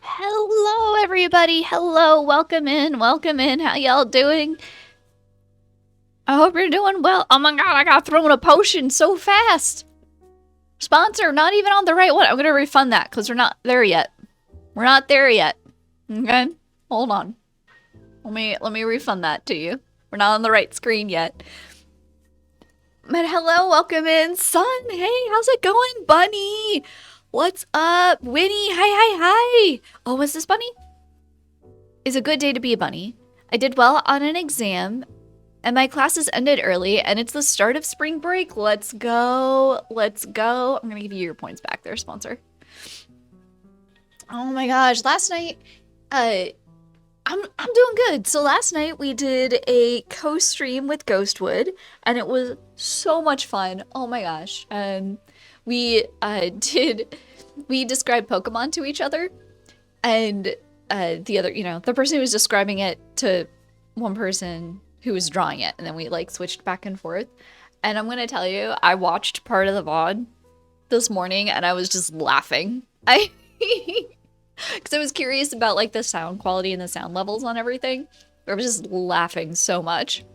Hello, everybody. Hello. Welcome in. Welcome in. How y'all doing? I hope you're doing well. Oh my god, I got thrown a potion so fast. Sponsor, not even on the right one. I'm going to refund that because we're not there yet. We're not there yet. Okay? Hold on. Let me refund that to you. We're not on the right screen yet. But hello, welcome in. Sun, hey, how's it going, Bunny? What's up? Winnie, hi. Oh, was this Bunny? It's a good day to be a bunny. I did well on an exam, and my classes ended early, and it's the start of spring break. Let's go. Let's go. I'm gonna give you your points back there, sponsor. Oh my gosh, last night, I'm doing good. So last night we did a co-stream with Ghostwood, and it was so much fun. Oh my gosh. We we described Pokemon to each other, and the other, the person who was describing it to one person who was drawing it, and then we like switched back and forth. And I'm gonna tell you, I watched part of the VOD this morning, and I was just laughing. Because I was curious about like the sound quality and the sound levels on everything. I was just laughing so much.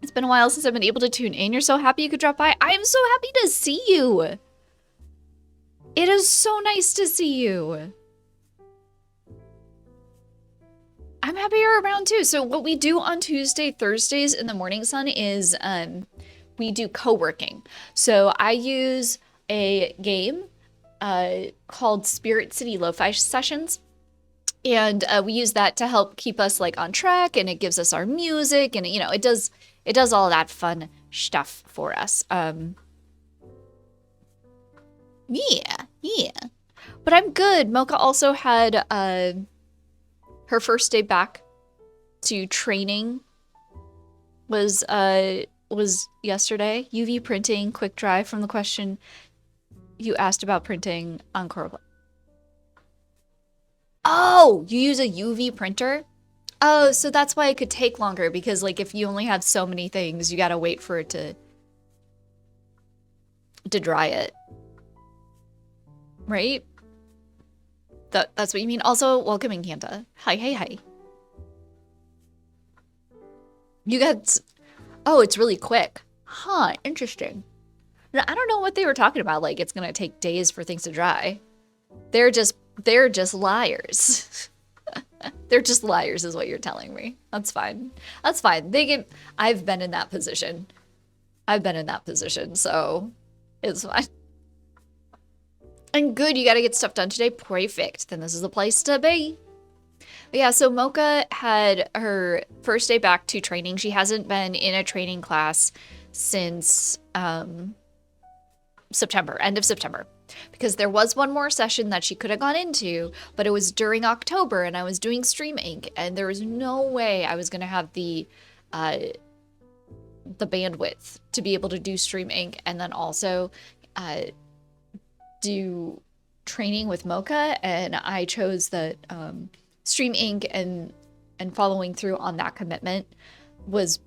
It's been a while since I've been able to tune in. You're so happy you could drop by. I am so happy to see you. It is so nice to see you. I'm happy you're around too. So what we do on Thursdays in the morning, Sun, is we do co-working. So I use a game called Spirit City Lo-Fi Sessions. And we use that to help keep us like on track, and it gives us our music, and it does all that fun stuff for us. Yeah. But I'm good. Mocha also had her first day back to training was yesterday. UV printing, quick dry from the question you asked about printing on Corel. Oh, you use a UV printer? Oh, so that's why it could take longer, because like if you only have so many things, you gotta wait for it to dry it. Right? That's what you mean. Also, welcoming Kanta. Hi. You got... Oh, it's really quick. Huh, interesting. Now, I don't know what they were talking about, like it's gonna take days for things to dry. They're just liars. They're just liars is what you're telling me. That's fine. That's fine. I've been in that position. So it's fine. And good, you gotta get stuff done today. Perfect. Then this is the place to be. But yeah, so Mocha had her first day back to training. She hasn't been in a training class since September, end of September. Because there was one more session that she could have gone into, but it was during October, and I was doing Stream Inc., and there was no way I was going to have the bandwidth to be able to do Stream Inc. and then also do training with Mocha, and I chose that Stream Inc. and following through on that commitment was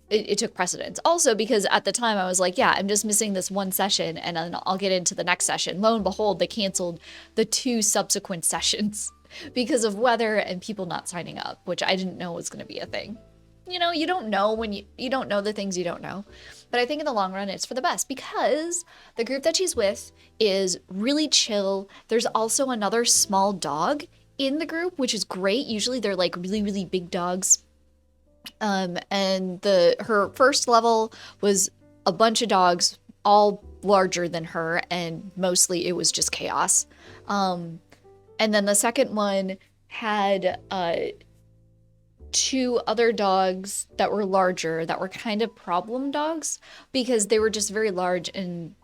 it took precedence. Also because at the time I was like, yeah, I'm just missing this one session and then I'll get into the next session. Lo and behold, they canceled the 2 subsequent sessions because of weather and people not signing up, which I didn't know was going to be a thing. You don't know when you don't know the things you don't know. But I think in the long run, it's for the best because the group that she's with is really chill. There's also another small dog in the group, which is great. Usually they're like really, really big dogs. And her first level was a bunch of dogs, all larger than her, and mostly it was just chaos. And then the second one had 2 other dogs that were larger, that were kind of problem dogs, because they were just very large and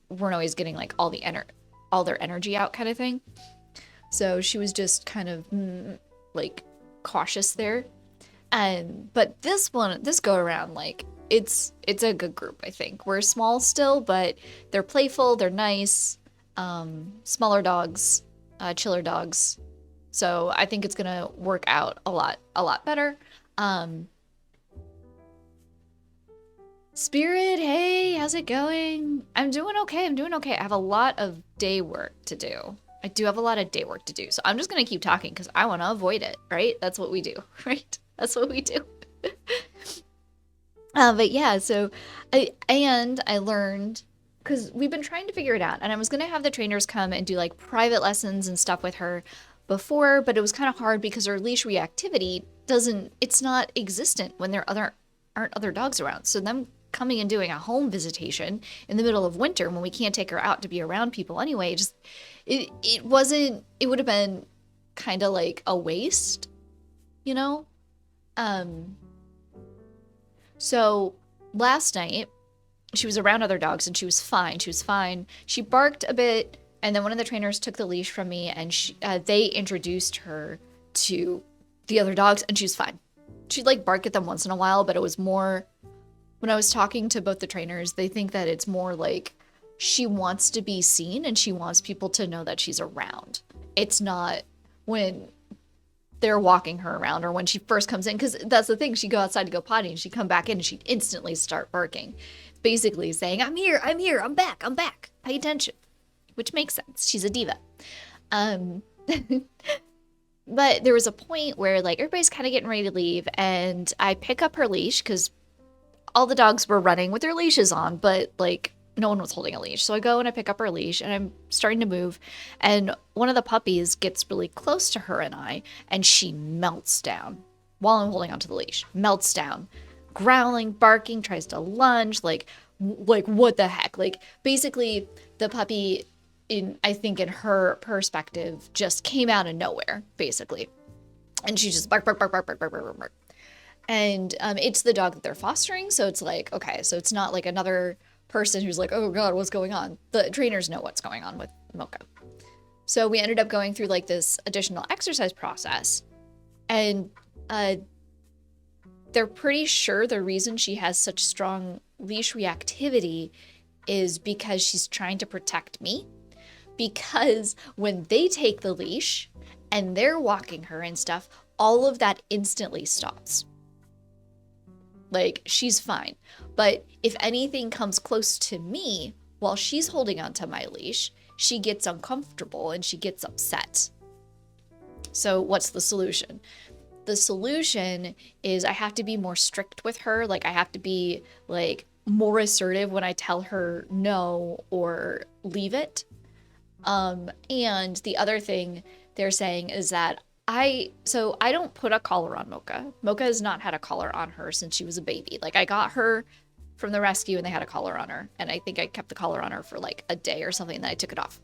weren't always getting like all their energy out kind of thing. So she was just kind of like cautious there. But this go around, like it's a good group. I think we're small still, but they're playful, they're nice, smaller dogs, chiller dogs. So I think it's gonna work out a lot better. Spirit, hey, how's it going? I'm doing okay. I have a lot of day work to do. I do have a lot of day work to do. So I'm just going to keep talking because I want to avoid it, right? That's what we do, right? That's what we do. But yeah, so I learned because we've been trying to figure it out, and I was gonna have the trainers come and do like private lessons and stuff with her before, but it was kind of hard because her leash reactivity it's not existent when there aren't other dogs around. So them coming and doing a home visitation in the middle of winter when we can't take her out to be around people anyway, just it wasn't it would have been kind of like a waste, you know? Um so last night, she was around other dogs and she was fine. She was fine. She barked a bit, and then one of the trainers took the leash from me, and they introduced her to the other dogs, and she was fine. She'd like bark at them once in a while, but it was more when I was talking to both the trainers, they think that it's more like she wants to be seen and she wants people to know that she's around. It's not when they're walking her around or when she first comes in, because that's the thing, she'd go outside to go potty and she'd come back in and she'd instantly start barking, basically saying, I'm here, I'm back, pay attention, which makes sense. She's a diva. um but there was a point where like everybody's kind of getting ready to leave, and I pick up her leash because all the dogs were running with their leashes on, but like no one was holding a leash. So I go and I pick up her leash and I'm starting to move, and one of the puppies gets really close to her and she melts down while I'm holding onto the leash. Melts down, growling, barking, tries to lunge, like what the heck? Like basically the puppy I think in her perspective just came out of nowhere, basically. And she just bark, bark, bark, bark, bark, bark, bark, bark. And it's the dog that they're fostering, so it's like, okay, so it's not like another person who's like, oh god, what's going on? The trainers know what's going on with Mocha. So we ended up going through like this additional exercise process, and they're pretty sure the reason she has such strong leash reactivity is because she's trying to protect me. Because when they take the leash and they're walking her and stuff, all of that instantly stops. Like, she's fine. But if anything comes close to me while she's holding onto my leash, she gets uncomfortable and she gets upset. So what's the solution? The solution is I have to be more strict with her. Like, I have to be like more assertive when I tell her no or leave it. And the other thing they're saying is that I don't put a collar on Mocha. Mocha has not had a collar on her since she was a baby. Like, I got her from the rescue and they had a collar on her. And I think I kept the collar on her for like a day or something, and then I took it off.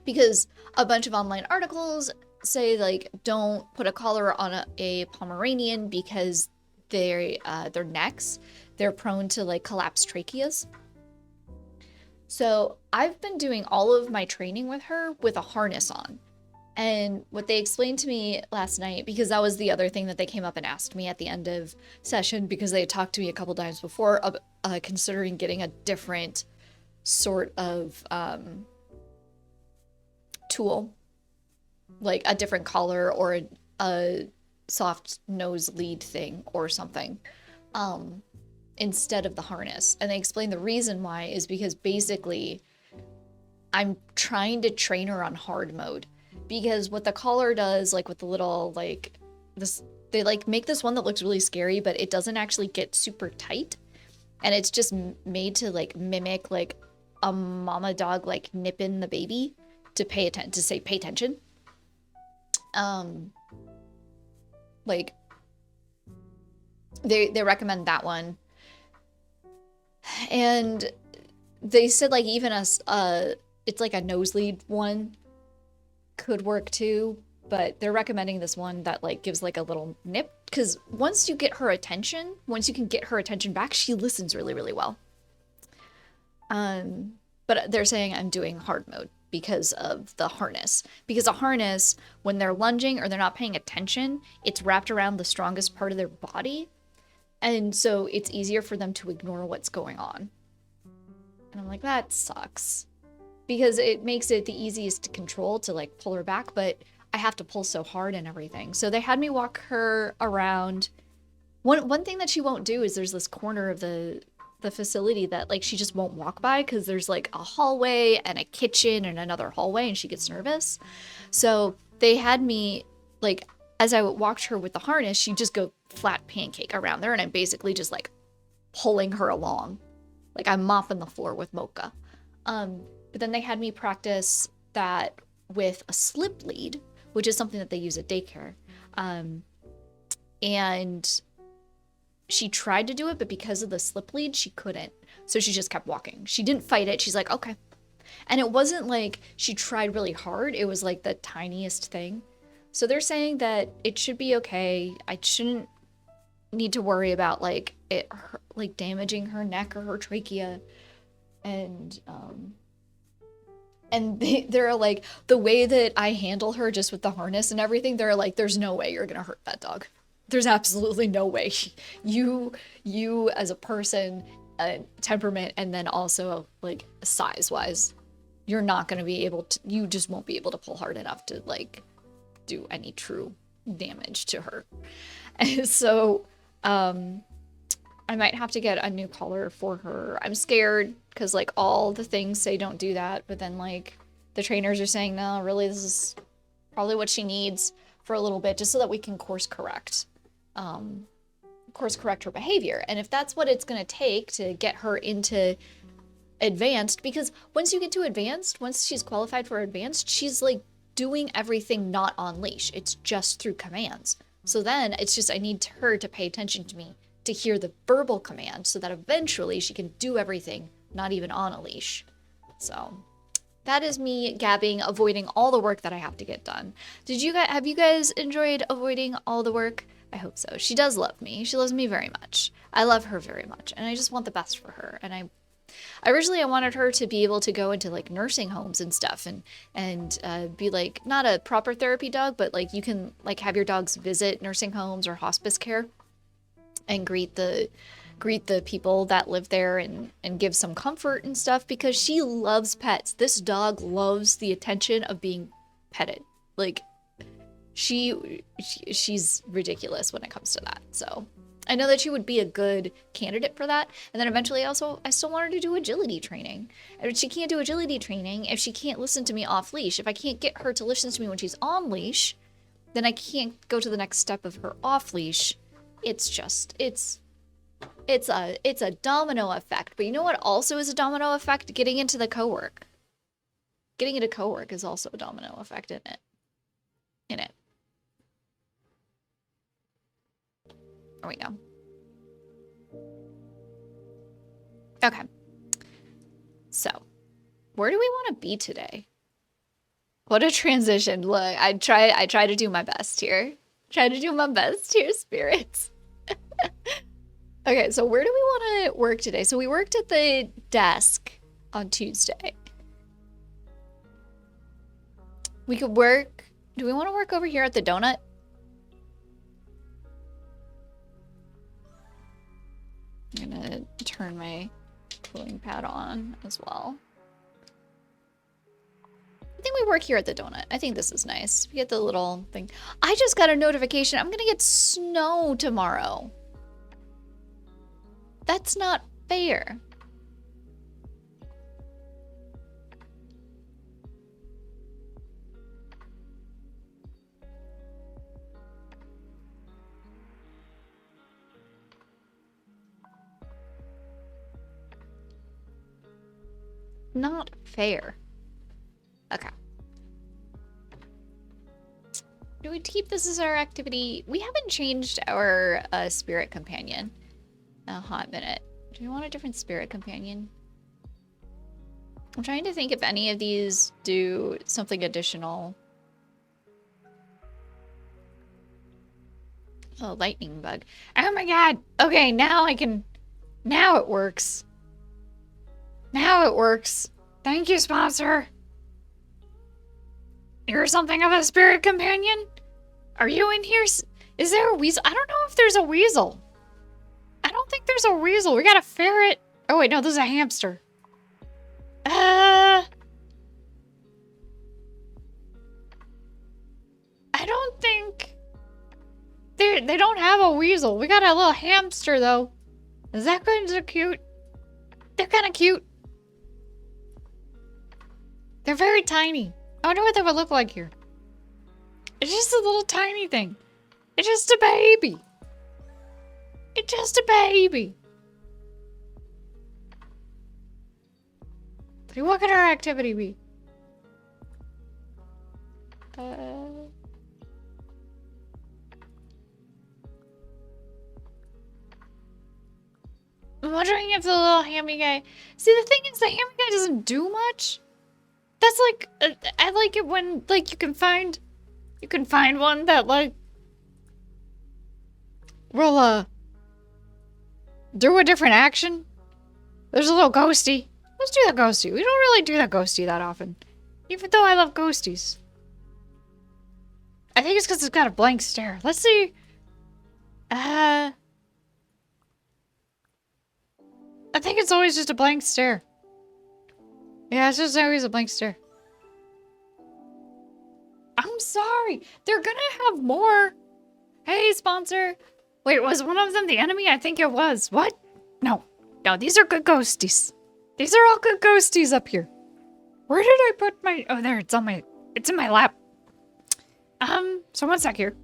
Because a bunch of online articles say like, don't put a collar on a Pomeranian because their necks, they're prone to like collapsed tracheas. So I've been doing all of my training with her with a harness on. And what they explained to me last night, because that was the other thing that they came up and asked me at the end of session, because they had talked to me a couple times before considering getting a different sort of tool, like a different collar or a soft nose lead thing or something, instead of the harness. And they explained the reason why is because basically I'm trying to train her on hard mode. Because what the collar does, like with the little, like, this, they like make this one that looks really scary, but it doesn't actually get super tight. And it's just made to like mimic like a mama dog like nipping the baby to pay attention, to say pay attention. Like they recommend that one. And they said like even it's like a nose lead one could work too, but they're recommending this one that like gives like a little nip, because once you can get her attention back, she listens really, really well. But they're saying I'm doing hard mode because of the harness. Because a harness, when they're lunging or they're not paying attention, it's wrapped around the strongest part of their body. And so it's easier for them to ignore what's going on. And I'm like, that sucks. Because it makes it the easiest to control to like pull her back, but I have to pull so hard and everything. So they had me walk her around. One thing that she won't do is there's this corner of the the facility that like she just won't walk by because there's like a hallway and a kitchen and another hallway, and she gets nervous. So they had me like, as I walked her with the harness, she'd just go flat pancake around there, and I'm basically just like pulling her along, like I'm mopping the floor with Mocha. But then they had me practice that with a slip lead, which is something that they use at daycare. And she tried to do it, but because of the slip lead, she couldn't. So she just kept walking. She didn't fight it. She's like, okay. And it wasn't like she tried really hard. It was like the tiniest thing. So they're saying that it should be okay. I shouldn't need to worry about like like damaging her neck or her trachea. And they're like, the way that I handle her just with the harness and everything, they're like, there's no way you're gonna hurt that dog. There's absolutely no way. You as a person, temperament, and then also like size-wise, you're not gonna be able to, you just won't be able to pull hard enough to like do any true damage to her. And so I might have to get a new collar for her. I'm scared because like all the things say don't do that, but then like the trainers are saying, no, really, this is probably what she needs for a little bit, just so that we can course correct her behavior. And if that's what it's going to take to get her into advanced, because once you get to advanced, once she's qualified for advanced, she's like doing everything not on leash. It's just through commands. So then it's just, I need her to pay attention to me, to hear the verbal command, so that eventually she can do everything not even on a leash. So that is me gabbing, avoiding all the work that I have to get done. Have you guys enjoyed avoiding all the work? I hope so. She does love me. She loves me very much. I love her very much, and I just want the best for her. And I originally wanted her to be able to go into like nursing homes and stuff, and be like not a proper therapy dog, but like you can like have your dogs visit nursing homes or hospice care and greet the people that live there and give some comfort and stuff, because she loves pets. This dog loves the attention of being petted. Like she's ridiculous when it comes to that. So I know that she would be a good candidate for that. And then eventually I still want her to do agility training. And she can't do agility training if she can't listen to me off leash. If I can't get her to listen to me when she's on leash, then I can't go to the next step of her off leash. It's a domino effect. But you know what also is a domino effect? Getting into the co-work. Getting into co-work is also a domino effect in it. There we go. Okay. So, where do we want to be today? What a transition. Look, I try to do my best here. Spirits. Okay, so where do we want to work today? So we worked at the desk on Tuesday. We could work... Do we want to work over here at the donut? I'm gonna turn my cooling pad on as well. I think we work here at the donut. I think this is nice. We get the little thing. I just got a notification. I'm gonna get snow tomorrow. That's not fair. Not fair. Okay. Do we keep this as our activity? We haven't changed our spirit companion in a hot minute. Do we want a different spirit companion? I'm trying to think if any of these do something additional. Oh, lightning bug. Oh my god. Okay, now I can... Now it works. Now it works. Thank you, sponsor. You're something of a spirit companion? Are you in here? Is there a weasel? I don't know if there's a weasel. I don't think there's a weasel. We got a ferret. Oh wait, no, this is a hamster. I don't think... They don't have a weasel. We got a little hamster, though. Is that kind of cute? they're kind of cute. They're very tiny. I wonder what they would look like here. It's just a little tiny thing. It's just a baby. It's just a baby. What could our activity be? I'm wondering if the little hammy guy... See, the thing is, the hammy guy doesn't do much. That's like... I like it when, like, you can find one that, like... will, do a different action. There's a little ghosty. Let's do the ghosty. We don't really do the ghosty that often. Even though I love ghosties. I think it's because it's got a blank stare. Let's see. I think it's always just a blank stare. Yeah, it's just always a blank stare. I'm sorry. They're gonna have more. Hey, sponsor. Wait, was one of them the enemy? I think it was. What? No. No, these are good ghosties. These are all good ghosties up here. Where did I put my... Oh, there. It's in my lap. So one sec here.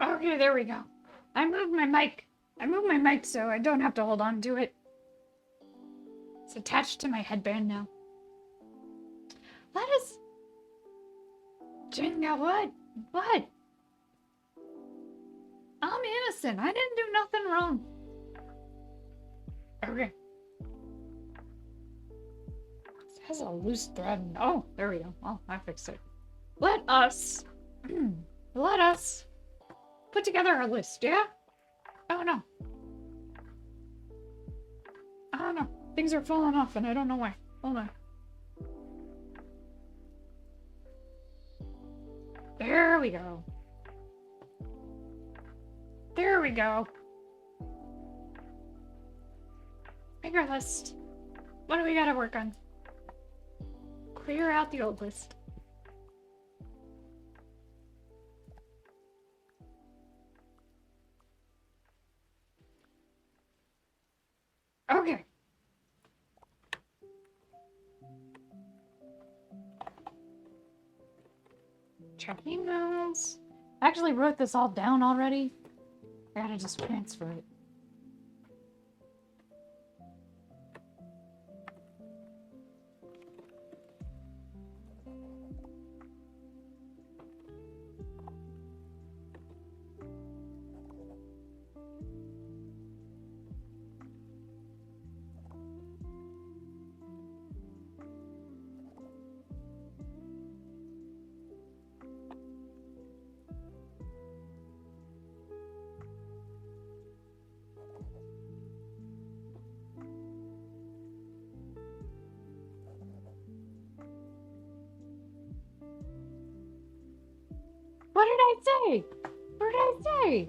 Okay, there we go. I moved my mic. So I don't have to hold on to it. It's attached to my headband now. Let us... Jenga, what? What? I'm innocent. I didn't do nothing wrong. Okay. It has a loose thread. Oh, there we go. Oh, I fixed it. Let us... let us... put together our list, yeah? Oh, no. Oh, no. Things are falling off, and I don't know why. Hold on. There we go. There we go. Make our list. What do we gotta work on? Clear out the old list. Okay. Check emails. I actually wrote this all down already. I gotta just transfer it. What did I say? What did I say?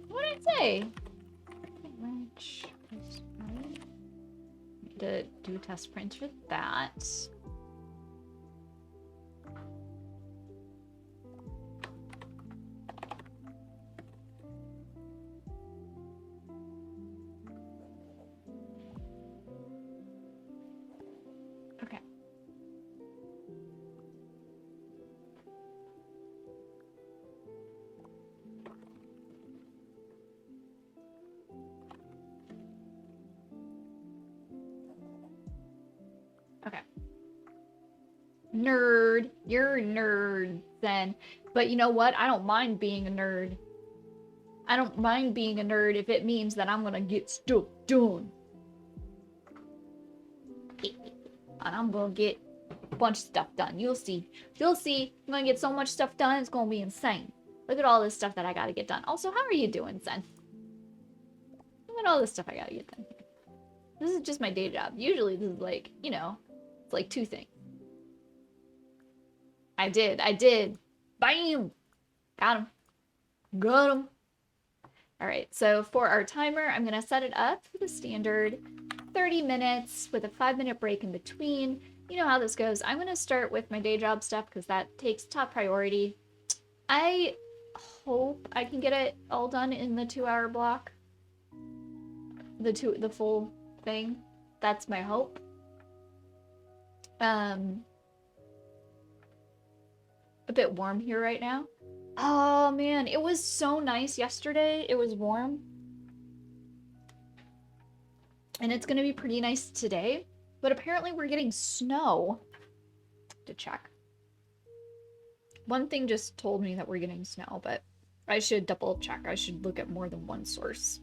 What did I say? Need to do test prints with that. Okay. Nerd. You're a nerd, then. But you know what? I don't mind being a nerd. I don't mind being a nerd if it means that I'm gonna get stuff done. And I'm gonna get a bunch of stuff done. You'll see. You'll see. I'm gonna get so much stuff done, it's gonna be insane. Look at all this stuff that I gotta get done. Also, how are you doing, Zen? Look at all this stuff I gotta get done. This is just my day job. Usually this is like, you know, it's like 2 things. I did. Bam! Got him. Got him. Alright, so for our timer, I'm gonna set it up for the standard 30 minutes with a 5-minute break in between. You know how this goes. I'm gonna start with my day job stuff because that takes top priority. I hope I can get it all done in the 2-hour block. The full thing. That's my hope. A bit warm here right now. Oh man, it was so nice yesterday. It was warm. And it's gonna be pretty nice today. But apparently we're getting snow. To check. One thing just told me that we're getting snow, but I should double check. I should look at more than one source.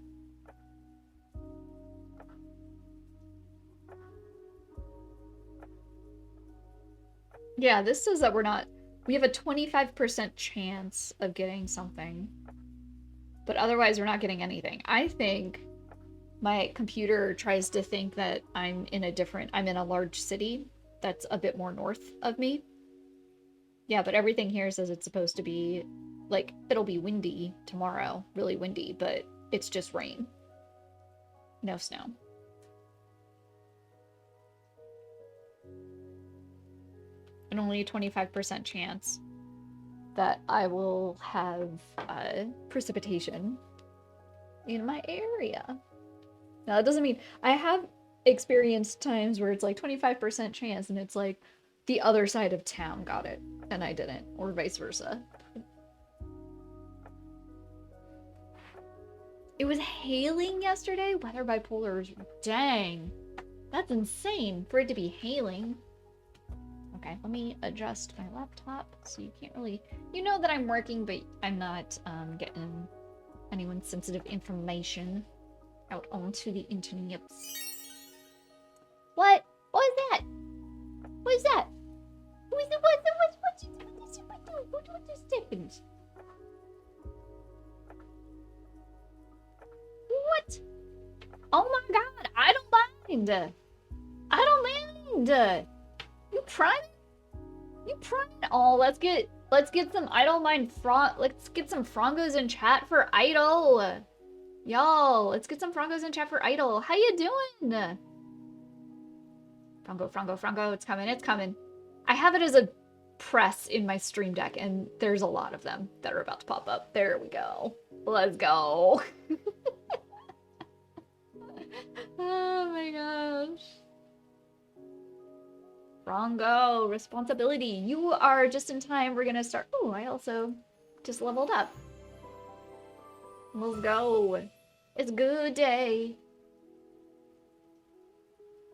Yeah, this says that we have a 25% chance of getting something. But otherwise we're not getting anything. I think my computer tries to think that I'm in a large city that's a bit more north of me. Yeah, but everything here says it's supposed to be, like, it'll be windy tomorrow, really windy, but it's just rain. No snow. And only a 25% chance that I will have precipitation in my area. Now, that doesn't mean I have experienced times where it's like 25% chance and it's like the other side of town got it and I didn't, or vice versa. It was hailing yesterday? Weather bipolars. Dang. That's insane for it to be hailing. Okay, let me adjust my laptop so you can't really... You know that I'm working, but I'm not getting anyone's sensitive information out onto the internet. What? What is that? What is that? Who is it? What just happened? What? Oh my god, I don't mind. I don't mind. You prime? You prime? Oh, let's get some let's get some frongos in chat for Idol. Y'all, let's get some frongos in chat for Idol. How you doing? Frongo, it's coming. I have it as a press in my stream deck, and there's a lot of them that are about to pop up. There we go. Let's go. Oh my gosh. Frongo, responsibility. You are just in time. We're gonna start. Oh, I also just leveled up. Let's go. It's a good day.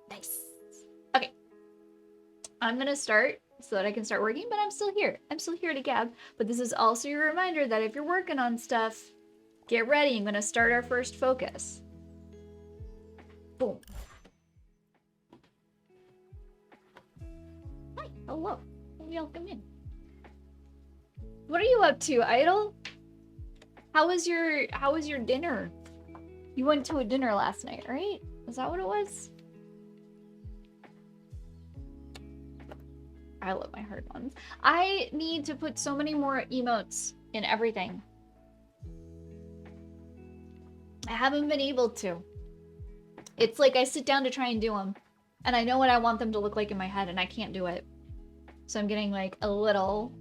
Nice. Okay. I'm gonna start so that I can start working, but I'm still here. I'm still here to gab. But this is also your reminder that if you're working on stuff, get ready. I'm gonna start our first focus. Boom. Hi. Hello. Welcome in. What are you up to, Idol? How was your dinner? You went to a dinner last night, right? Is that what it was? I love my hard ones. I need to put so many more emotes in everything. I haven't been able to. It's like I sit down to try and do them, and I know what I want them to look like in my head, and I can't do it. So I'm getting like a little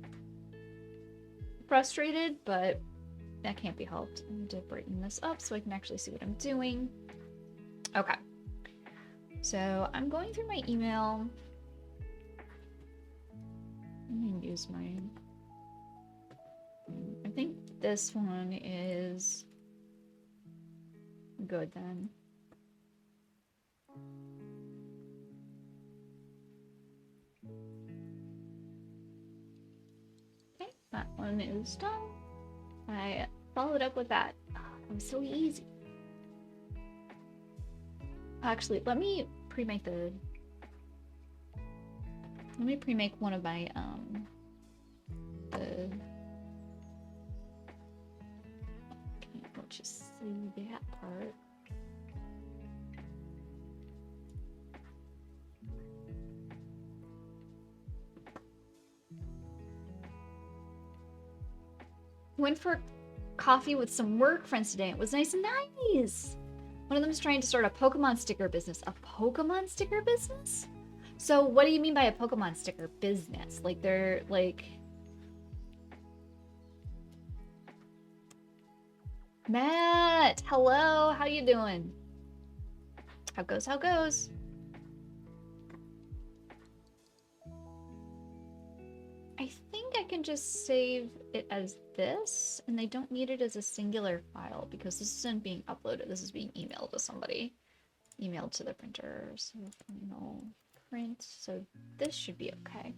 frustrated, but that can't be helped. I need to brighten this up so I can actually see what I'm doing. Okay. So I'm going through my email. Let me use mine. I think this one is good then. one is done. I followed up with that. It was so easy. Actually, let me pre-make one of my, okay, we'll just see that part. Went for coffee with some work friends today. It was nice. One of them is trying to start a Pokemon sticker business. A Pokemon sticker business? So what do you mean by a Pokemon sticker business? Like they're like... Matt, hello, how you doing? How goes? I think I can just save it as this, and they don't need it as a singular file because this isn't being uploaded. This is being emailed to somebody. Emailed to the printer. So final print. So this should be okay.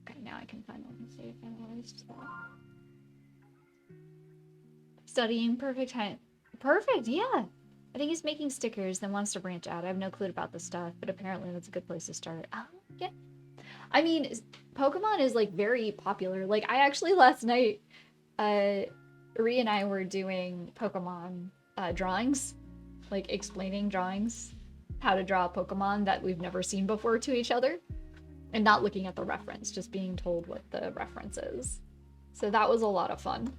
Okay, now I can finally save analyzed that. Studying, perfect time. Perfect, yeah. I think he's making stickers, then wants to branch out. I have no clue about this stuff, but apparently that's a good place to start. Oh, yeah. I mean, Pokemon is like very popular. Like I actually last night, Ree and I were doing Pokemon drawings, like explaining drawings, how to draw a Pokemon that we've never seen before to each other, and not looking at the reference, just being told what the reference is. So that was a lot of fun.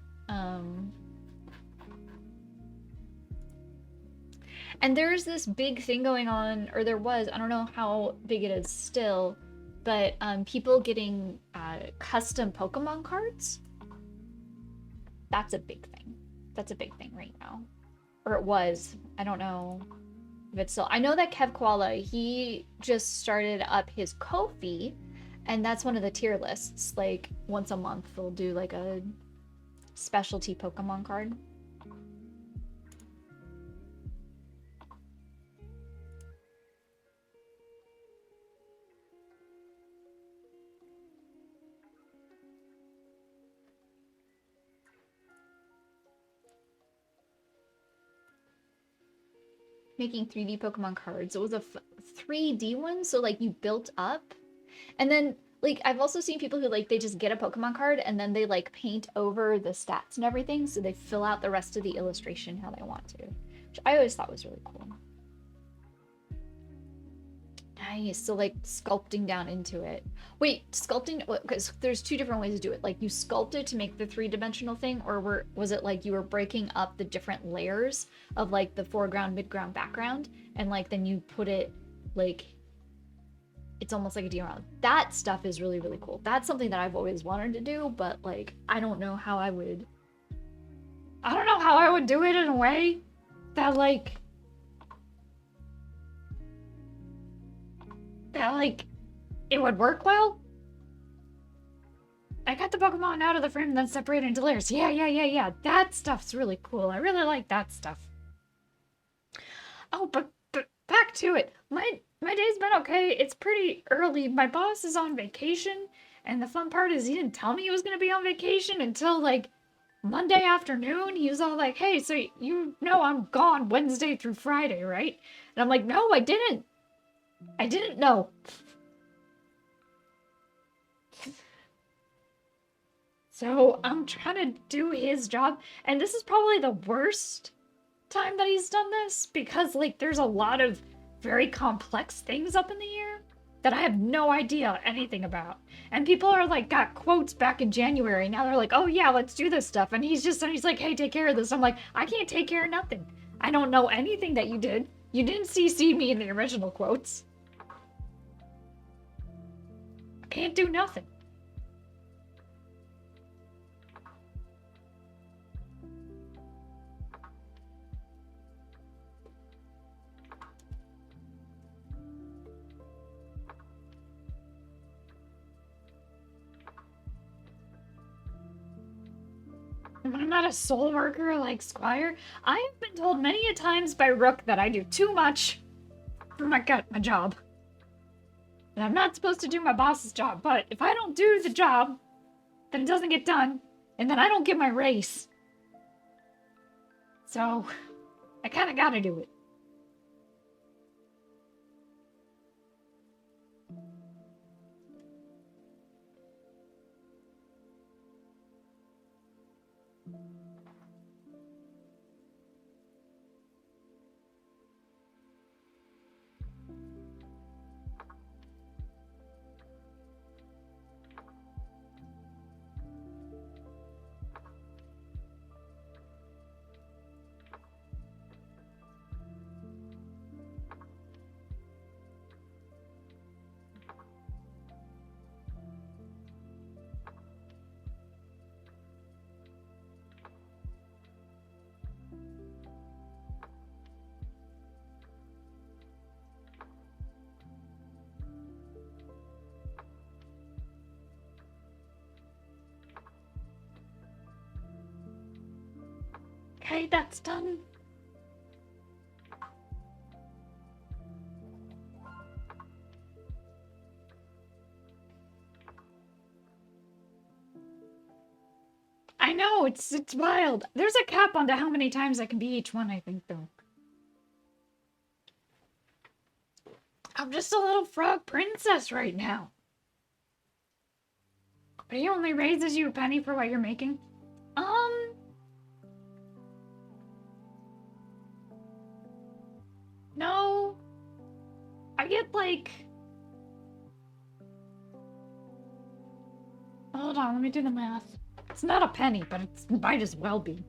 And there's this big thing going on, or there was, I don't know how big it is still, but people getting custom Pokemon cards. That's a big thing. That's a big thing right now. Or it was. I don't know if it's still. I know that Kev Koala, he just started up his Ko-fi, and that's one of the tier lists. Like once a month, they'll do like a specialty Pokemon card. Making 3D Pokemon cards. It was a 3D one, so like you built up, and then like I've also seen people who like they just get a Pokemon card and then they like paint over the stats and everything, so they fill out the rest of the illustration how they want to, which I always thought was really cool. Nice. So like sculpting down into it. Wait, sculpting, because there's two different ways to do it. Like you sculpt it to make the three-dimensional thing, or was it like you were breaking up the different layers of like the foreground, midground, background, and like then you put it like it's almost like a diorama. That stuff is really, really cool. That's something that I've always wanted to do, but like I don't know how I would do it in a way that like it would work well. I got the Pokemon out of the frame and then separated into layers. Yeah. That stuff's really cool. I really like that stuff. Oh, but back to it. My day's been okay. It's pretty early. My boss is on vacation, and the fun part is he didn't tell me he was gonna be on vacation until like Monday afternoon. He was all like, "Hey, so you know I'm gone Wednesday through Friday, right?" And I'm like, "No, I didn't. I didn't know." So I'm trying to do his job, and this is probably the worst time that he's done this because like there's a lot of very complex things up in the air that I have no idea anything about. And people are like got quotes back in January. Now they're like, "Oh yeah, let's do this stuff." And he's like, "Hey, take care of this." I'm like, "I can't take care of nothing. I don't know anything that you did. You didn't CC me in the original quotes. I can't do nothing." I'm not a soul worker like Squire. I have been told many a times by Rook that I do too much for my job. And I'm not supposed to do my boss's job, but if I don't do the job, then it doesn't get done. And then I don't get my race. So, I kind of gotta do it. Okay, that's done. I know, it's wild. There's a cap on to how many times I can be each one, I think, though. I'm just a little frog princess right now. But he only raises you a penny for what you're making? No. I get like... Hold on, let me do the math. It's not a penny, but it might as well be.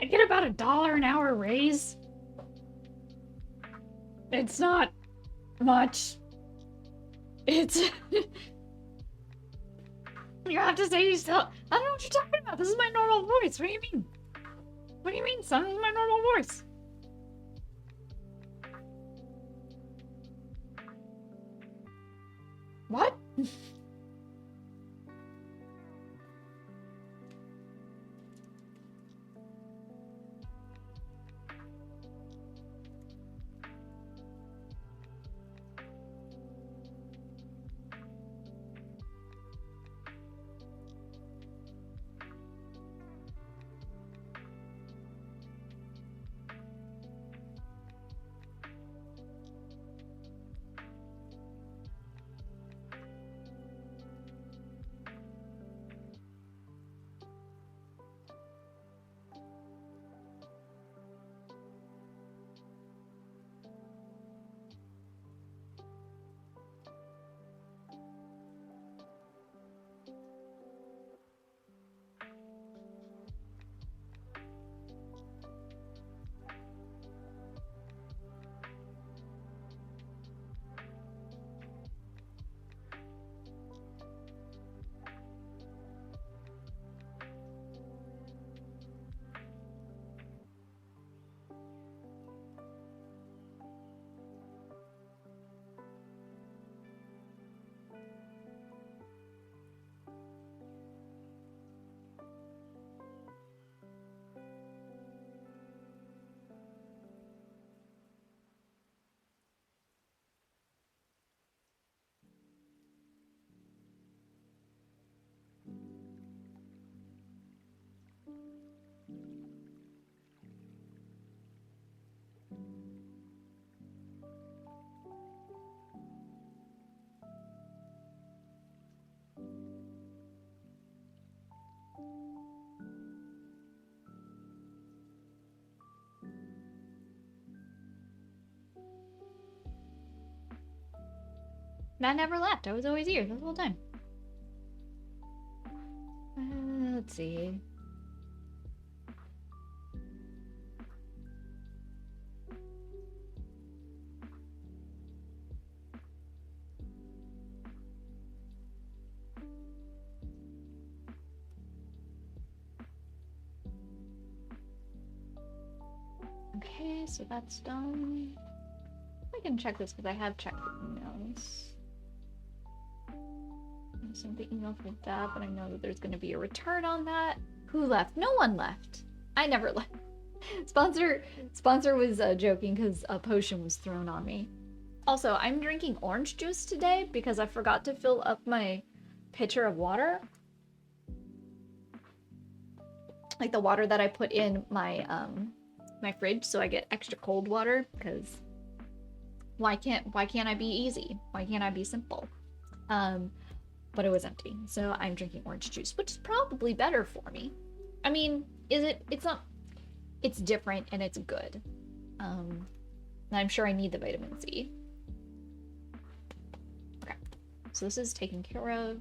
I get about $1 an hour raise. It's not much. It's... You have to say you still... I don't know what you're talking about. This is my normal voice. What do you mean? What do you mean, son? This is my normal voice. What? I never left. I was always here the whole time. Let's see. Okay, so that's done. I can check this because I have checked the emails. I sent the email for that, but I know that there's going to be a return on that. Who left? No one left. I never left. Sponsor was joking because a potion was thrown on me. Also, I'm drinking orange juice today because I forgot to fill up my pitcher of water. Like the water that I put in my my fridge, so I get extra cold water because why can't I be easy? Why can't I be simple? But it was empty, so I'm drinking orange juice, which is probably better for me. I mean, is it? It's not. It's different and it's good. And I'm sure I need the vitamin C. Okay, so this is taken care of.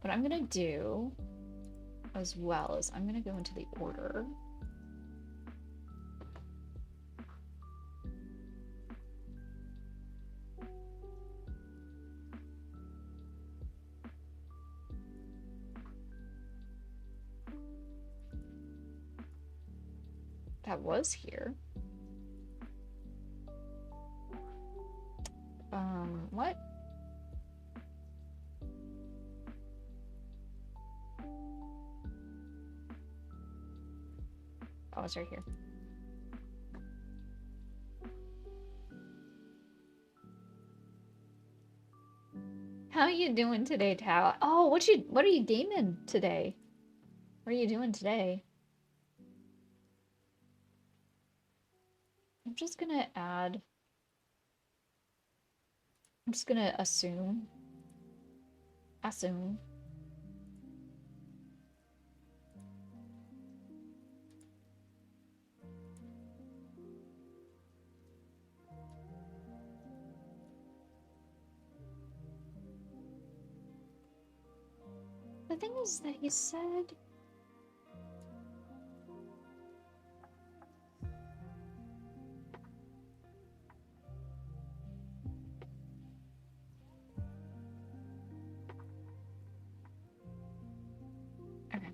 What I'm gonna do, as well, is I'm gonna go into the order. That was here. What? Oh, it's right here. How you doing today, Tao? Oh, what are you gaming today? What are you doing today? I'm just gonna assume. Assume. The thing is that he said... Okay.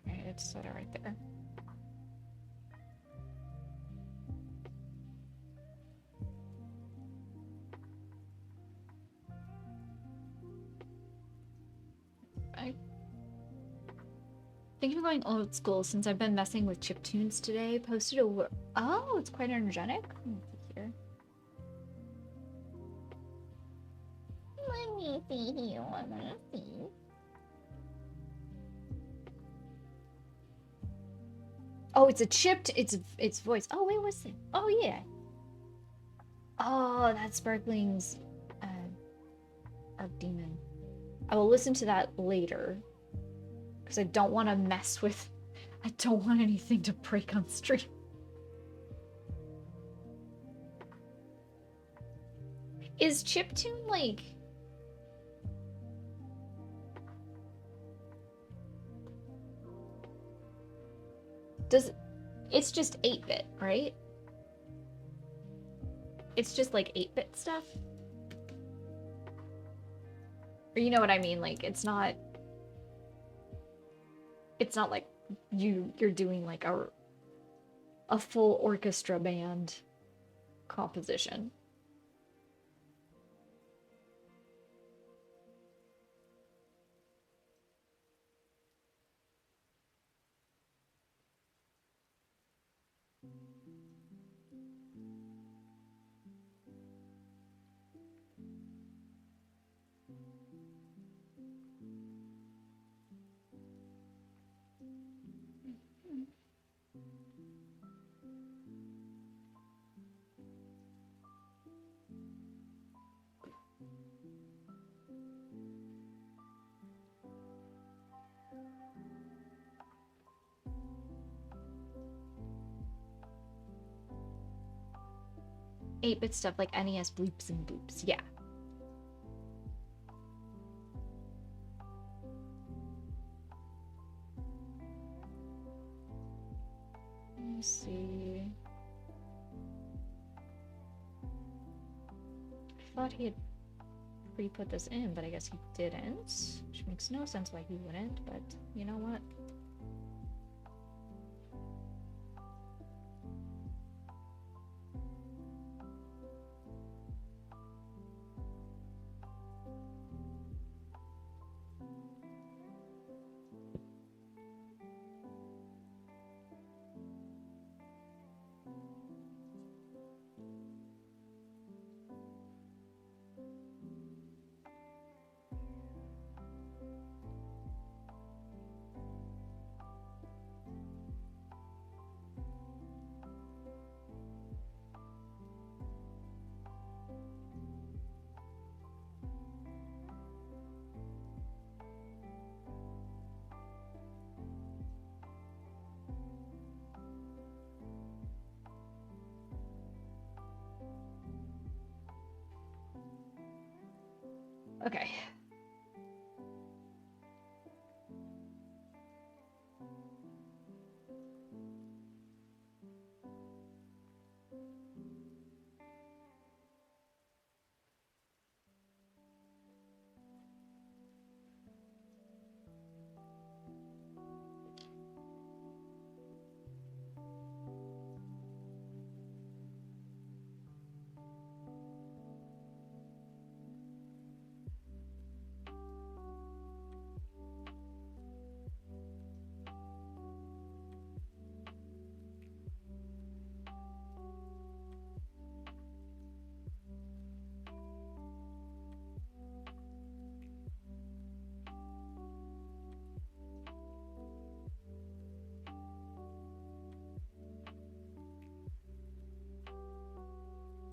Okay, it's set it right there. I think I'm going old school since I've been messing with chiptunes today. Posted a... Oh, it's quite energetic. Here. Let me see here. I wanna see. Oh, it's a chipped. It's voice. Oh wait, what's it? Oh yeah. Oh, that's Sparkling's Arc Demon. I will listen to that later because I don't want to mess with. I don't want anything to break on stream. Is chiptune like? Does it's just 8-bit, right? It's just like 8-bit stuff? Or you know what I mean? Like it's not like you're doing like a full orchestra band composition. Eight-bit stuff like NES bloops and boops, yeah. Let me see. I thought he had pre-put this in, but I guess he didn't. Which makes no sense why he wouldn't, but you know what? Okay.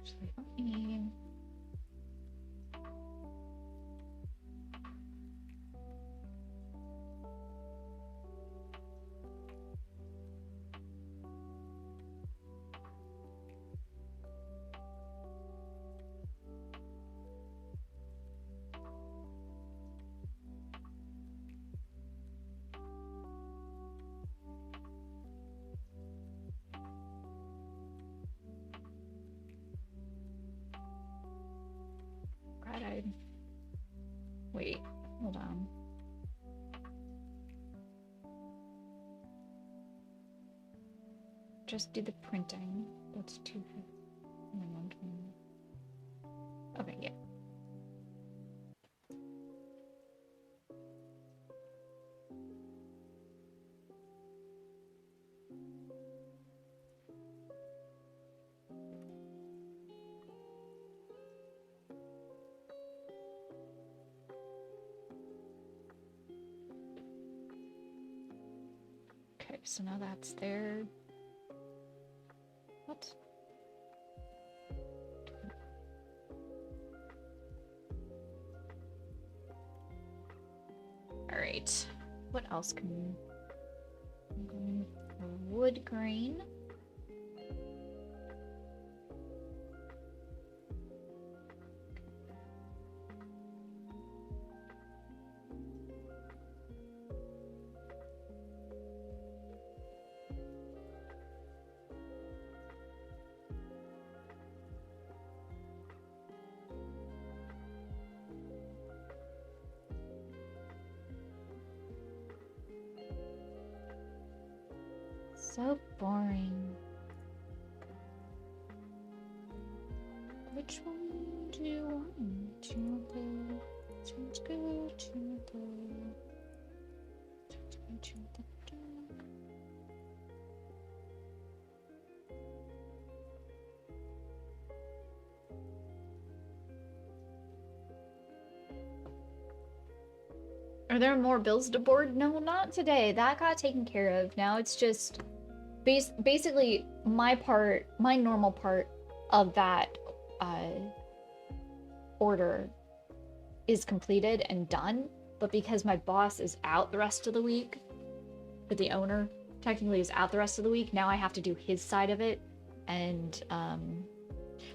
Actually, let me... God, I... Wait, hold on. Just do the printing. That's 250. Okay, yeah. Okay, so now that's there. What? Alright. What else can... I'm going for wood grain. So boring. Which one do you want? Tunable. Sounds good. Tunable. Sounds good. Tunable. Are there more bills to board? No, not today. That got taken care of. Now it's just basically my part, my normal part of that order is completed and done. But because my boss is out the rest of the week, but the owner technically is out the rest of the week, now I have to do his side of it. And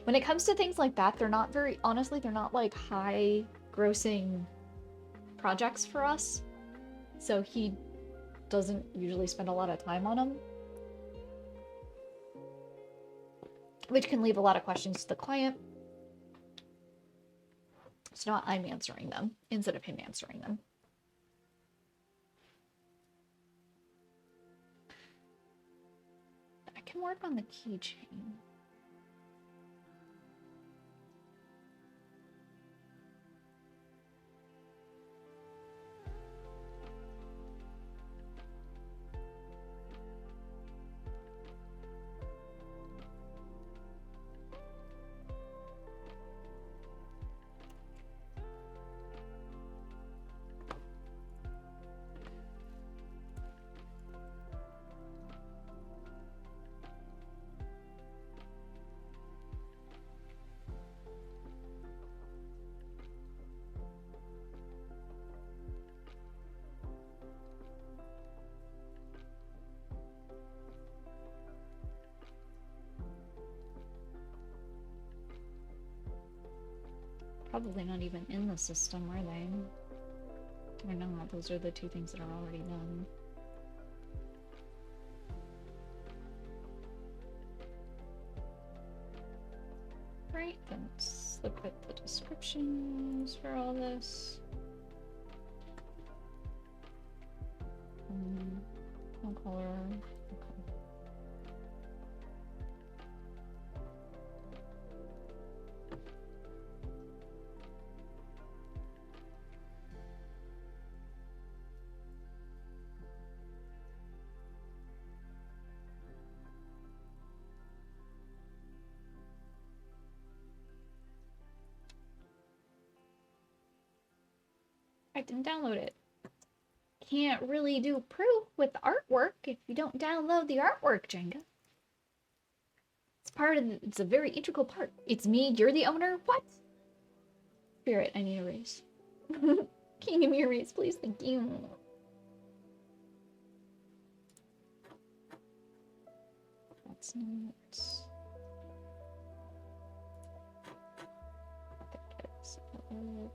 when it comes to things like that, they're not very, honestly, they're not like high grossing projects for us. So he doesn't usually spend a lot of time on them, which can leave a lot of questions to the client. So now I'm answering them instead of him answering them. I can work on the keychain. probably not even in the system, are they? Or not, those are the two things that are already done. Right, then let's look at the descriptions for all this. No color. Okay. I didn't download it. Can't really do proof with artwork if you don't download the artwork, Jenga. It's part of it's a very integral part. It's me, you're the owner? What? Spirit, I need a raise. Can you give me a raise, please? Thank you. That's not...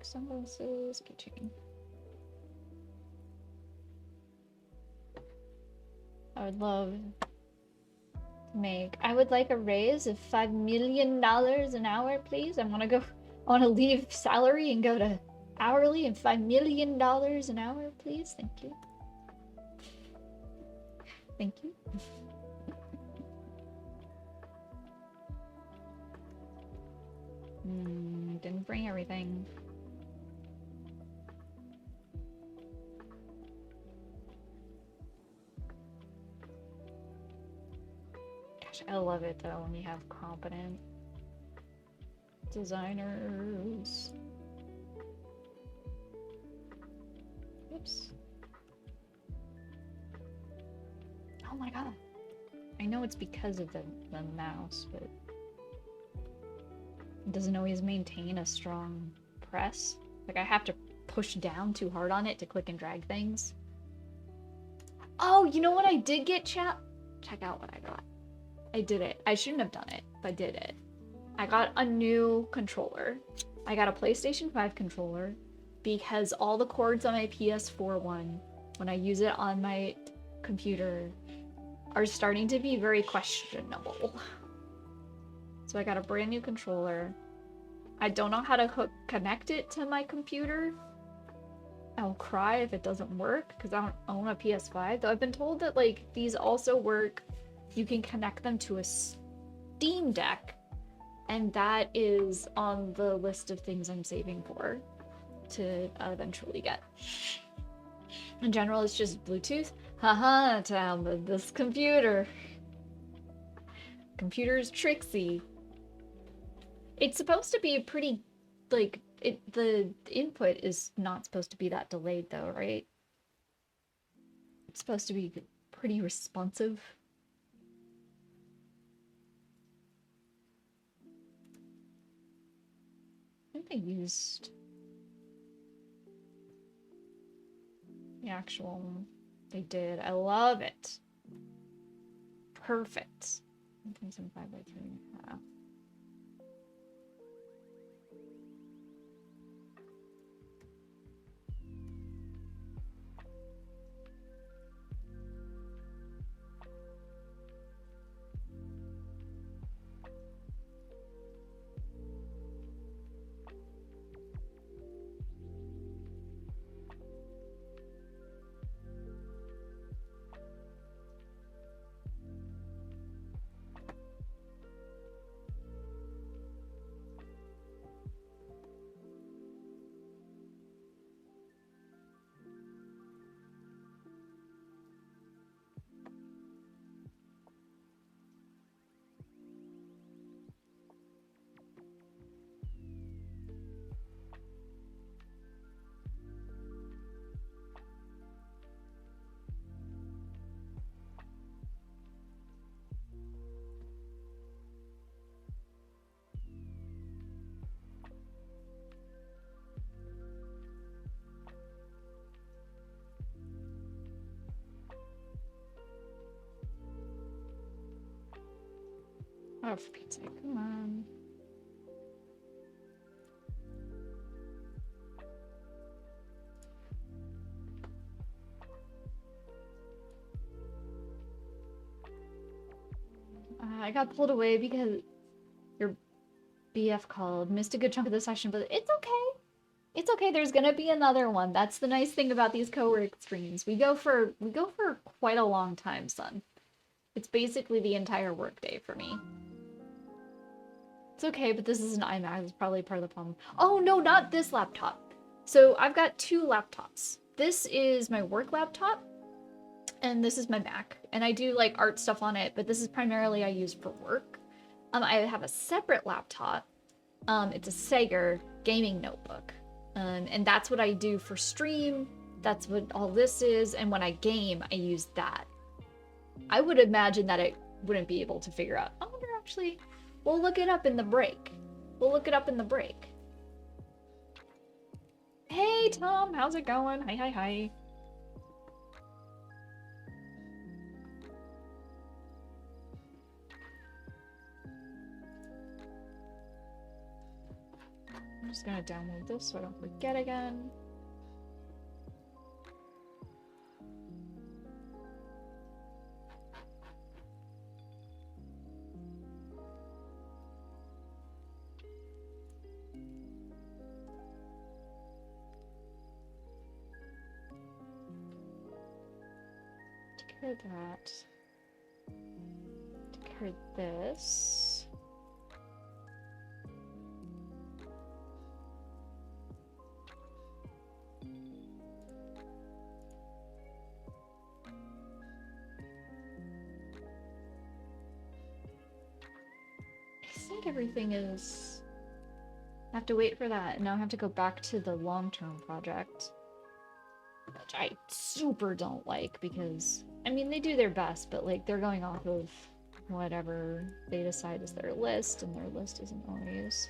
Sunglasses, keychain. I would love to make. I would like a raise of $5 million an hour, please. I want to leave salary and go to hourly and $5 million an hour, please. Thank you. Thank you. Didn't bring everything. Gosh, I love it though when you have competent designers. Oops. Oh my god. I know it's because of the mouse, but it doesn't always maintain a strong press. Like I have to push down too hard on it to click and drag things. Oh, you know what I did get, chat? Check out what I got. I did it. I shouldn't have done it, but I did it. I got a new controller. I got a PlayStation 5 controller because all the cords on my PS4 one, when I use it on my computer, are starting to be very questionable. So I got a brand new controller. I don't know how to connect it to my computer. I'll cry if it doesn't work because I don't own a PS5. Though I've been told that like these also work. You can connect them to a Steam Deck, and that is on the list of things I'm saving for to eventually get. In general, it's just Bluetooth. Haha, download this computer. Computer's tricksy. It's supposed to be a pretty, like, the input is not supposed to be that delayed though, right? It's supposed to be pretty responsive. I think they used the actual... They did. I love it. Perfect. 1.75 by 3.5. Oh, for Pete's sake, come on. I got pulled away because your BF called. Missed a good chunk of the session, but it's okay. It's okay. There's gonna be another one. That's the nice thing about these co-work streams. We go for quite a long time, son. It's basically the entire workday for me. It's okay, but this is an iMac. It's probably part of the problem. Oh no, not this laptop. So I've got two laptops. This is my work laptop, and this is my Mac. And I do like art stuff on it, but this is primarily I use for work. I have a separate laptop. It's a Sager gaming notebook. And that's what I do for stream. That's what all this is. And when I game, I use that. I would imagine that it wouldn't be able to figure out. I wonder actually, we'll look it up in the break. We'll look it up in the break. Hey, Tom, how's it going? Hi, hi, hi. I'm just gonna download this so I don't forget again. Take care of that. Take care of this. Everything is... I have to wait for that, and now I have to go back to the long-term project. Which I super don't like, because... I mean, they do their best, but, like, they're going off of whatever they decide is their list, and their list isn't always...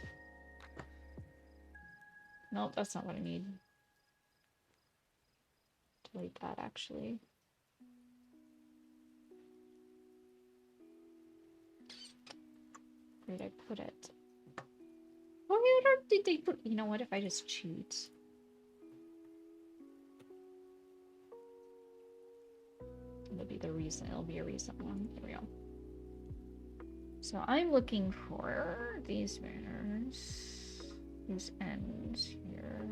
Nope, that's not what I need. Delete that, actually. Where did I put it? Where did they put? You know what? If I just cheat, it'll be the recent. It'll be a recent one. There we go. So I'm looking for these banners, these ends here.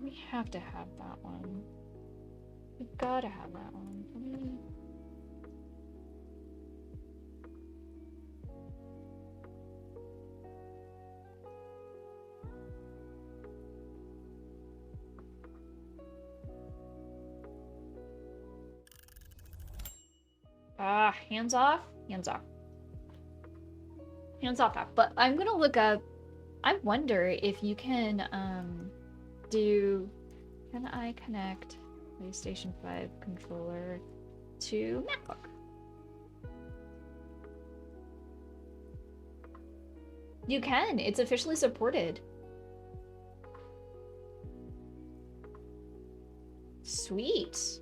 We have to have that one. We gotta have that one. Hands off? Hands off. Hands off that. But I'm gonna look up... I wonder if you can, do... Can I connect PlayStation 5 controller to MacBook? You can. It's officially supported. Sweet.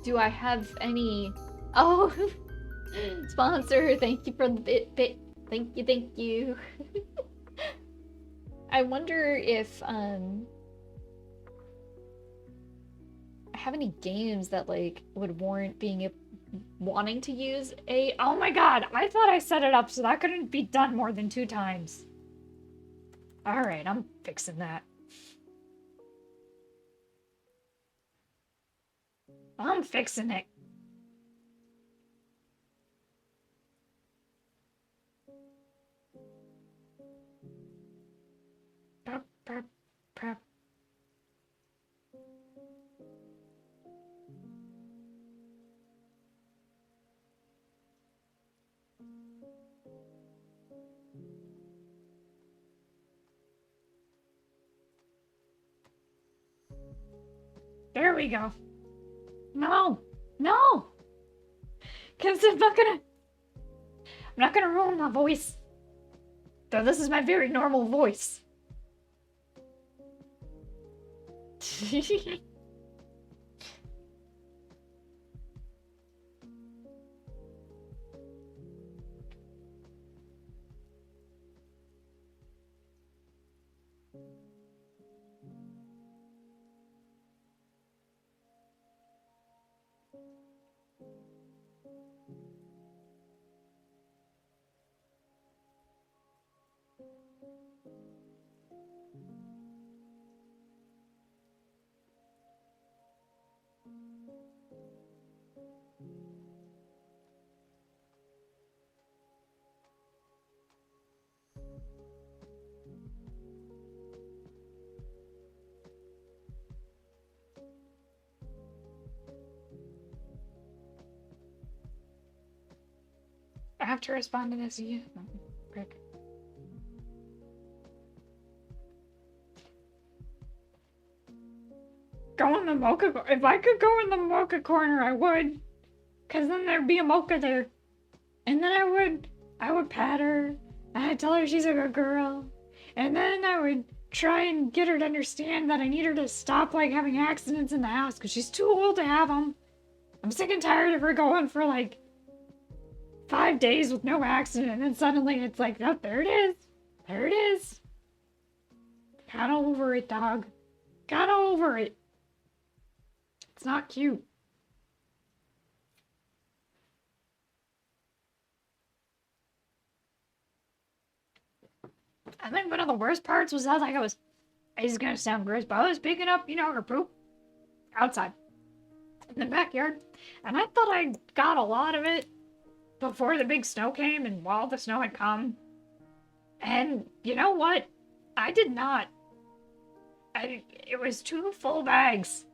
Do I have any... Oh! Sponsor, thank you for the bit. Thank you, thank you. I wonder if, I have any games that, like, would warrant being wanting to use a... Oh my god! I thought I set it up so that couldn't be done more than 2 times. Alright, I'm fixing that. I'm fixing it. Prep, prep, prep. There we go. No! No! Because I'm not gonna ruin my voice. Though this is my very normal voice. I have to respond to this. Yeah. Frick. Go in the mocha. If I could go in the mocha corner, I would. Cause then there'd be a mocha there, and then I would pat her, and I'd tell her she's a good girl, and then I would try and get her to understand that I need her to stop like having accidents in the house, cause she's too old to have them. I'm sick and tired of her going for like 5 days with no accident, and then suddenly it's like, oh, there it is. There it is. Got over it, dog. Got over it. It's not cute. I think one of the worst parts was that, like, this is gonna sound gross, but I was picking up, her poop outside in the backyard, and I thought I got a lot of it before the big snow came and while the snow had come. And you know what? I did not. It was 2 full bags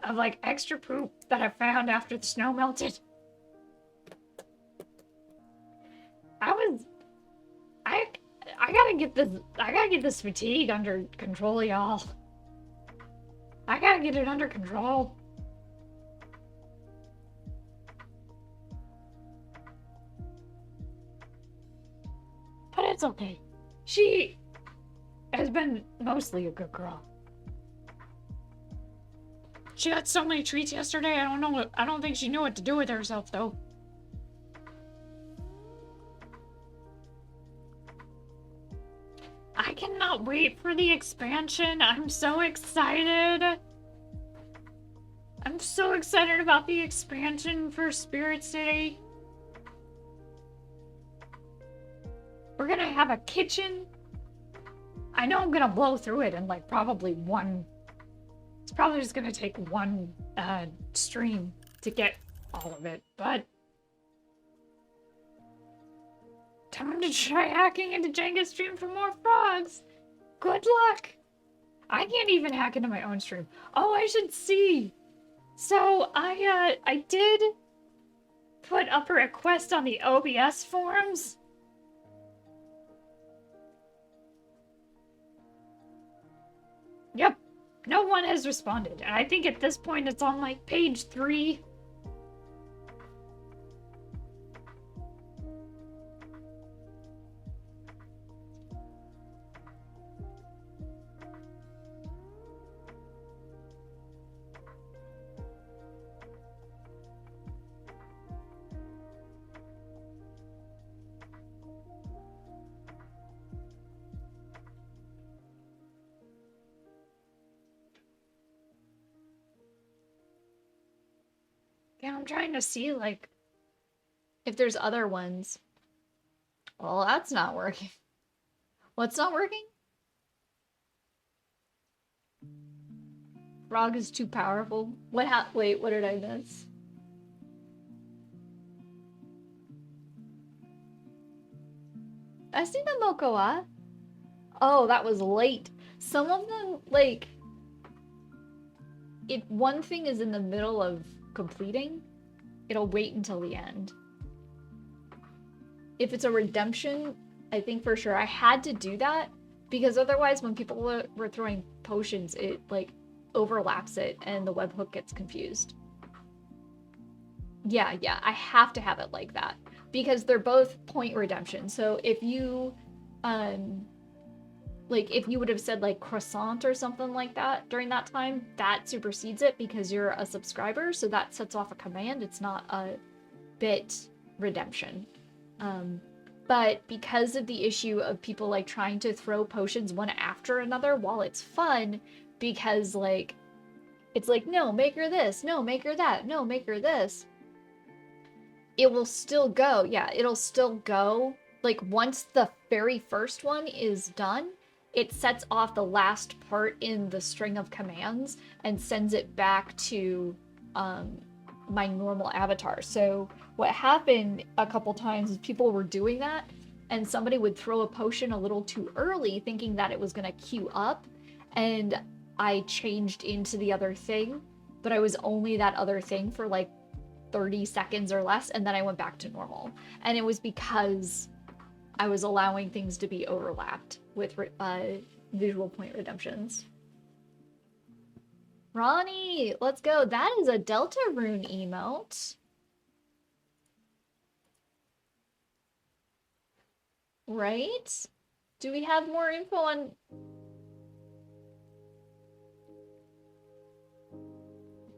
of like extra poop that I found after the snow melted. I gotta get this fatigue under control, y'all. I gotta get it under control. But it's okay. She has been mostly a good girl. She got so many treats yesterday, I don't think she knew what to do with herself, though. I cannot wait for the expansion. I'm so excited. I'm so excited about the expansion for Spirit City. We're gonna have a kitchen. I know I'm gonna blow through it in like probably one. It's probably just gonna take one stream to get all of it, but time to try hacking into Jenga's stream for more frogs. Good luck. I can't even hack into my own stream. Oh, I should see. So I did put up a request on the OBS forums. Yep, no one has responded. And I think at this point it's on like page 3. Yeah, I'm trying to see, like, if there's other ones. Well, that's not working. What's not working? Frog is too powerful. Wait, what did I miss? I seen the Mokoa. Oh, that was late. Some of them, like, if one thing is in the middle of completing, it'll wait until the end. If it's a redemption, I think for sure I had to do that because otherwise when people were throwing potions, it like overlaps it and the webhook gets confused. Yeah, I have to have it like that because they're both point redemption. So if you like if you would have said like croissant or something like that during that time, that supersedes it because you're a subscriber, so that sets off a command. It's not a bit redemption. But because of the issue of people like trying to throw potions one after another, while it's fun, because like it's like, no, make her this, no, make her that, no, make her this, it will still go. Yeah, it'll still go. Like once the very first one is done, it sets off the last part in the string of commands and sends it back to my normal avatar. So what happened a couple times is people were doing that and somebody would throw a potion a little too early thinking that it was going to queue up, and I changed into the other thing, but I was only that other thing for like 30 seconds or less, and then I went back to normal. And it was because I was allowing things to be overlapped with visual point redemptions. Ronnie, let's go. That is a Deltarune emote. Right? Do we have more info on...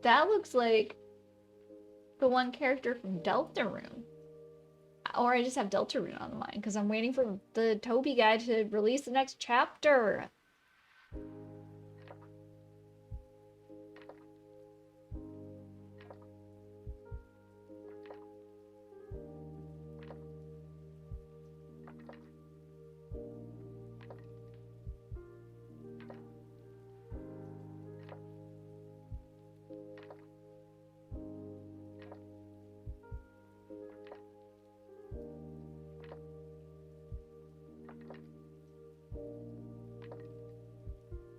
That looks like the one character from Deltarune. Or I just have Deltarune on the mind because I'm waiting for the Toby guy to release the next chapter.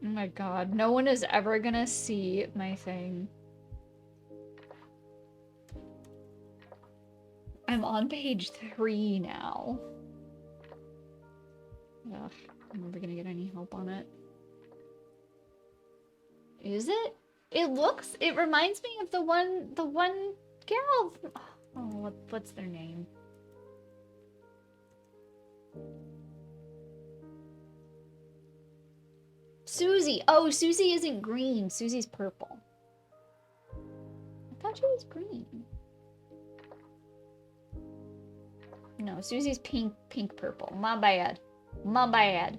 Oh my god, no one is ever gonna see my thing. I'm on page 3 now. Ugh, I'm never gonna get any help on it. Is it? It reminds me of the one gal. Oh, what's their name? Susie. Oh, Susie isn't green. Susie's purple. I thought she was green. No, Susie's pink purple. My bad. My bad.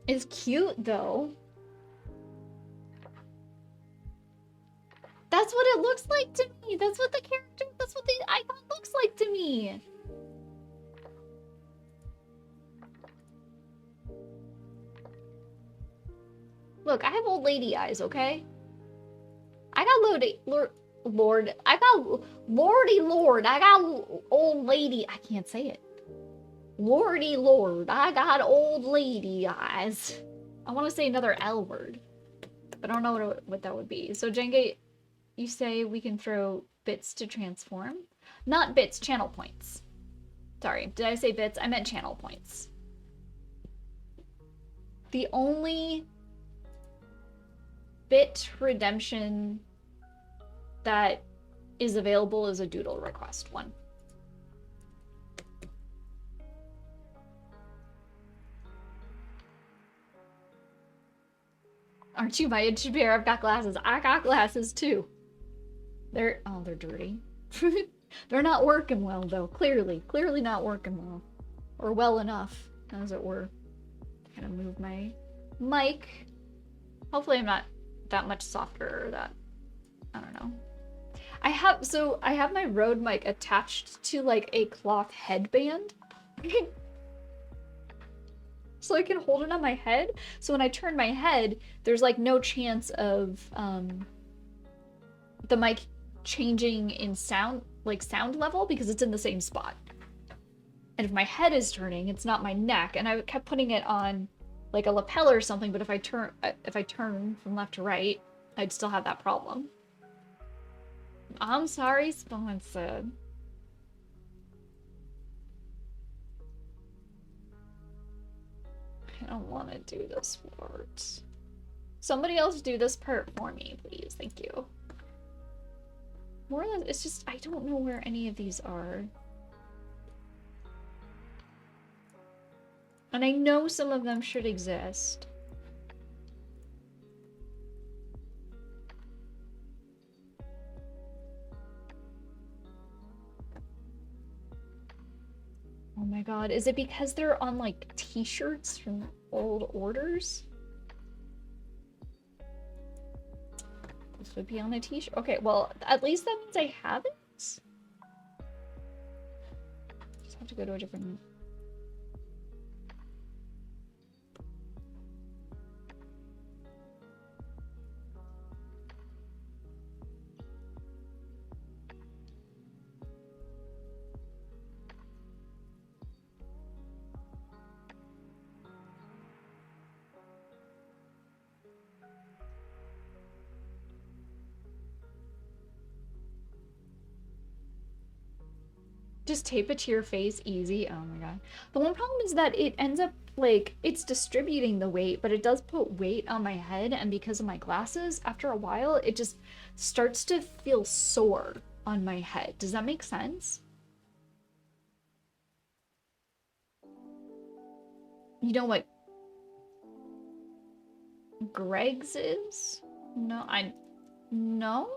It's cute though. That's what it looks like to me. That's what the icon looks like to me. Look, I have old lady eyes, okay? I got Lordy Lord. I got old lady. I can't say it. Lordy Lord. I got old lady eyes. I want to say another L word, but I don't know what that would be. So Jenge, you say we can throw bits to transform? Not bits, channel points. Sorry, did I say bits? I meant channel points. The only bit redemption that is available is a doodle request one. Aren't you my itchy bear? I've got glasses. I got glasses too. They're dirty. They're not working well though. Clearly not working well. Or well enough, as it were. Kind of move my mic. Hopefully I'm not that much softer or that. I don't know. I have my Rode mic attached to like a cloth headband. So I can hold it on my head. So when I turn my head, there's like no chance of the mic changing in sound level because it's in the same spot. And if my head is turning, it's not my neck. And I kept putting it on like a lapel or something, but if I turn from left to right, I'd still have that problem. I'm sorry, Spawn said. I don't want to do this part. Somebody else do this part for me, please. Thank you. More or less, it's just, I don't know where any of these are. And I know some of them should exist. Oh my god, is it because they're on like t-shirts from old orders? This would be on a t-shirt. Okay, well, at least that means I have it. Just have to go to a different... Just tape it to your face, easy. Oh my god. The one problem is that it ends up, like, it's distributing the weight, but it does put weight on my head, and because of my glasses, after a while, it just starts to feel sore on my head. Does that make sense? You know what Greg's is? No, no?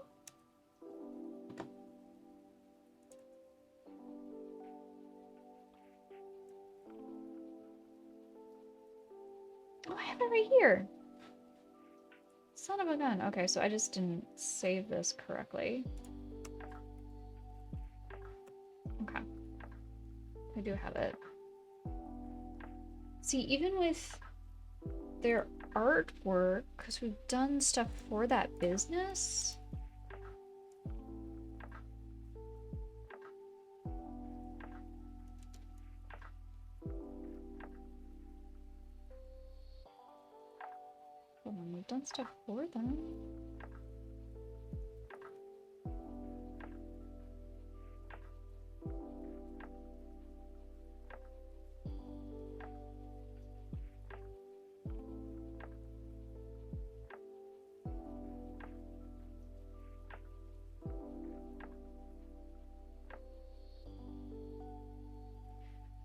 Oh, I have it right here. Son of a gun. Okay, so I just didn't save this correctly. Okay. I do have it. See, even with their artwork, because we've done stuff for that business. Hold on, we've done stuff for them.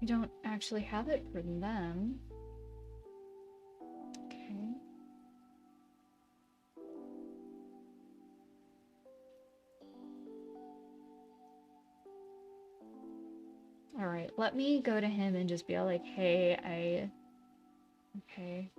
We don't actually have it for them. Okay. All right, let me go to him and just be like, hey, okay.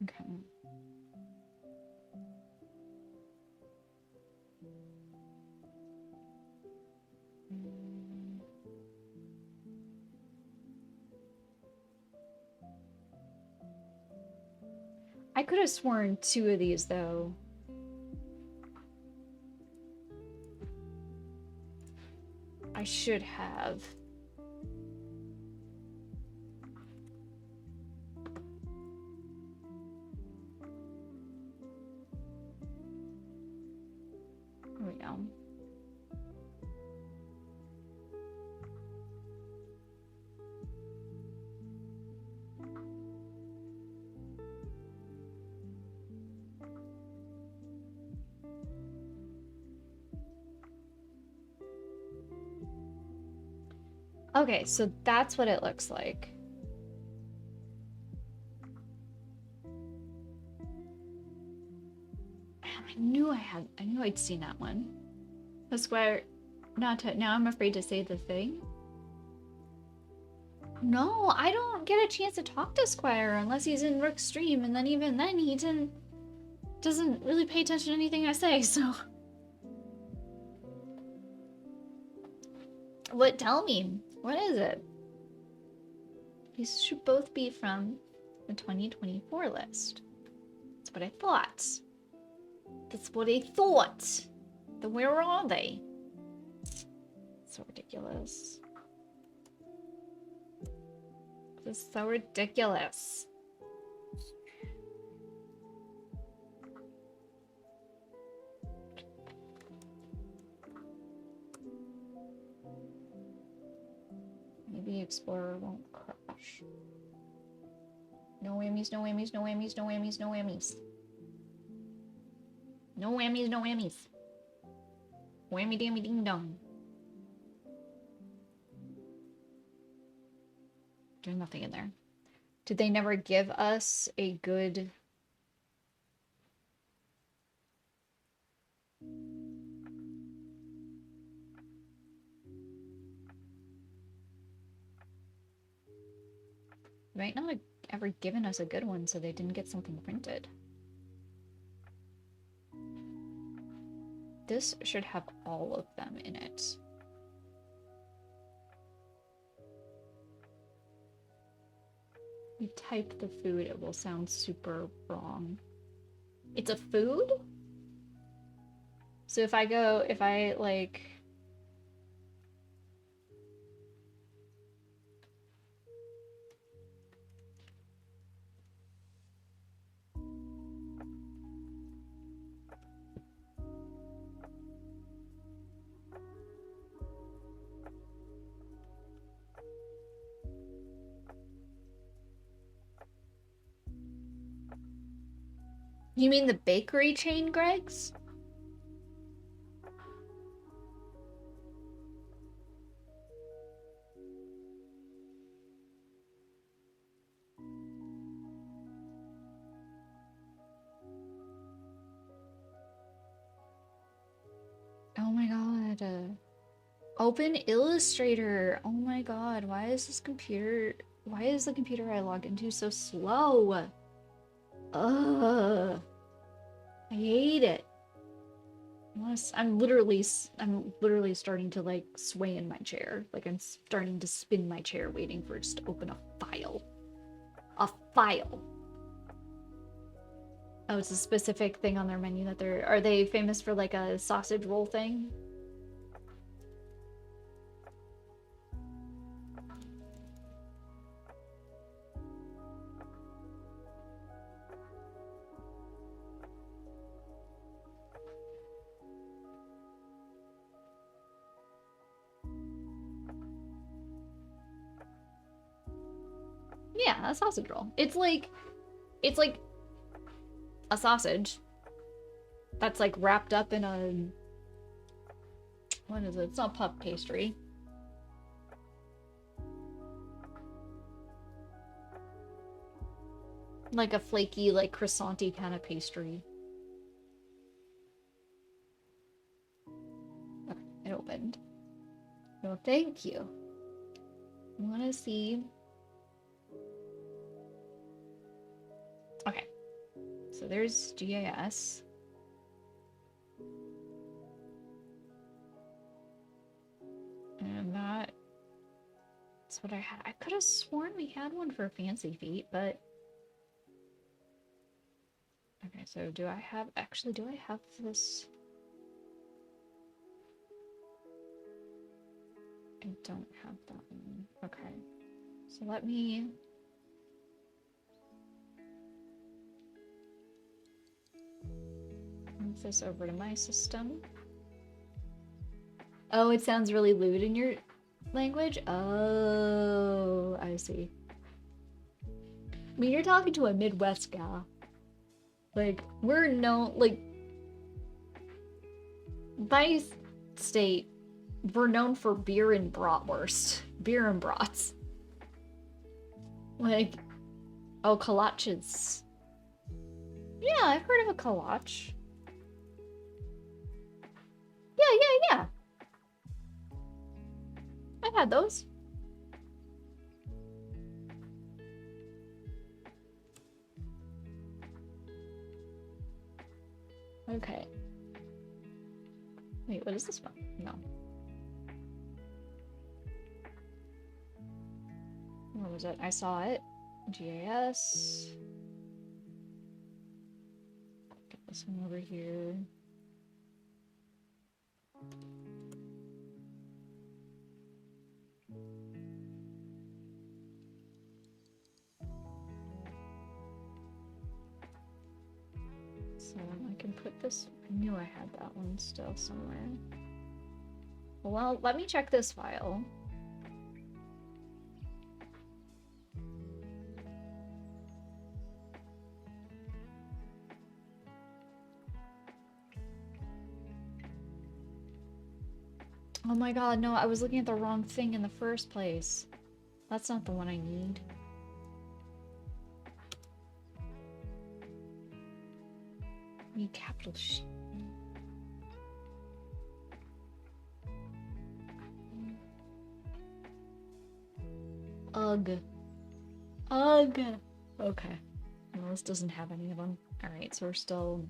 Okay. I could have sworn 2 of these, though. I should have. Here we go. Okay, so that's what it looks like. I knew I'd seen that one. That's where Not to, now I'm afraid to say the thing. No, I don't get a chance to talk to Squire unless he's in Rook's stream, and then even then he doesn't really pay attention to anything I say, so. What, tell me, what is it? These should both be from the 2024 list. That's what I thought. That's what I thought. Then where are they? So ridiculous. This is so ridiculous. Maybe Explorer won't crash. No whammies, no whammies, no whammies, no whammies, no whammies. No whammies, no whammies. Whammy dammy ding dong. There's nothing in there. Did they never give us a good... They might not have ever given us a good one, so they didn't get something printed. This should have all of them in it. You type the food, it will sound super wrong. It's a food? So if I like... You mean the bakery chain, Greg's? Oh my god. Open Illustrator. Oh my god, why is the computer I logged into so slow? Ugh. I hate it. I'm literally starting to like sway in my chair. Like I'm starting to spin my chair waiting for it just to open a file. A file. Oh, it's a specific thing on their menu that are they famous for like a sausage roll thing? Yeah, a sausage roll. It's like a sausage that's like wrapped up in a, what is it? It's not puff pastry. Like a flaky, like croissant-y kind of pastry. Okay, it opened. No, thank you. I want to see. Okay. So there's GIS. And that's what I had. I could have sworn we had one for Fancy Feet, but... Okay, so do I have this? I don't have that one. Okay. So let me... move this over to my system. Oh, it sounds really lewd in your language? Oh, I see. I mean, you're talking to a Midwest gal. Like, we're known, like, by state, we're known for beer and bratwurst. Beer and brats. Like, oh, kolaches. Yeah, I've heard of a kolach. Yeah. I've had those. Okay. Wait, what is this one? No. Where was it? I saw it. GAS. Get this one over here. So I can put this. I knew I had that one still somewhere. Well, let me check this file. Oh my god, no, I was looking at the wrong thing in the first place. That's not the one I need. I need capital sh. Ugh. Ugh. Okay. Well, this doesn't have any of them. Alright, so we're still...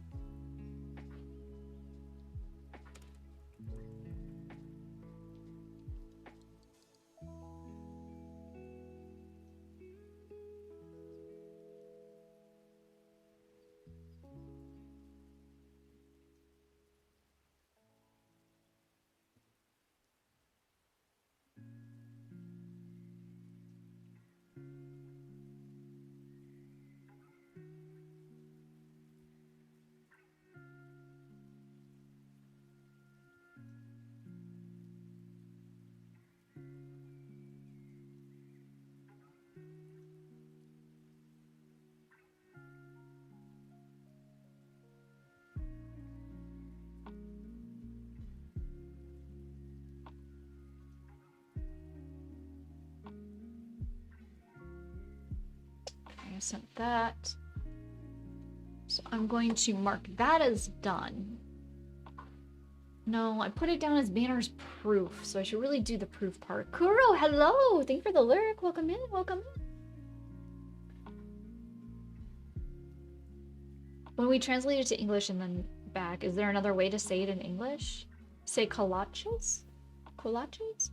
I sent that. So I'm going to mark that as done. No, I put it down as banners proof, so I should really do the proof part. Kuro, hello! Thank you for the lyric. Welcome in, welcome in. When we translate it to English and then back, is there another way to say it in English? Say collages? Collages?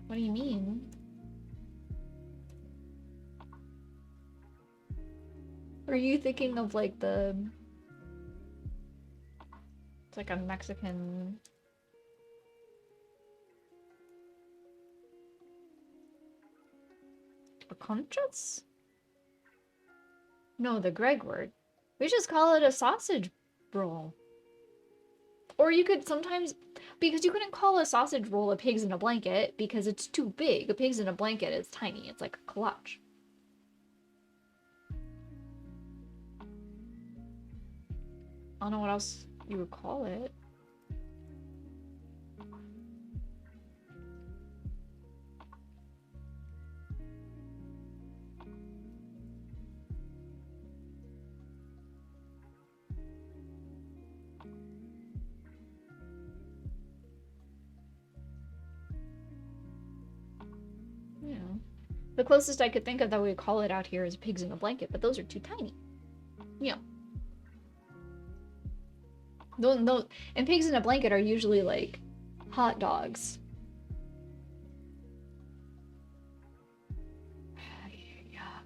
What do you mean? Are you thinking of like the... It's like a Mexican... Conchas? No, the Greg word. We just call it a sausage roll. Or you could sometimes... Because you couldn't call a sausage roll a pigs in a blanket because it's too big. A pigs in a blanket is tiny. It's like a collage. I don't know what else you would call it. Yeah. The closest I could think of that we would call it out here is pigs in a blanket, but those are too tiny. Yeah. No, and pigs in a blanket are usually like hot dogs.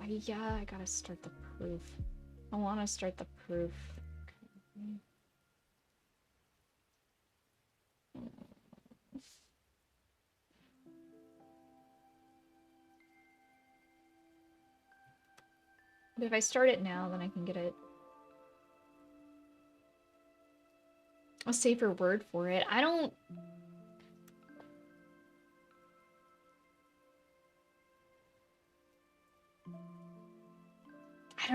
Yeah, I gotta start the proof. I want to start the proof. But if I start it now, then I can get it. A safer word for it. I don't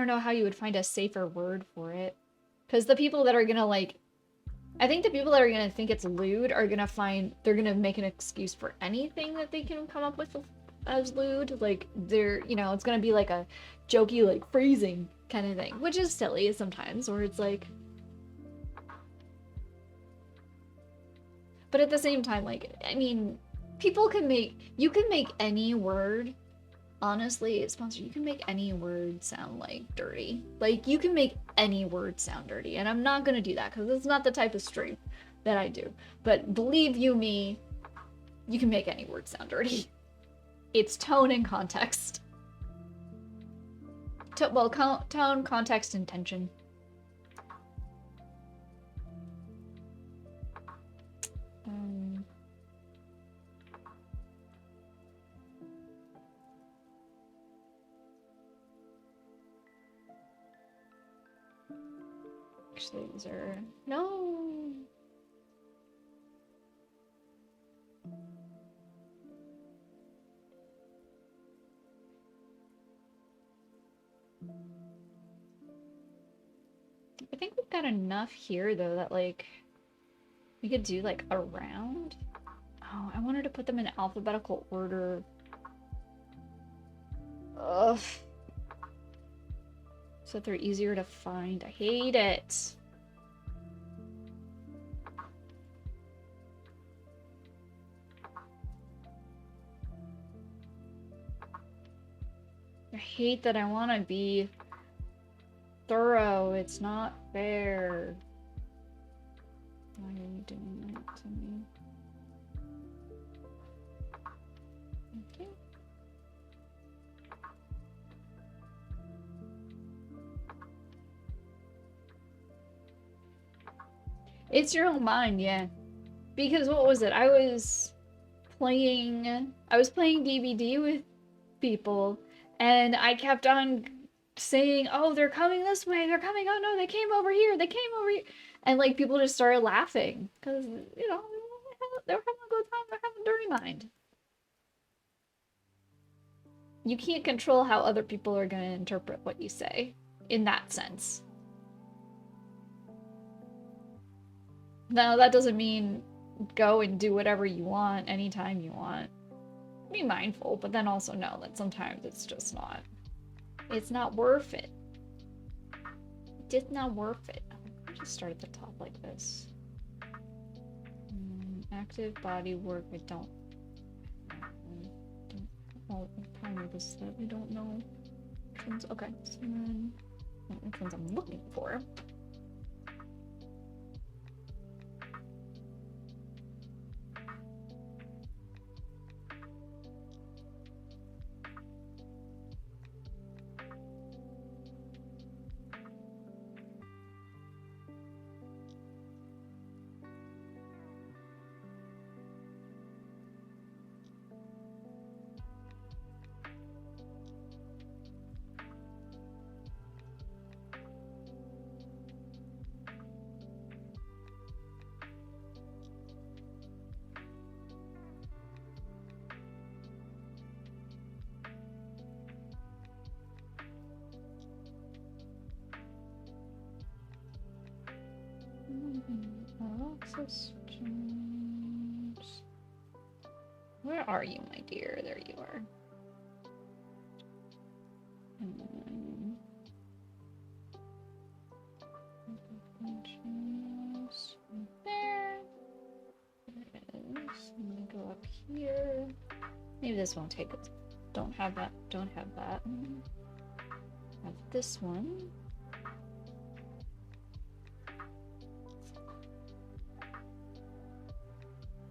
know how you would find a safer word for it. Because the people that are gonna like... I think the people that are gonna think it's lewd are gonna find... They're gonna make an excuse for anything that they can come up with as lewd. Like, they're... You know, it's gonna be like a jokey, like, phrasing kind of thing. Which is silly sometimes, where it's like... But at the same time, like, I mean... People can make, you can make any word, honestly, sponsor, you can make any word sound like dirty. Like, you can make any word sound dirty, and I'm not gonna do that because it's not the type of stream that I do. But believe you me, you can make any word sound dirty. It's tone and context. Well, tone, context, intention. Actually, these are... No! I think we've got enough here, though, that, like, we could do, like, a round. Oh, I wanted to put them in alphabetical order. Ugh. So that they're easier to find. I hate it. I hate that I want to be thorough. It's not fair. Why are you doing that to me? Okay. It's your own mind, yeah. Because what was it? I was playing DBD with people, and I kept on saying, oh, they're coming this way, they're coming, oh no, they came over here, and like people just started laughing because, you know, they're having a good time, they're having a dirty mind. You can't control how other people are going to interpret what you say in that sense. Now, that doesn't mean go and do whatever you want anytime you want. Be mindful, but then also know that sometimes it's just not. It's not worth it. It's not worth it. I'll just start at the top like this. Active body work, I don't. Well, probably this that we don't know. Okay, so then which ones I'm looking for. Where are you, my dear? There you are. And then there. There it is. I'm gonna go up here. Maybe this won't take it. Don't have that. Don't have that. Have this one.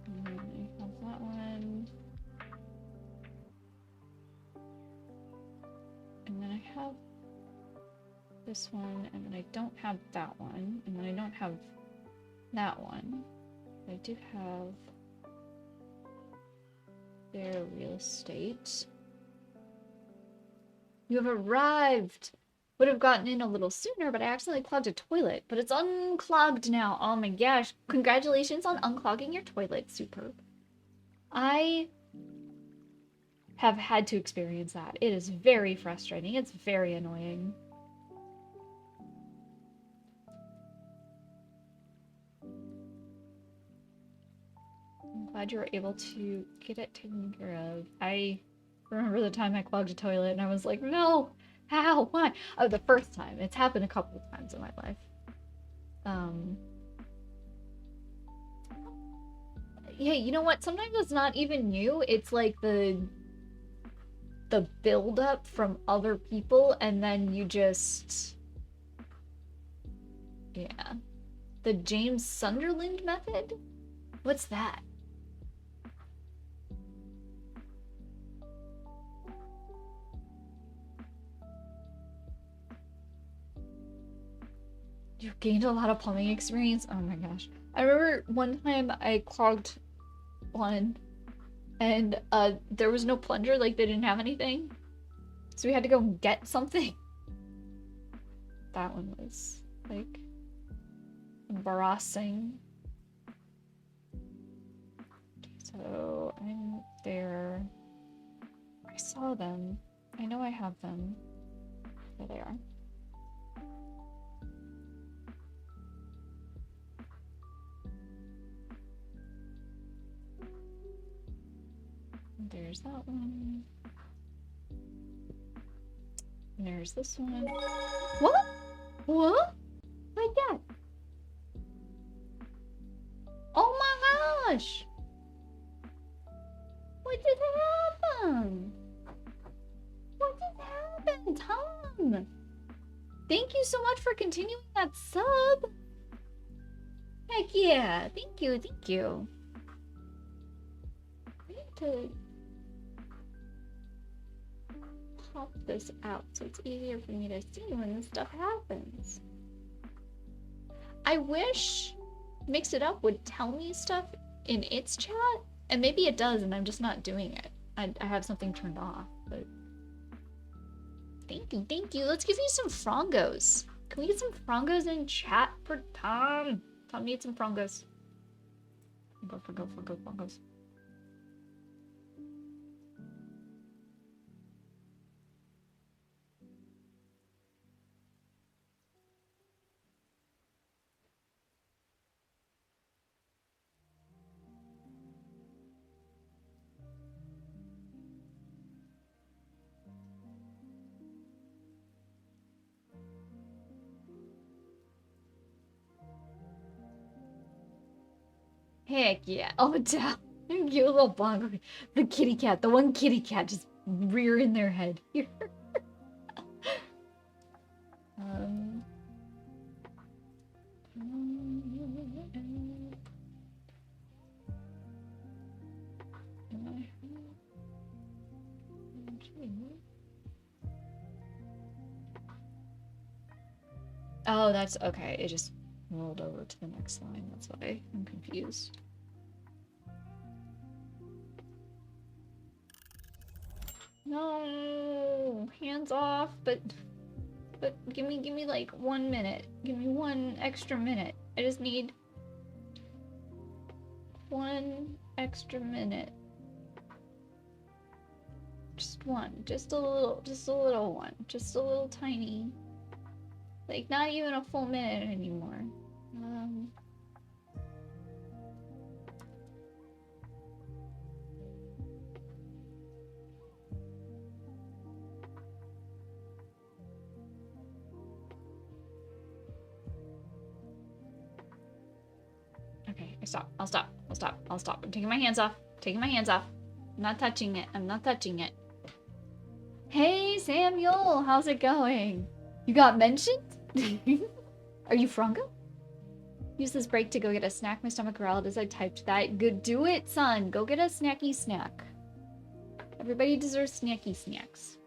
And then I have that one. And then I have this one, and then I don't have that one, and then I don't have that one. I do have their real estate. You have arrived! Would have gotten in a little sooner, but I accidentally clogged a toilet. But it's unclogged now. Oh my gosh. Congratulations on unclogging your toilet. Superb. I have had to experience that. It is very frustrating. It's very annoying. I'm glad you were able to get it taken care of. I remember the time I clogged a toilet and I was like, no! How? Why? Oh, the first time. It's happened a couple of times in my life. Hey, you know what? Sometimes it's not even you. It's like the build-up from other people, and then you just... Yeah. The James Sunderland method? What's that? You've gained a lot of plumbing experience? Oh my gosh. I remember one time I clogged one, and there was no plunger, like they didn't have anything. So we had to go get something. That one was, like, embarrassing. So, I'm there. I saw them. I know I have them. There they are. There's that one. And there's this one. What? What? Like that? Oh my gosh! What just happened? What just happened, Tom? Thank you so much for continuing that sub. Heck yeah! Thank you, thank you. I need to pop this out so it's easier for me to see when this stuff happens. I wish Mix It Up would tell me stuff in its chat, and maybe it does and I'm just not doing it. I have something turned off, but... Thank you, thank you. Let's give you some frongos. Can we get some frongos in chat for Tom? Tom needs some frongos. Frongos. Heck yeah. Oh, Tom. Cute little bongo. The kitty cat. The one kitty cat just rearing their head here. um... Oh, that's okay. It just rolled over to the next line. That's why I'm confused. No, hands off. But give me like 1 minute. Give me 1 extra minute. I just need 1 extra minute. Just one. Just a little one. Just a little tiny. Like, not even a full minute anymore. Okay, I'll stop. I'm taking my hands off. I'm not touching it. Hey, Samuel, how's it going? You got mentioned? Are you Frongo? Use this break to go get a snack. My stomach growled as I typed that. Good, do it, son. Go get a snacky snack. Everybody deserves snacky snacks.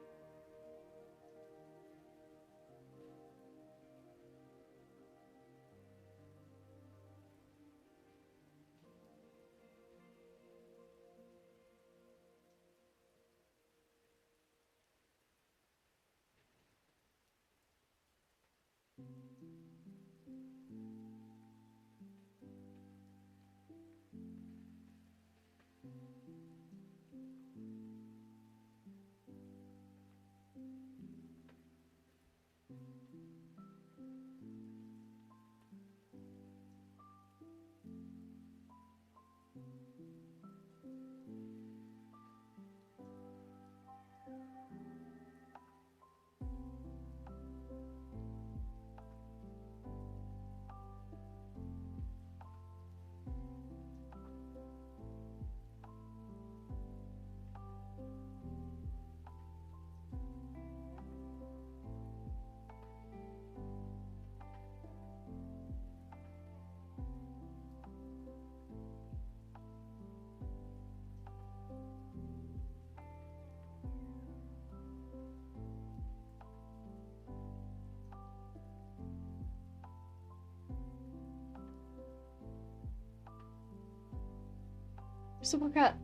Super cut.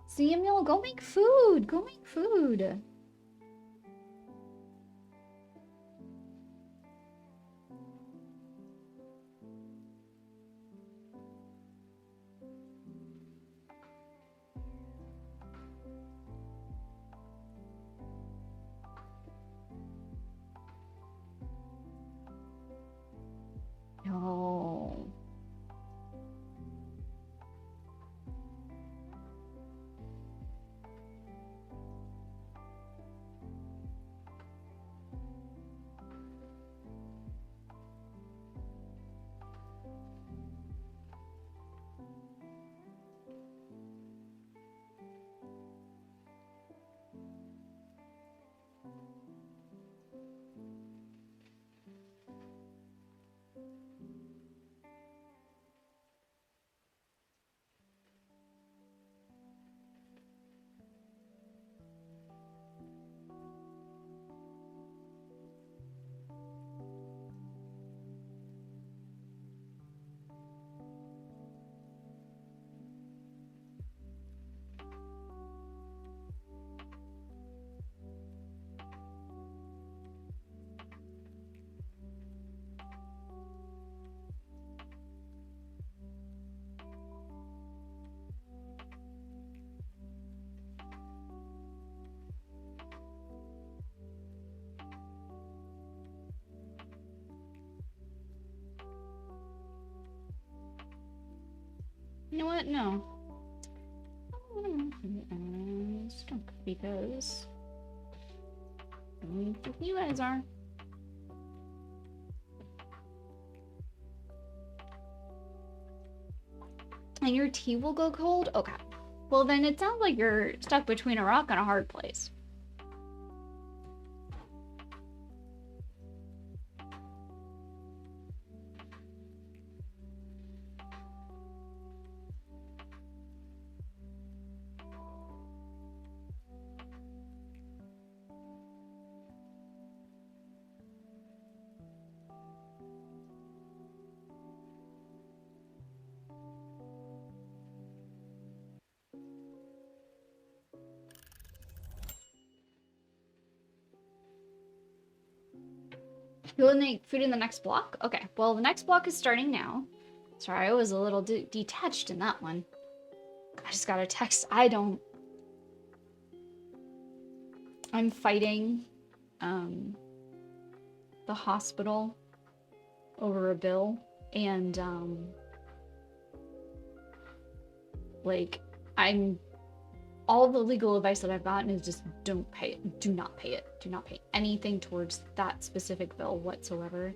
Samuel, go make food. Go make food. No. You know what? No. Stunk because you guys are. And your tea will go cold? Okay. Well, then it sounds like you're stuck between a rock and a hard place. You'll make food in the next block? Okay, well, the next block is starting now. Sorry, I was a little detached in that one. I just got a text. I'm fighting the hospital over a bill, and like, all the legal advice that I've gotten is just don't pay it. Do not pay it. Do not pay anything towards that specific bill whatsoever.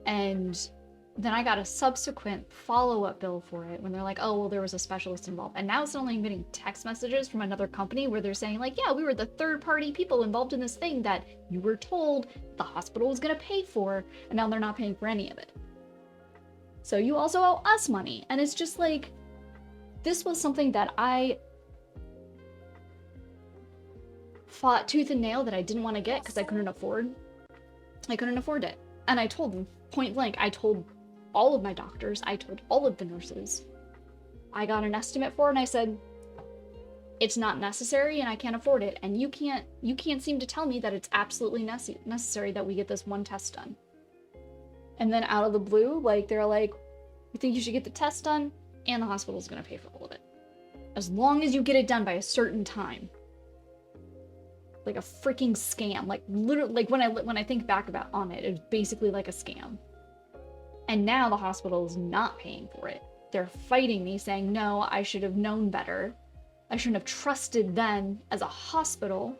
And then I got a subsequent follow-up bill for it when they're like, oh, well, there was a specialist involved. And now suddenly I'm getting text messages from another company where they're saying like, yeah, we were the third-party people involved in this thing that you were told the hospital was gonna pay for, and now they're not paying for any of it. So you also owe us money. And it's just like, this was something that I fought tooth and nail that I didn't want to get because I couldn't afford it. And I told them point blank, I told all of my doctors, I told all of the nurses. I got an estimate for it and I said, it's not necessary and I can't afford it. And you can't seem to tell me that it's absolutely necessary that we get this one test done. And then out of the blue, like, they're like, we think you should get the test done and the hospital's gonna pay for all of it. As long as you get it done by a certain time. Like a freaking scam. Like, literally, like, when I think back on it, it was basically like a scam. And now the hospital is not paying for it. They're fighting me, saying, no, I should have known better. I shouldn't have trusted them as a hospital.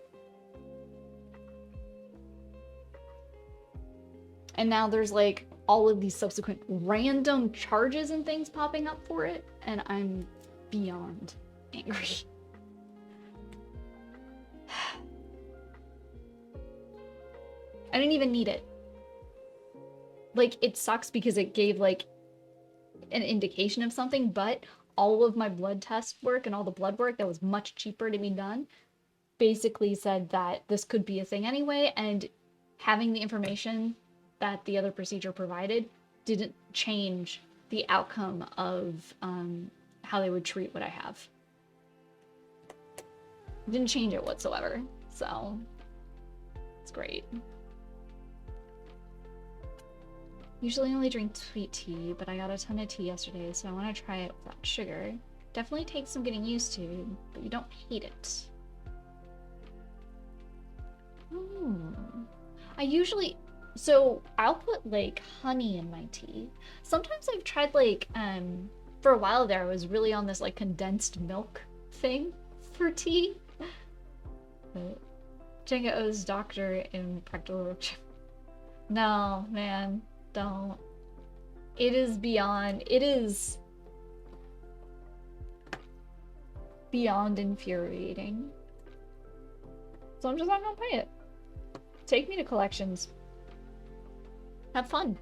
And now there's, like, all of these subsequent random charges and things popping up for it, and I'm beyond angry. I didn't even need it. Like, it sucks because it gave, like, an indication of something, but all of my blood test work and all the blood work that was much cheaper to be done basically said that this could be a thing anyway, and having the information that the other procedure provided didn't change the outcome of how they would treat what I have. Didn't change it whatsoever, so it's great. Usually only drink sweet tea, but I got a ton of tea yesterday, so I want to try it without sugar. Definitely takes some getting used to, but you don't hate it. I usually... So, I'll put, like, honey in my tea. Sometimes I've tried, like, for a while there, I was really on this, like, condensed milk thing for tea. Jenga owes doctor in practical... No, man, don't. It is beyond... It is... beyond infuriating. So I'm just not gonna pay it. Take me to collections. Have fun.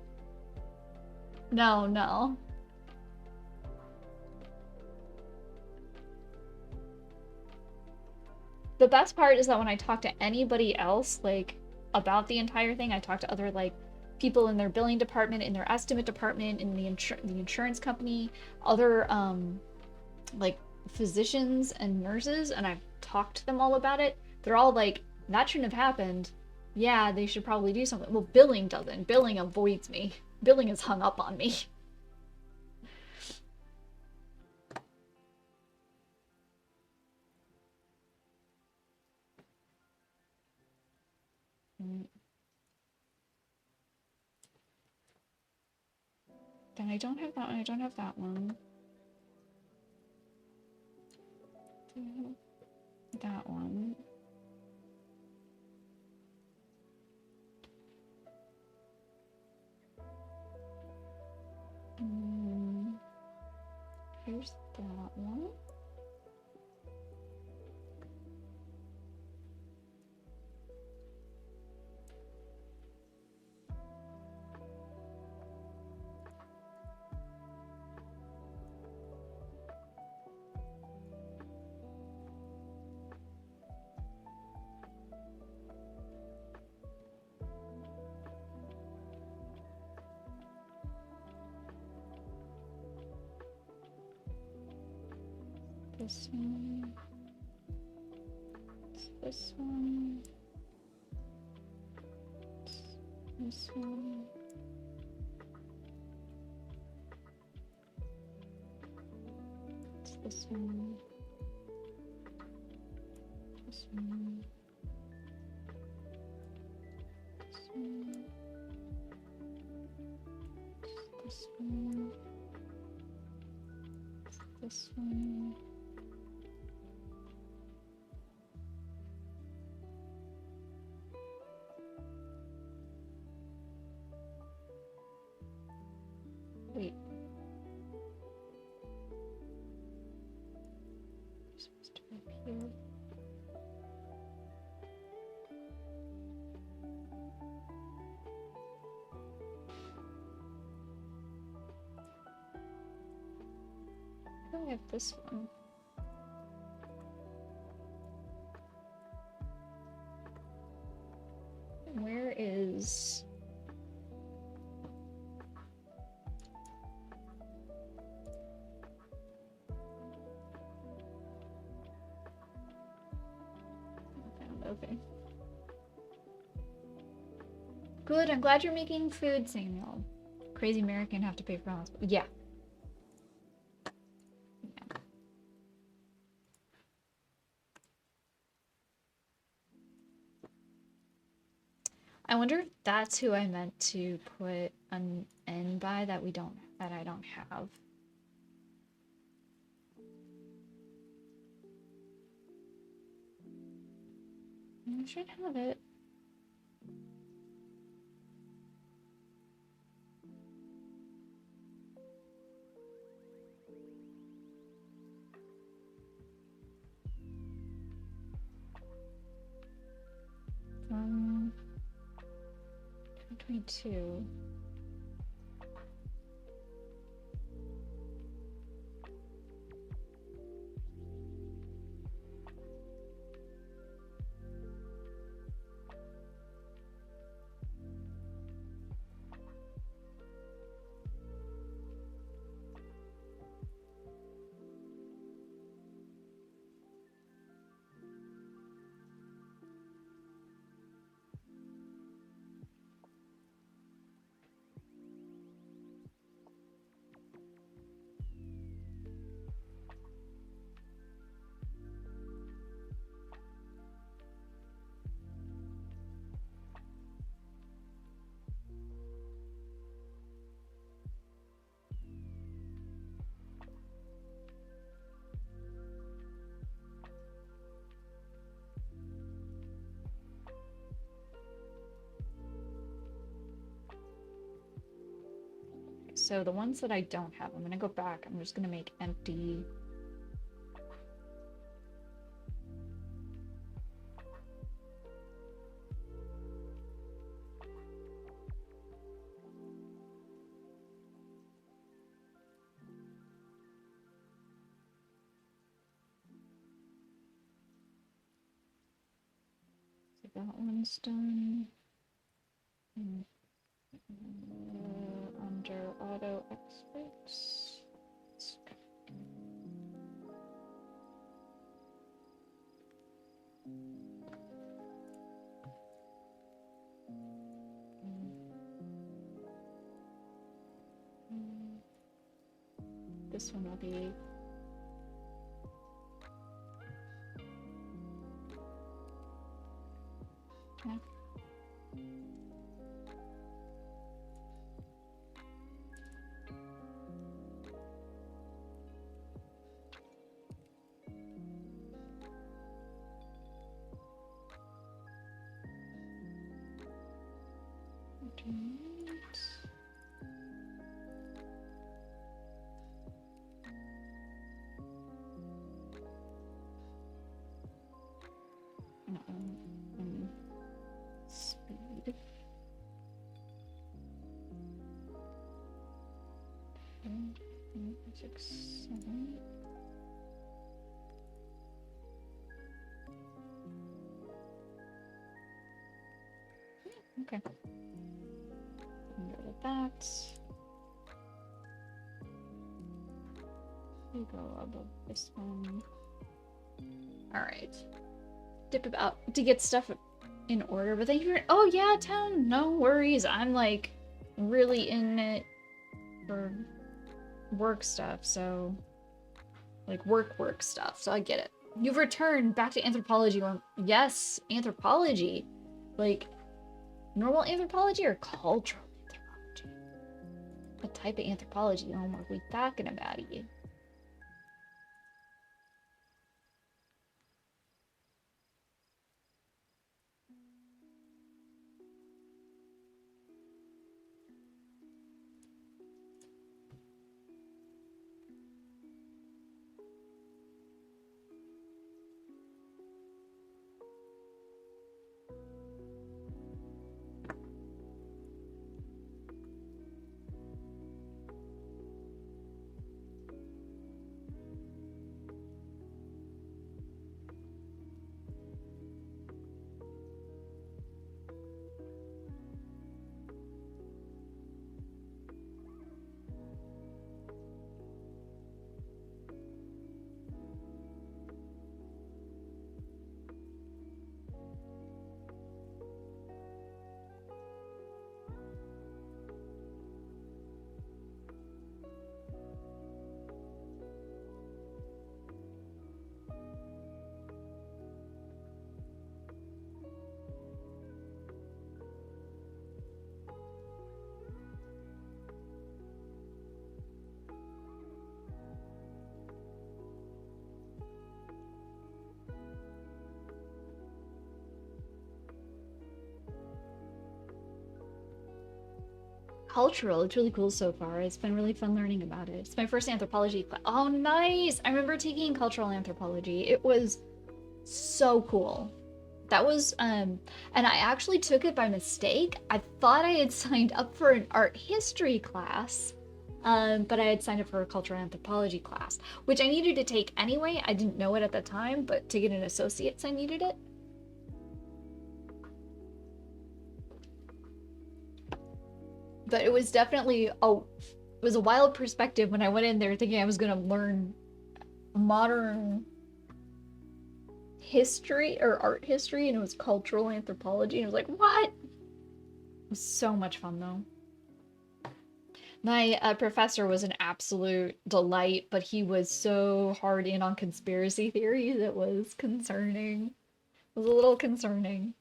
No, no. The best part is that when I talk to anybody else, like, about the entire thing, I talk to other, like, people in their billing department, in their estimate department, in the insurance company, other, like, physicians and nurses, and I've talked to them all about it. They're all like, that shouldn't have happened. Yeah, they should probably do something. Well, billing doesn't. Billing avoids me. Billing is hung up on me. Then I don't have that one. I don't have that one. That one. Here's that one. This one. This one. This one. It's this one. This one. This one. This one. This one. Wait. You're supposed to be up here. I have this one. Where is... Okay. Good, I'm glad you're making food, Samuel. Crazy American have to pay for hospital. Yeah. I wonder if that's who I meant to put an N by that I don't have. I should have it. From 2022. so the ones that I don't have, I'm gonna go back. I'm just gonna make empty. So that one's done. Under auto experts. This one will be okay. Speed. 6, 7. Okay. Go with that. We go above this one. Alright. Dip about to get stuff in order, but thank you for— oh yeah, town, no worries. I'm like really in it for work stuff, so like work stuff, so I get it. You've returned back to anthropology. Yes, anthropology. Like normal anthropology or cultural anthropology? What type of anthropology are we talking about here? Cultural, it's really cool so far. It's been really fun learning about it. It's my first anthropology class. Oh, nice! I remember taking cultural anthropology. It was so cool. That was, and I actually took it by mistake. I thought I had signed up for an art history class, but I had signed up for a cultural anthropology class, which I needed to take anyway. I didn't know it at the time, but to get an associate's, I needed it. But it was definitely, oh, it was a wild perspective when I went in there thinking I was going to learn modern history or art history, and it was cultural anthropology, and I was like, what? It was so much fun though. My professor was an absolute delight, but he was so hard in on conspiracy theories, it was concerning. It was a little concerning.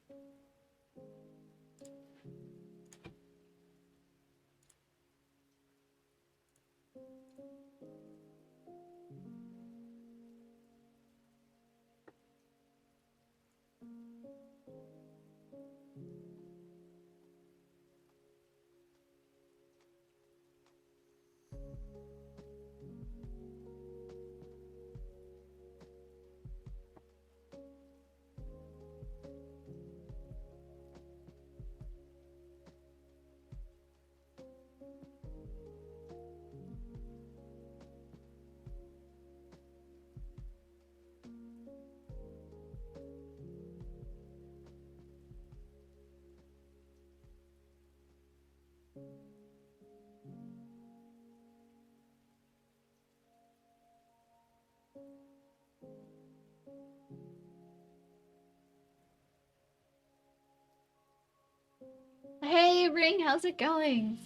Hey, Ring, how's it going?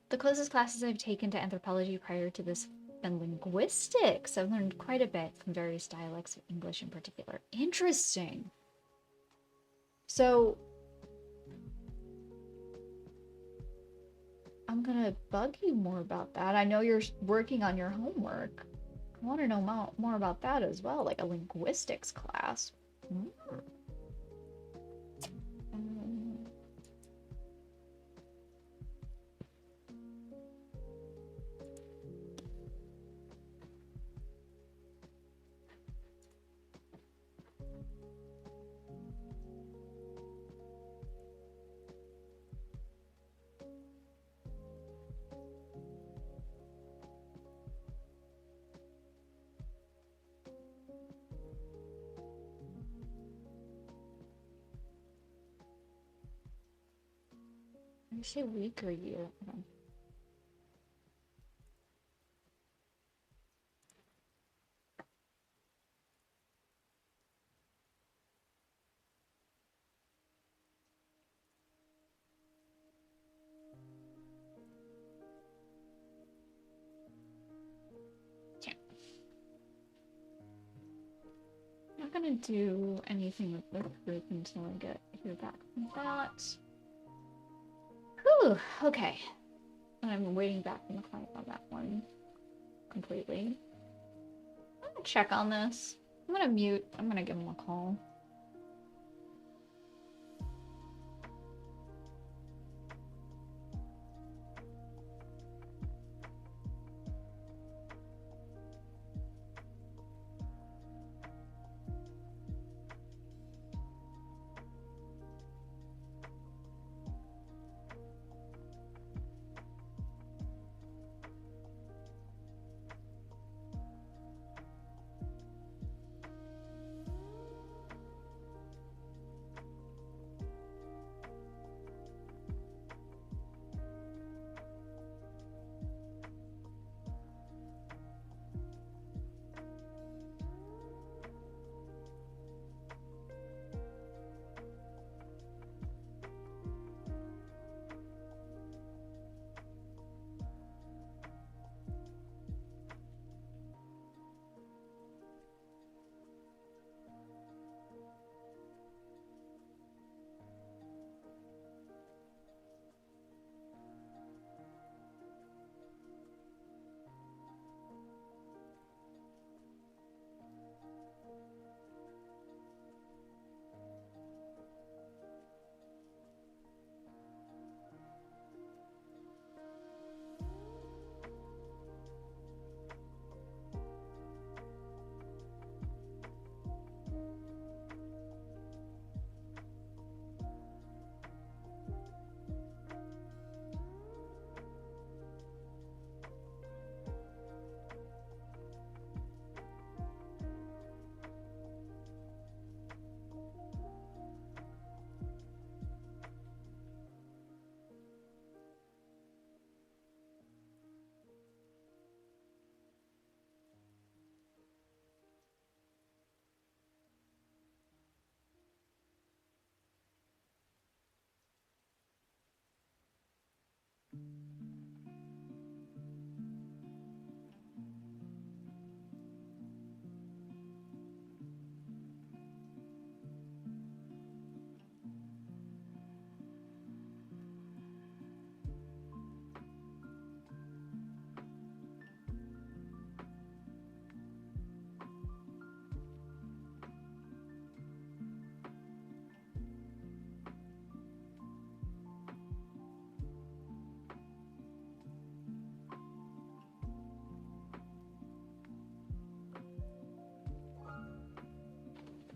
The closest classes I've taken to anthropology prior to this have been linguistics. I've learned quite a bit from various dialects of English in particular. Interesting. So, I'm gonna bug you more about that. I know you're working on your homework. I want to know more about that as well, like a linguistics class. Mm. Um, I say week or year. I'm not gonna do anything with this group until I hear back from that. Whew, okay. And I'm waiting back from the client on that one completely. I'm gonna check on this. I'm gonna mute. I'm gonna give him a call.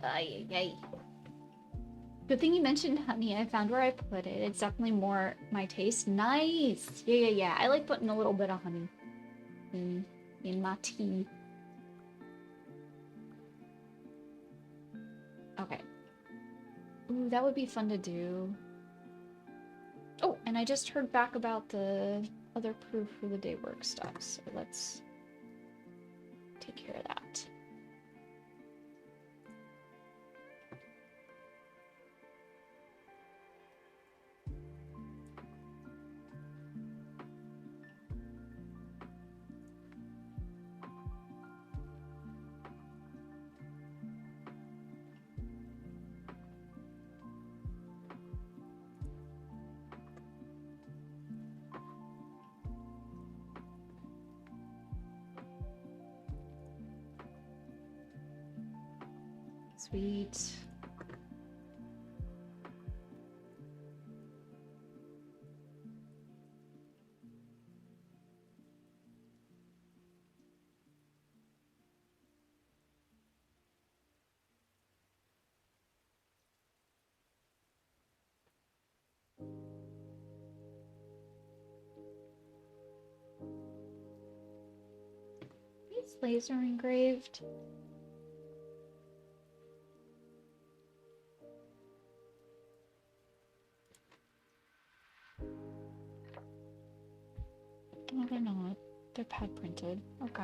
Ay, ay, ay. Good thing you mentioned honey. I found where I put it. It's definitely more my taste. Nice. Yeah, yeah, yeah. I like putting a little bit of honey in my tea. Okay. Ooh, that would be fun to do. Oh, and I just heard back about the other proof for the day work stuff, so let's take care of that. Sweet. It's laser engraved. No, they're not. They're pad printed. Okay.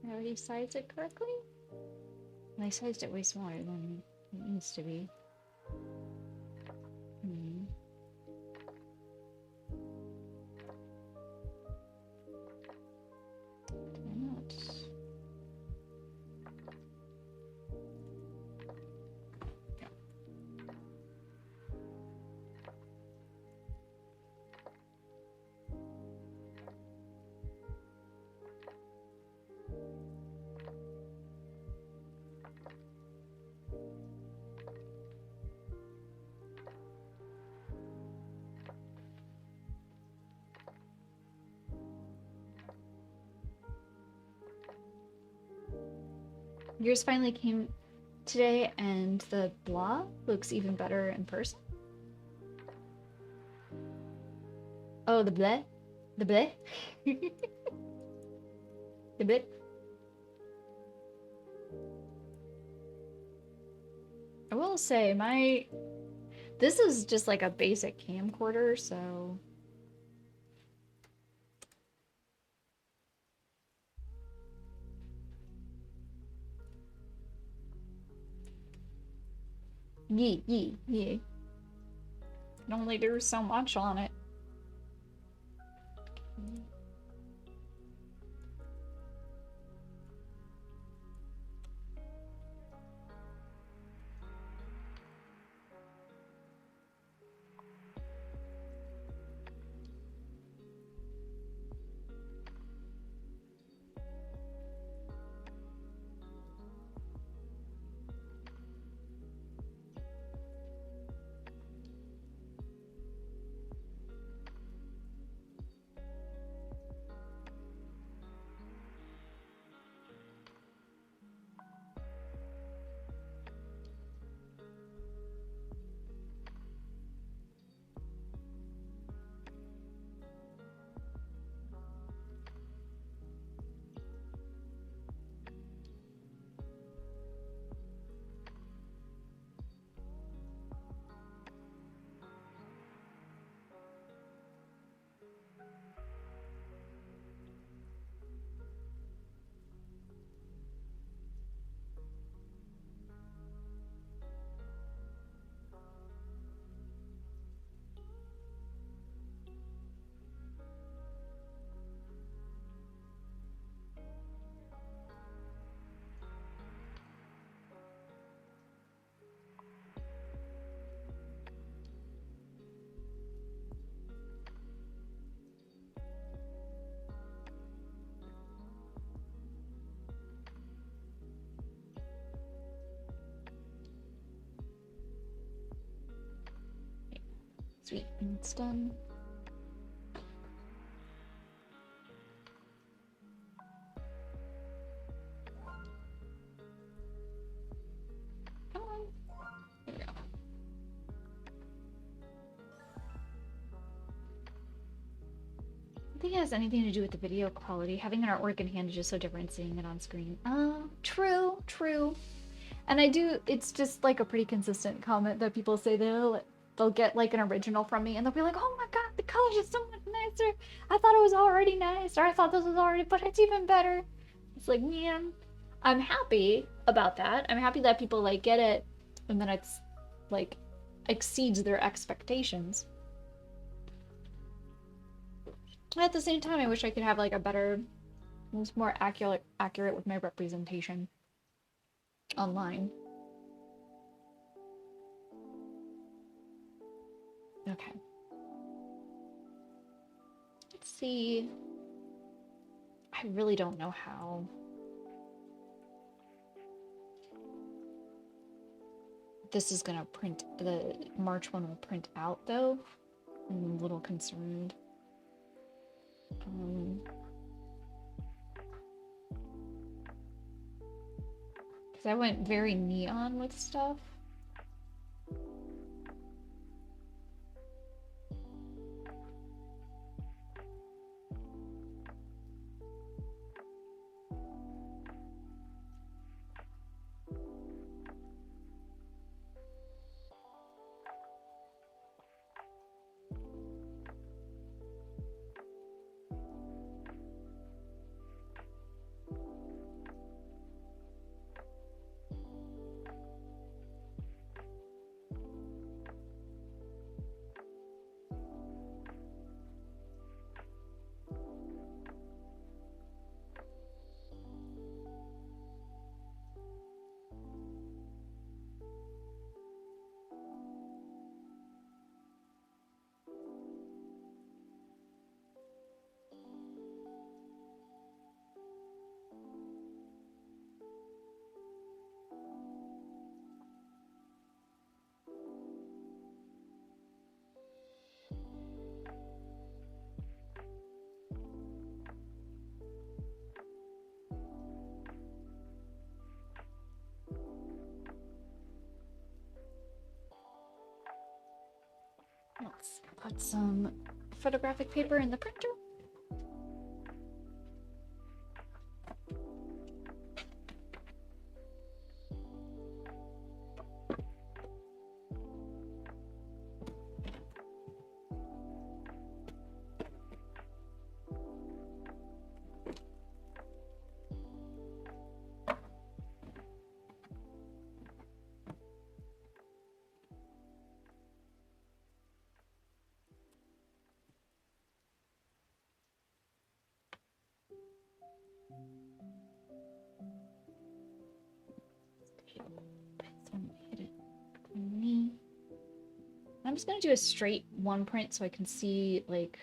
I already sized it correctly? I sized it way smaller than it needs to be. Hmm. Did I not? Yours finally came today, and the blah looks even better in person. Oh, the bleh? The bleh? The bleh? I will say, this is just like a basic camcorder, so... Yeah. Can only do so much on it. Sweet, and it's done. Come on. There we go. think it has anything to do with the video quality. Having an artwork in hand is just so different seeing it on screen. True, true. And I do, it's just like a pretty consistent comment that people say they'll get like an original from me and they'll be like, oh my god, the colors are so much nicer. I thought it was already nice, or I thought this was already, but it's even better. It's like, man, I'm happy about that. I'm happy that people like get it and then it's like exceeds their expectations. At the same time, I wish I could have like a better, it's more accurate with my representation online. Okay. Let's see. I really don't know how. This is gonna print, the March one will print out though. I'm a little concerned. Because I went very neon with stuff. Let's put some photographic paper in the printer. I'm just gonna do a straight one print so I can see like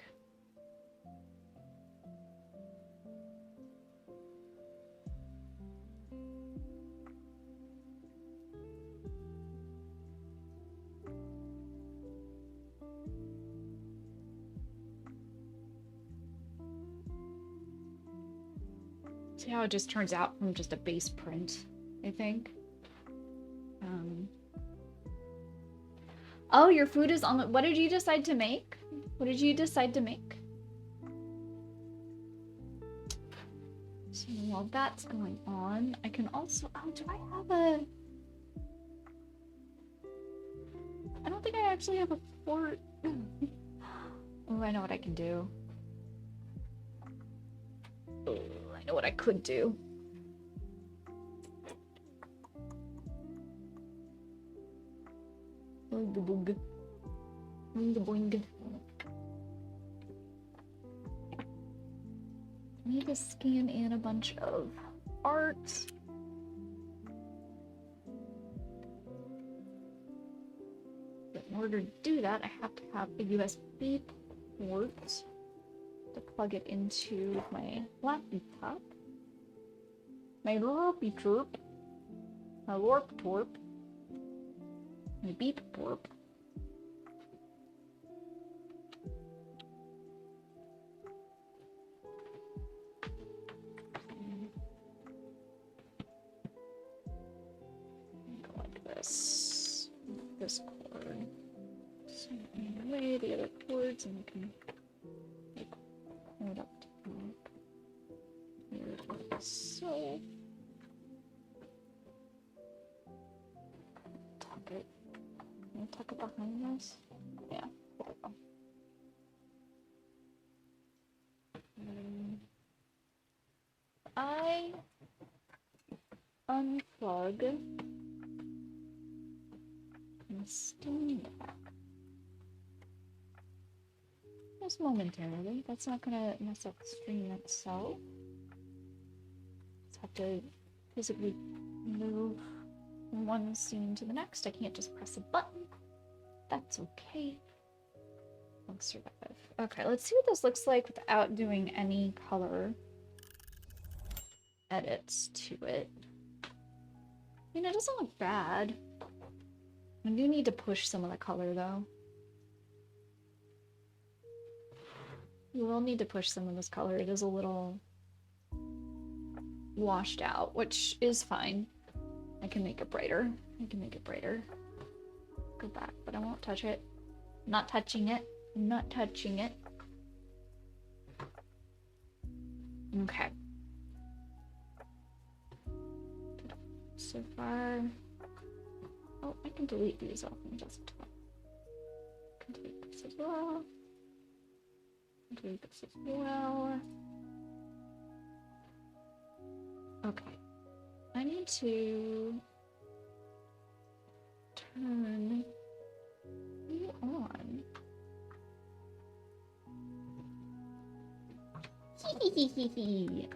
see how it just turns out from just a base print, I think. Oh, your food is on the, what did you decide to make? What did you decide to make? So while that's going on, I can also, oh, do I have a, I don't think I actually have a fork. Oh, I know what I can do. Oh, I know what I could do. Boing boing. Boing boing. I need to scan in a bunch of art. But in order to do that, I have to have a USB port to plug it into my laptop. My lorpy torp. My lorp torp. My beep torp. Go like this. This cord. So away the other cords and we can like pull it up so... Tuck it. Can I tuck it behind this? Yeah, there we go. I unplug the Steam Deck. Just momentarily. That's not gonna mess up the stream itself. Just have to physically move from one scene to the next. I can't just press a button. That's okay. I'll survive. Okay, let's see what this looks like without doing any color edits to it. I mean, it doesn't look bad. I do need to push some of the color, though. You will need to push some of this color. It is a little washed out, which is fine. I can make it brighter. I can make it brighter. Go back, but I won't touch it. I'm not touching it. I'm not touching it. Okay. So far... Oh, I can delete these off in just a moment. I can delete this as well. Delete this as well. Okay. I need to turn you on.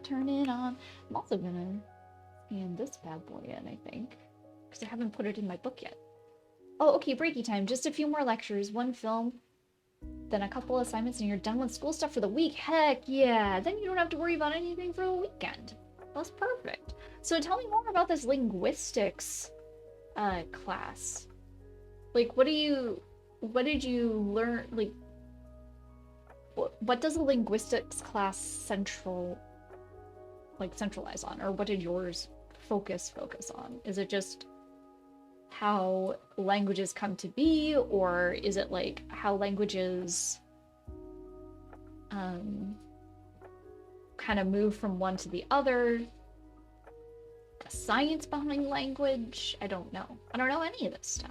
Turn it on. I'm also gonna scan this bad boy in, I think, because I haven't put it in my book yet. Oh, okay, breaky time. Just a few more lectures, one film, then a couple assignments, and you're done with school stuff for the week. Heck yeah! Then you don't have to worry about anything for the weekend. That's perfect. So tell me more about this linguistics class. Like, what did you learn? Like, what does a linguistics class centralize on? Or what did yours focus on? Is it just how languages come to be, or is it like how languages kind of move from one to the other? The science behind language? I don't know. I don't know any of this stuff.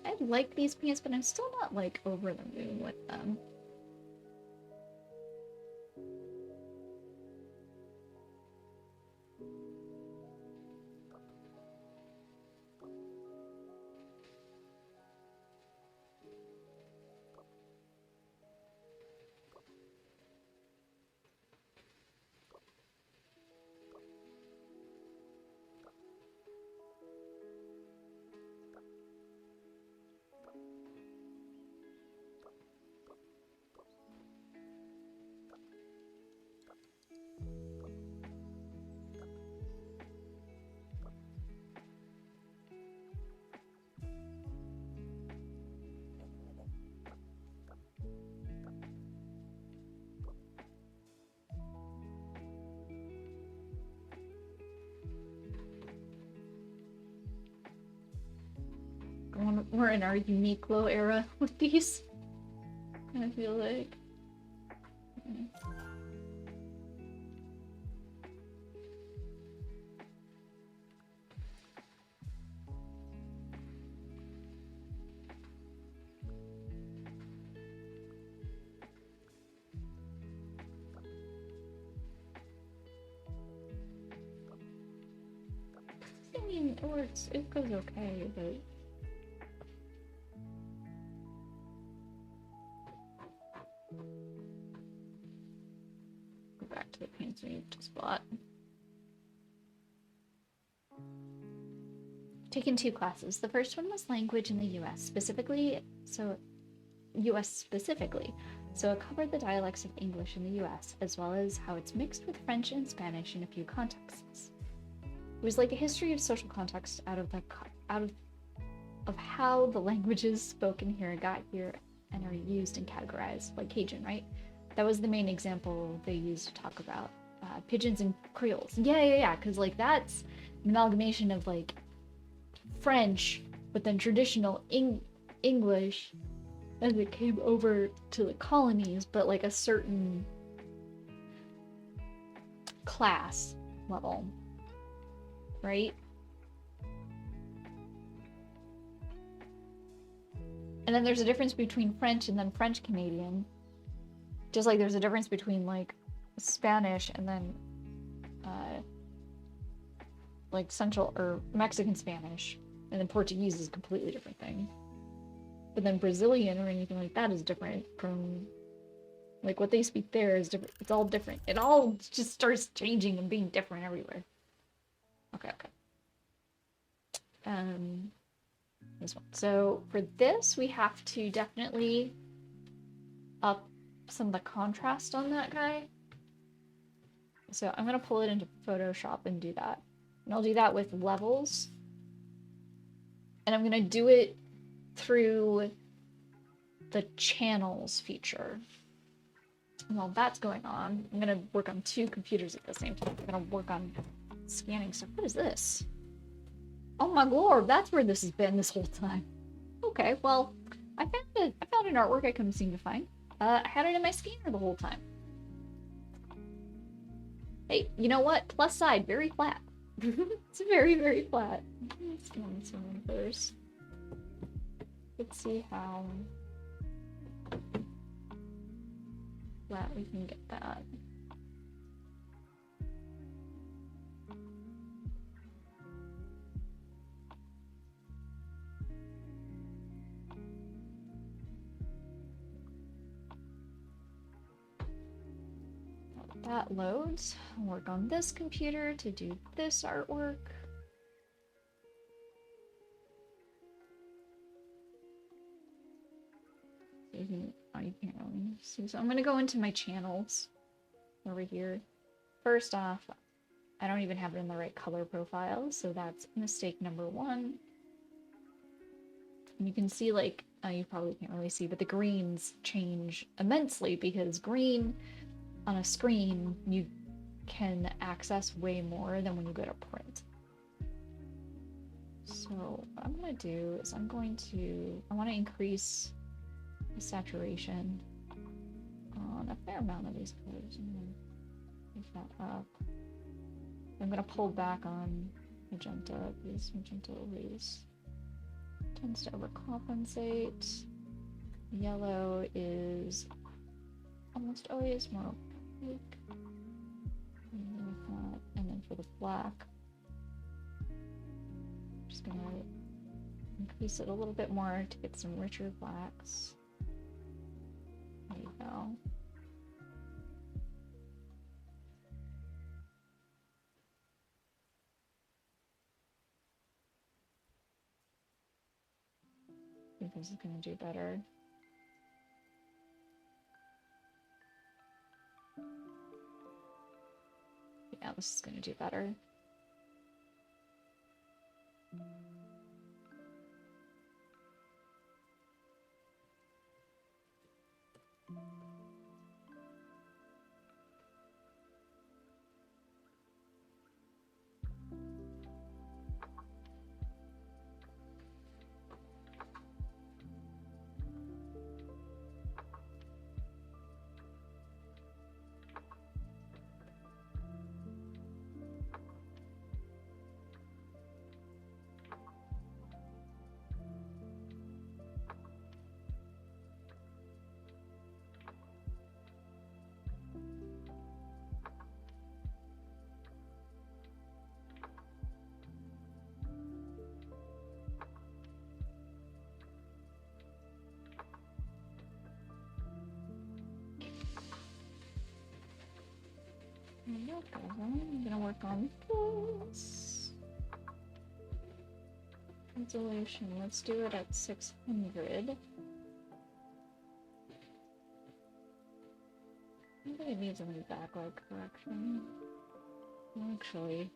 I like these pants, but I'm still not like over the moon with them. We're in our Uniqlo era with these, I feel like. I mean, it goes okay, but... Go back to the pants we just bought. Taken 2 classes. The first one was language in the US specifically, so it covered the dialects of English in the US, as well as how it's mixed with French and Spanish in a few contexts. It was like a history of social context out of how the languages spoken here got here and are used and categorized, like Cajun, right? That was the main example they used to talk about pigeons and creoles. Yeah, because like that's an amalgamation of like French, but then traditional English as it came over to the colonies, but like a certain class level, right? And then there's a difference between French and then French Canadian. Just like there's a difference between like Spanish and then like Central or Mexican Spanish, and then Portuguese is a completely different thing. But then Brazilian or anything like that is different from like what they speak there is different. It's all different. It all just starts changing and being different everywhere. Okay. This one. So for this, we have to definitely up some of the contrast on that guy. So I'm gonna pull it into Photoshop and do that. And I'll do that with levels. And I'm gonna do it through the channels feature. And while that's going on, I'm gonna work on 2 computers at the same time. I'm gonna work on scanning stuff. What is this? Oh my lord, that's where this has been this whole time. Okay, well, I found an artwork I couldn't seem to find. I had it in my scanner the whole time. Hey, you know what? Plus side, very flat. It's very, very flat. Let's scan this one first. Let's see how flat we can get that. That loads. I'll work on this computer to do this artwork. You can't really see. So I'm gonna go into my channels over here. First off, I don't even have it in the right color profile, so that's mistake number 1. And you can see, like, you probably can't really see, but the greens change immensely because green on a screen you can access way more than when you go to print. So what I'm gonna do is I want to increase the saturation on a fair amount of these colors and then move that up. I'm gonna pull back on magenta because magenta always tends to overcompensate. Yellow is almost always more opaque. And then for the black, I'm just gonna increase it a little bit more to get some richer blacks. There you go. I think this is gonna do better. Yeah, this is gonna do better. I'm gonna work on this. Resolution, let's do it at 600. I think it needs any backlight correction. Actually,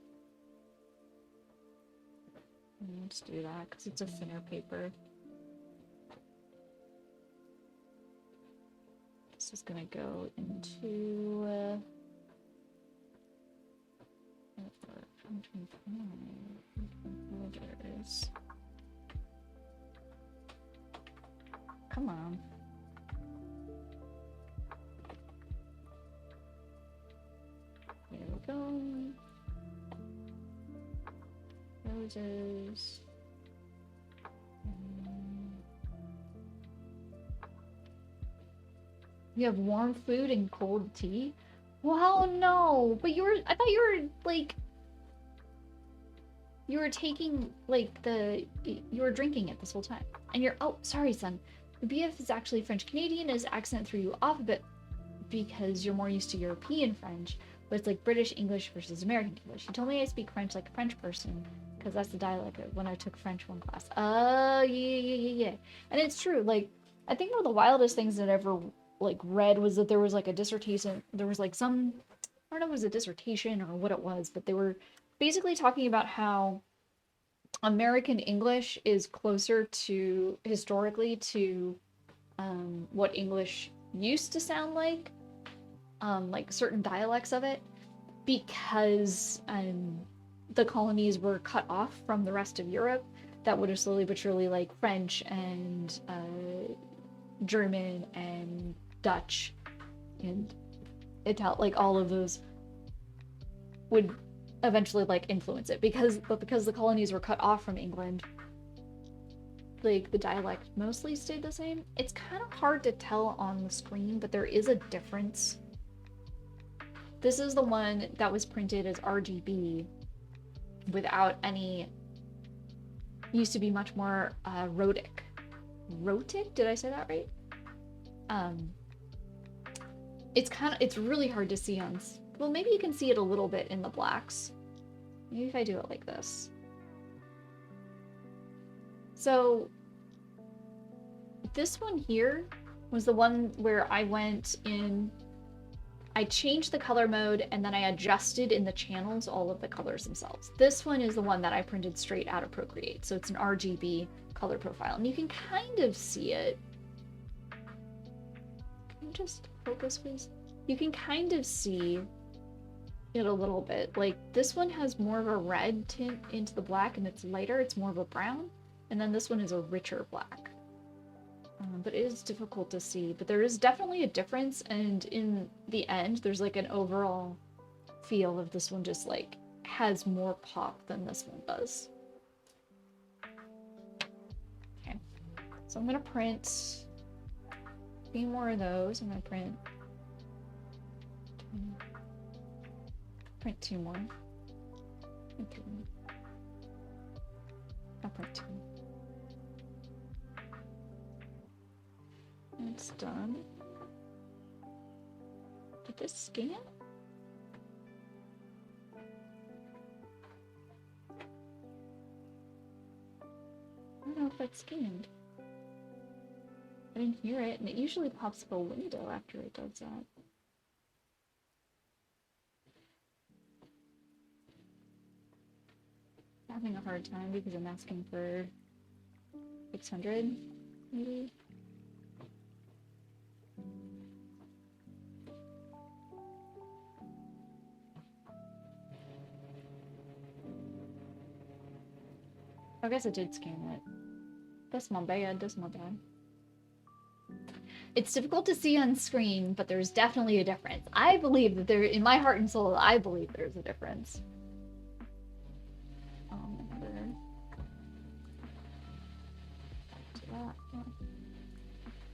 let's do that because it's a thinner paper. is gonna go into 125 orders. Come on. There we go. Roses. You have warm food and cold tea? Well, no, but I thought you were, like, you were taking, like, you were drinking it this whole time. And oh, sorry, son. The BF is actually French-Canadian, his accent threw you off a bit because you're more used to European French, but it's like British English versus American English. He told me I speak French like a French person, because that's the dialect when I took French 1 class. Oh, yeah. And it's true, like, I think one of the wildest things that I ever, like, read was that there was, like, a dissertation, there was, like, some, I don't know if it was a dissertation or what it was, but they were basically talking about how American English is closer to, historically, to what English used to sound like certain dialects of it, because the colonies were cut off from the rest of Europe. That would have slowly but surely, like, French and German and Dutch and Italian, like, all of those would eventually, like, influence it, because the colonies were cut off from England, like, the dialect mostly stayed the same. It's kind of hard to tell on the screen, but there is a difference. This is the one that was printed as RGB without any, used to be much more rhotic. Rhotic? Did I say that right? It's really hard to see on, well, maybe you can see it a little bit in the blacks. Maybe if I do it like this. So this one here was the one where I went in, I changed the color mode, and then I adjusted in the channels all of the colors themselves. This one is the one that I printed straight out of Procreate, so it's an RGB color profile, and you can kind of see it. Can you just focus, please? You can kind of see it a little bit. Like, this one has more of a red tint into the black, and it's lighter, it's more of a brown, and then this one is a richer black. But it is difficult to see, but there is definitely a difference, and in the end, there's, like, an overall feel of this one just, like, has more pop than this one does. Okay, so I'm gonna print 3 more of those. I'm gonna print 2 more. Print 3 more. I'll print 2. It's done. Did this scan? I don't know if that's scanned. I didn't hear it, and it usually pops up a window after it does that. I'm having a hard time because I'm asking for 600, maybe? I guess it did scan it. That's my bad, that's my bad. It's difficult to see on screen, but there's definitely a difference. I believe that in my heart and soul, I believe there's a difference.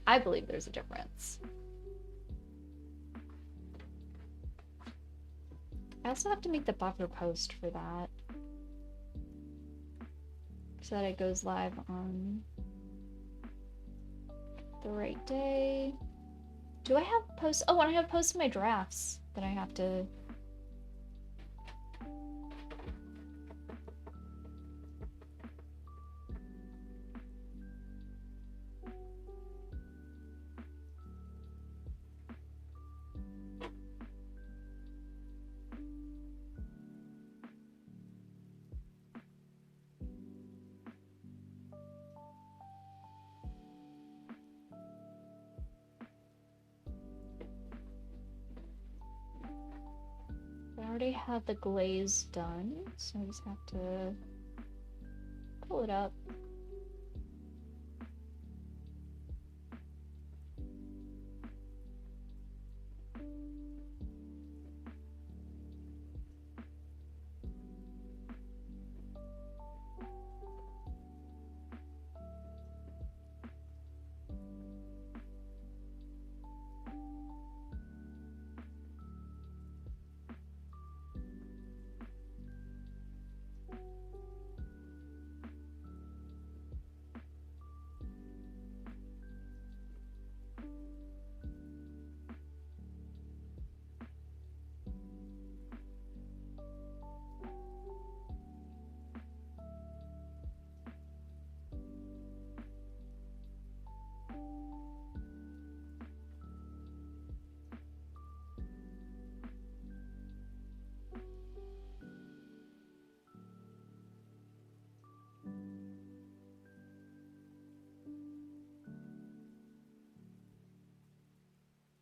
I believe there's a difference. I also have to make the buffer post for that, so that it goes live on the right day. Do I have posts? Oh, and I have posts in my drafts that I have to... already have the glaze done, so I just have to pull it up.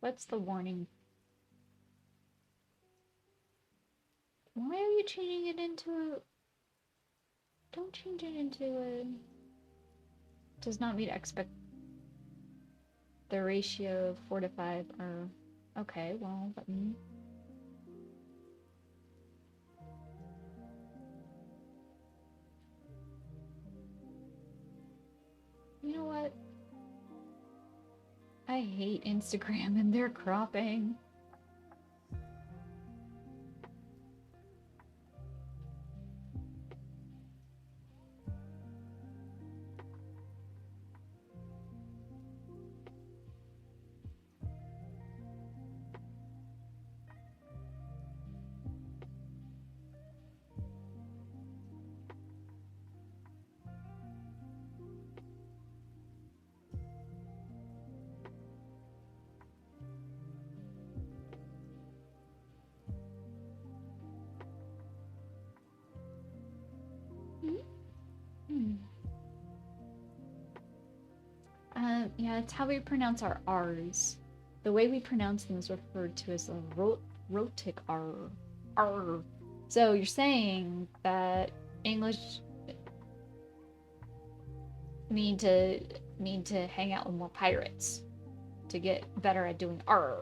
What's the warning? Why are you changing it into a... Don't change it into a... Does not meet expect... The ratio of 4 to 5 are... Okay, well, let me... You know what? I hate Instagram and their cropping. Yeah, it's how we pronounce our R's. The way we pronounce them is referred to as a rhotic R. R. So you're saying that English need to hang out with more pirates to get better at doing R.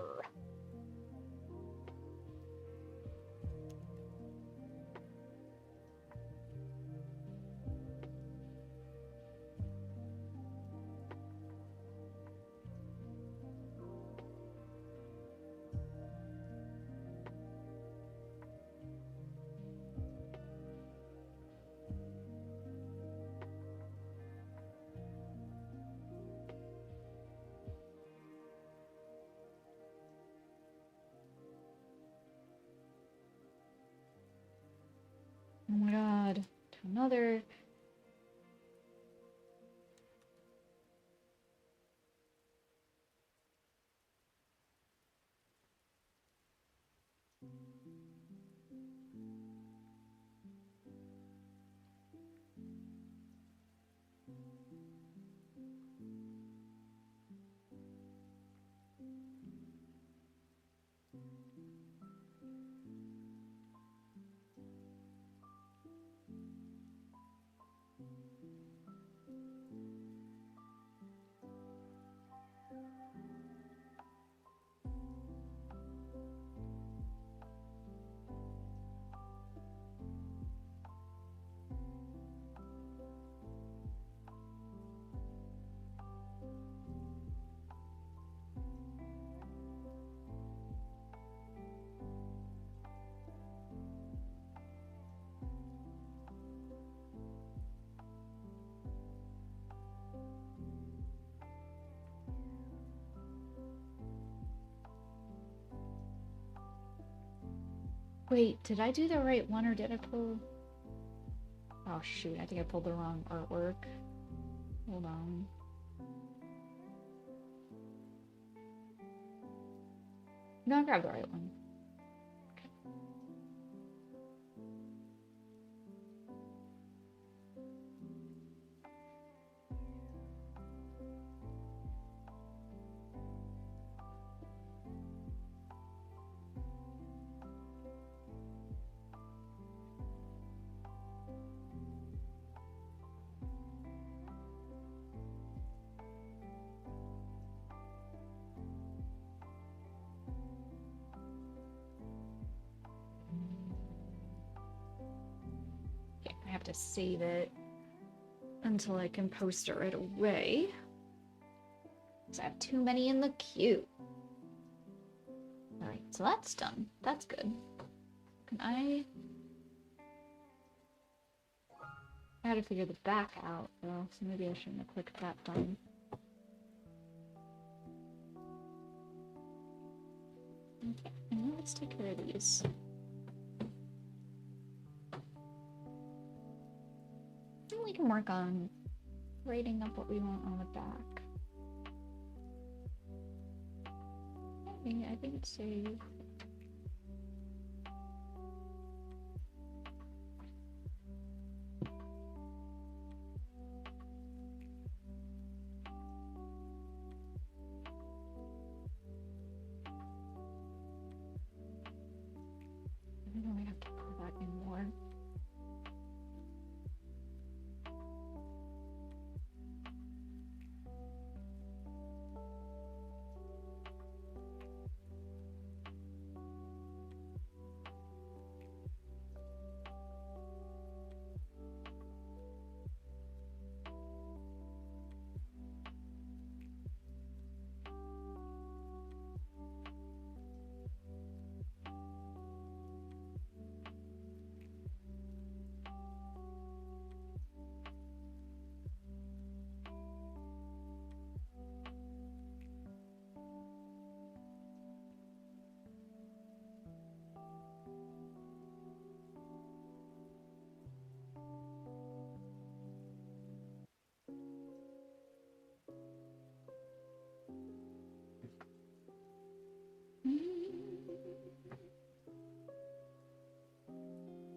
Oh my god. To another. Wait, did I do the right one or did I pull... Oh shoot, I think I pulled the wrong artwork. Hold on. No, I grabbed the right one. to save it until I can post it right away. Because I have too many in the queue. Alright, so that's done. That's good. Can I gotta figure the back out, though, so maybe I shouldn't have clicked that done. Okay, and now let's take care of these. And we can work on writing up what we want on the back. Okay, I think it's saved. I know I have to pull that in more.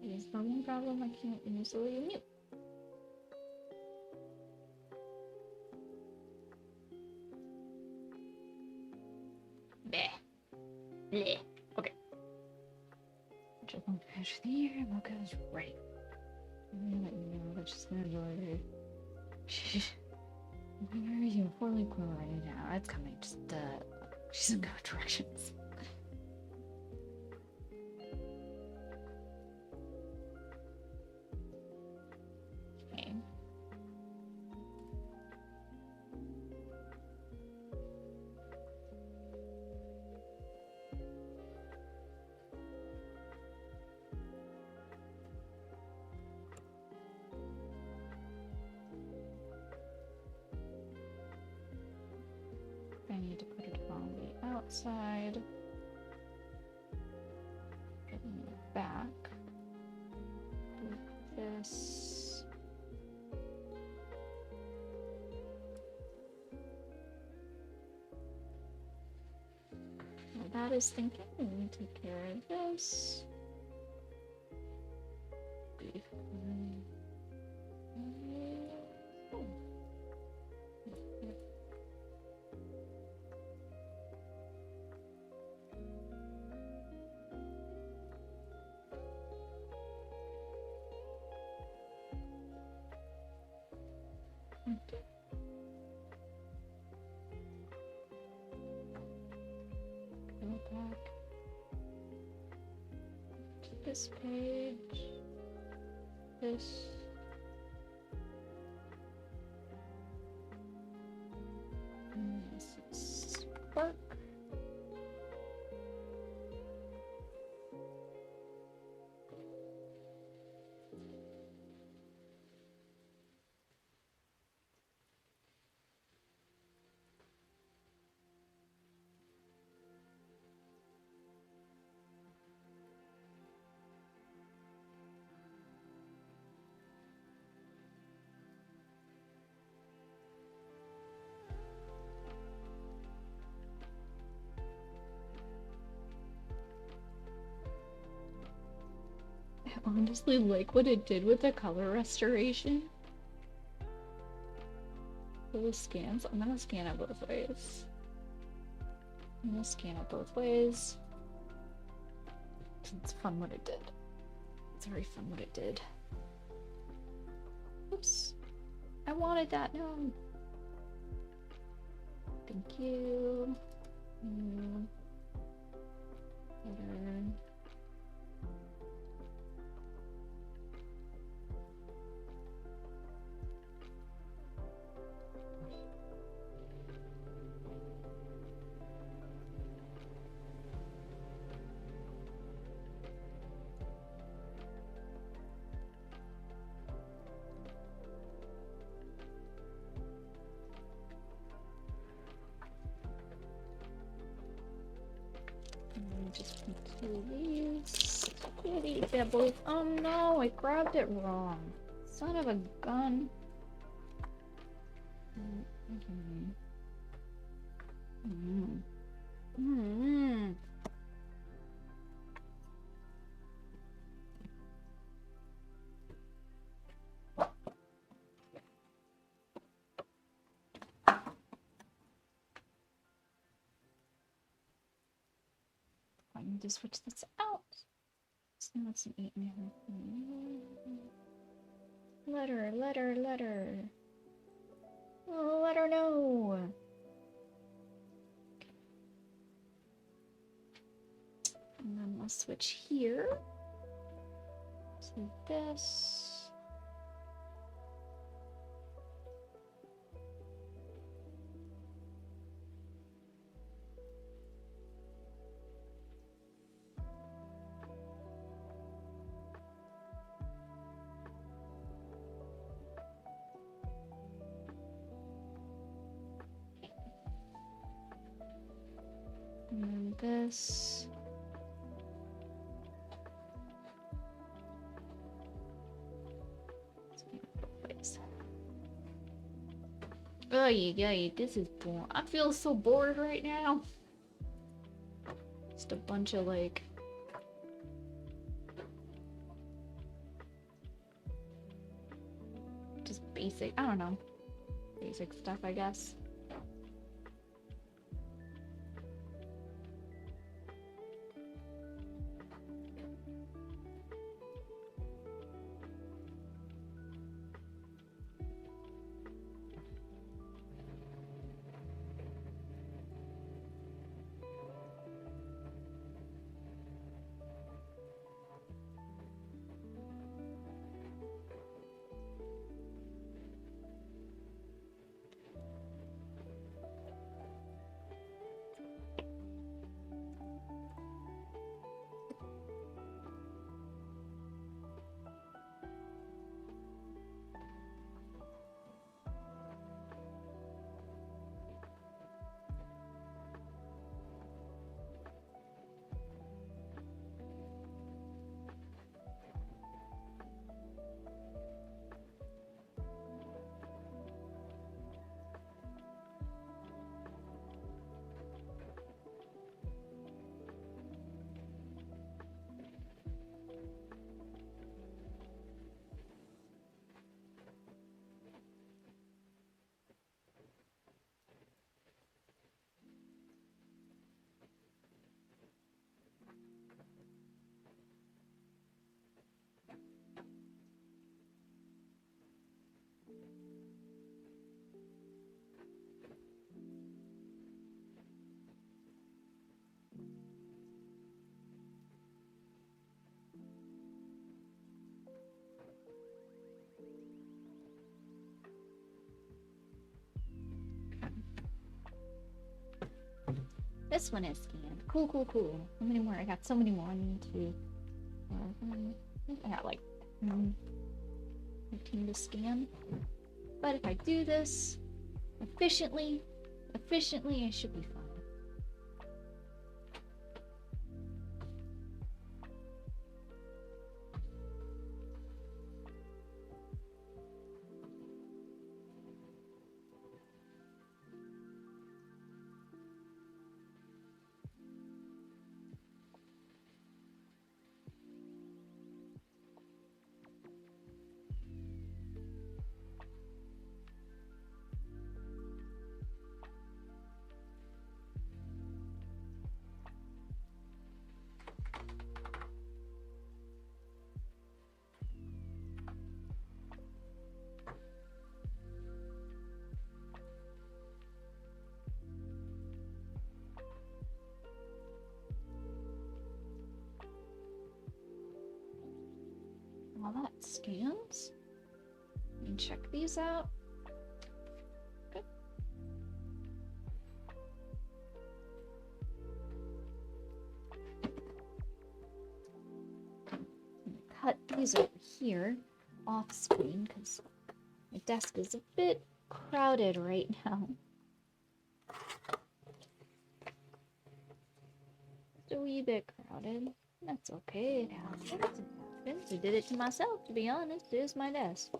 It is the one problem I can't easily mute. Bleh. Bleh. Okay. Just one patch of the year, Mocha is right. I'm gonna let you know that she's gonna enjoy it. Where are you? 4-leaf clover right now. It's coming. Just, she's in good directions. Okay. I need to put it on the outside. Put it in the back. Do this. Well, that is thinking. We need to take care of this. Beef. Go back to this page. This. And this is work. I honestly like what it did with the color restoration. For the scans, I'm gonna scan it both ways. I'm gonna scan it both ways. It's fun what it did. It's very fun what it did. Oops. I wanted that. No. Thank you. Later. 1, do these. Get these bad boys. Oh no, I grabbed it wrong. Son of a gun. I need to switch this out. So that's an 8 and a half. Letter. Oh, let her know. And then we'll switch here to this. And then this. Oh yeah, this is boring. I feel so bored right now. Just a bunch of like just basic, I don't know, basic stuff, I guess. This one is scanned. Cool. How many more? I got so many more. I need to. I got like 15 to scan. But if I do this efficiently, I should be fine. While that scans, and check these out. Good. Cut these over here off screen because my desk is a bit crowded right now. Just a wee bit crowded. crowded. That's okay, it happens. It happens. I did it to myself, to be honest. It is my desk.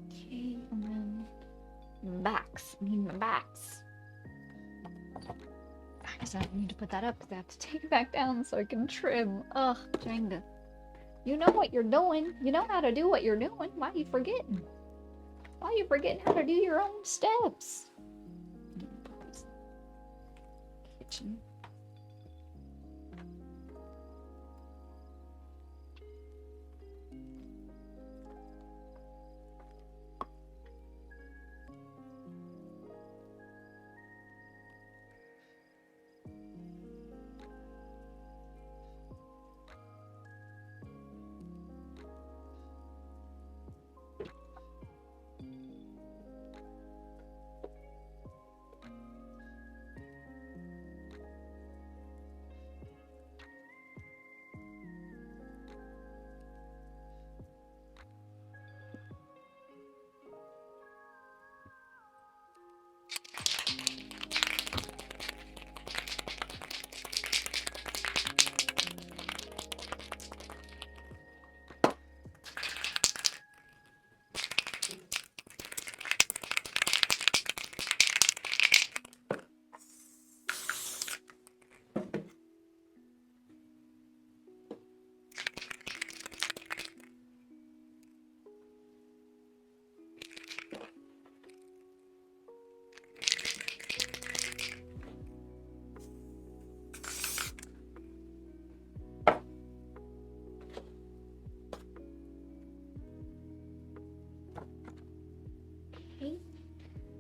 Okay, and then backs. I need my backs. I guess I need to put that up because I have to take it back down so I can trim. Ugh, Jenga. You know what you're doing. You know how to do what you're doing. Why are you forgetting? Why are you forgetting how to do your own steps? Kitchen.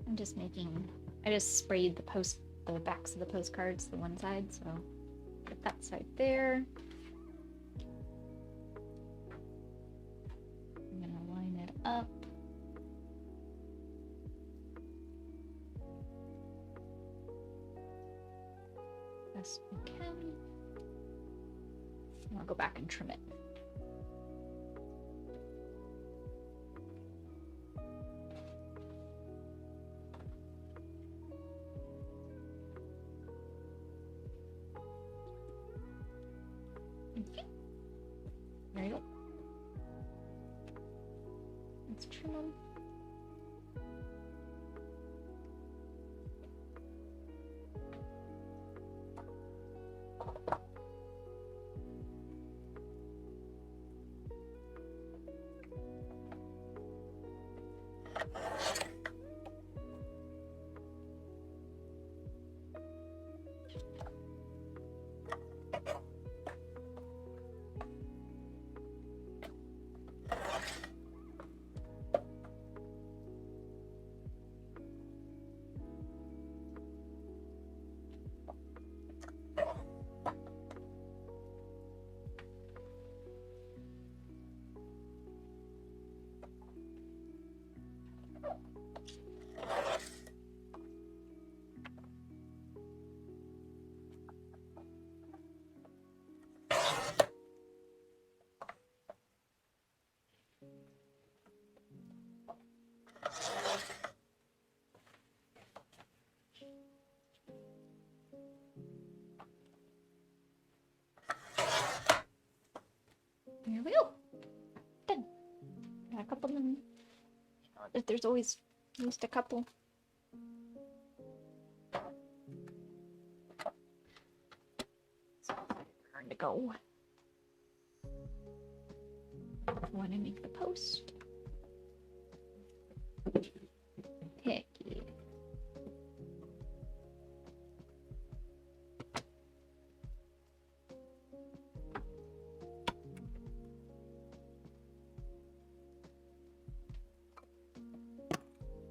I'm just making, I just sprayed the backs of the postcards, the one side, so put that side there. I'm gonna line it up. Best we can. And I'll go back and trim it. Okay. There you go. Let's trim them. There we go. Done. Got a couple of them. There's always at least a couple. So turn to go. Want to make the post? Heck yeah.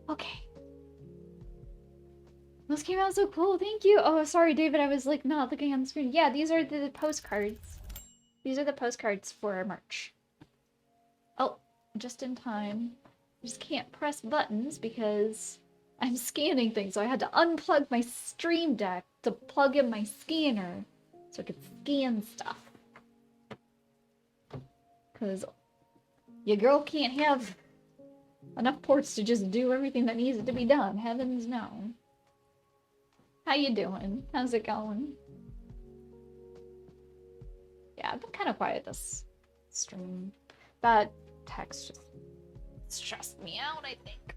Okay. Those came out so cool. Thank you. Oh, sorry, David. I was like not looking on the screen. Yeah, these are the postcards. These are the postcards for our merch. Oh, just in time. Just can't press buttons because I'm scanning things. So I had to unplug my Stream Deck to plug in my scanner so I could scan stuff. Because your girl can't have enough ports to just do everything that needs to be done. Heavens no. How you doing? How's it going? Yeah, I've been kind of quiet this stream. That text just stressed me out, I think.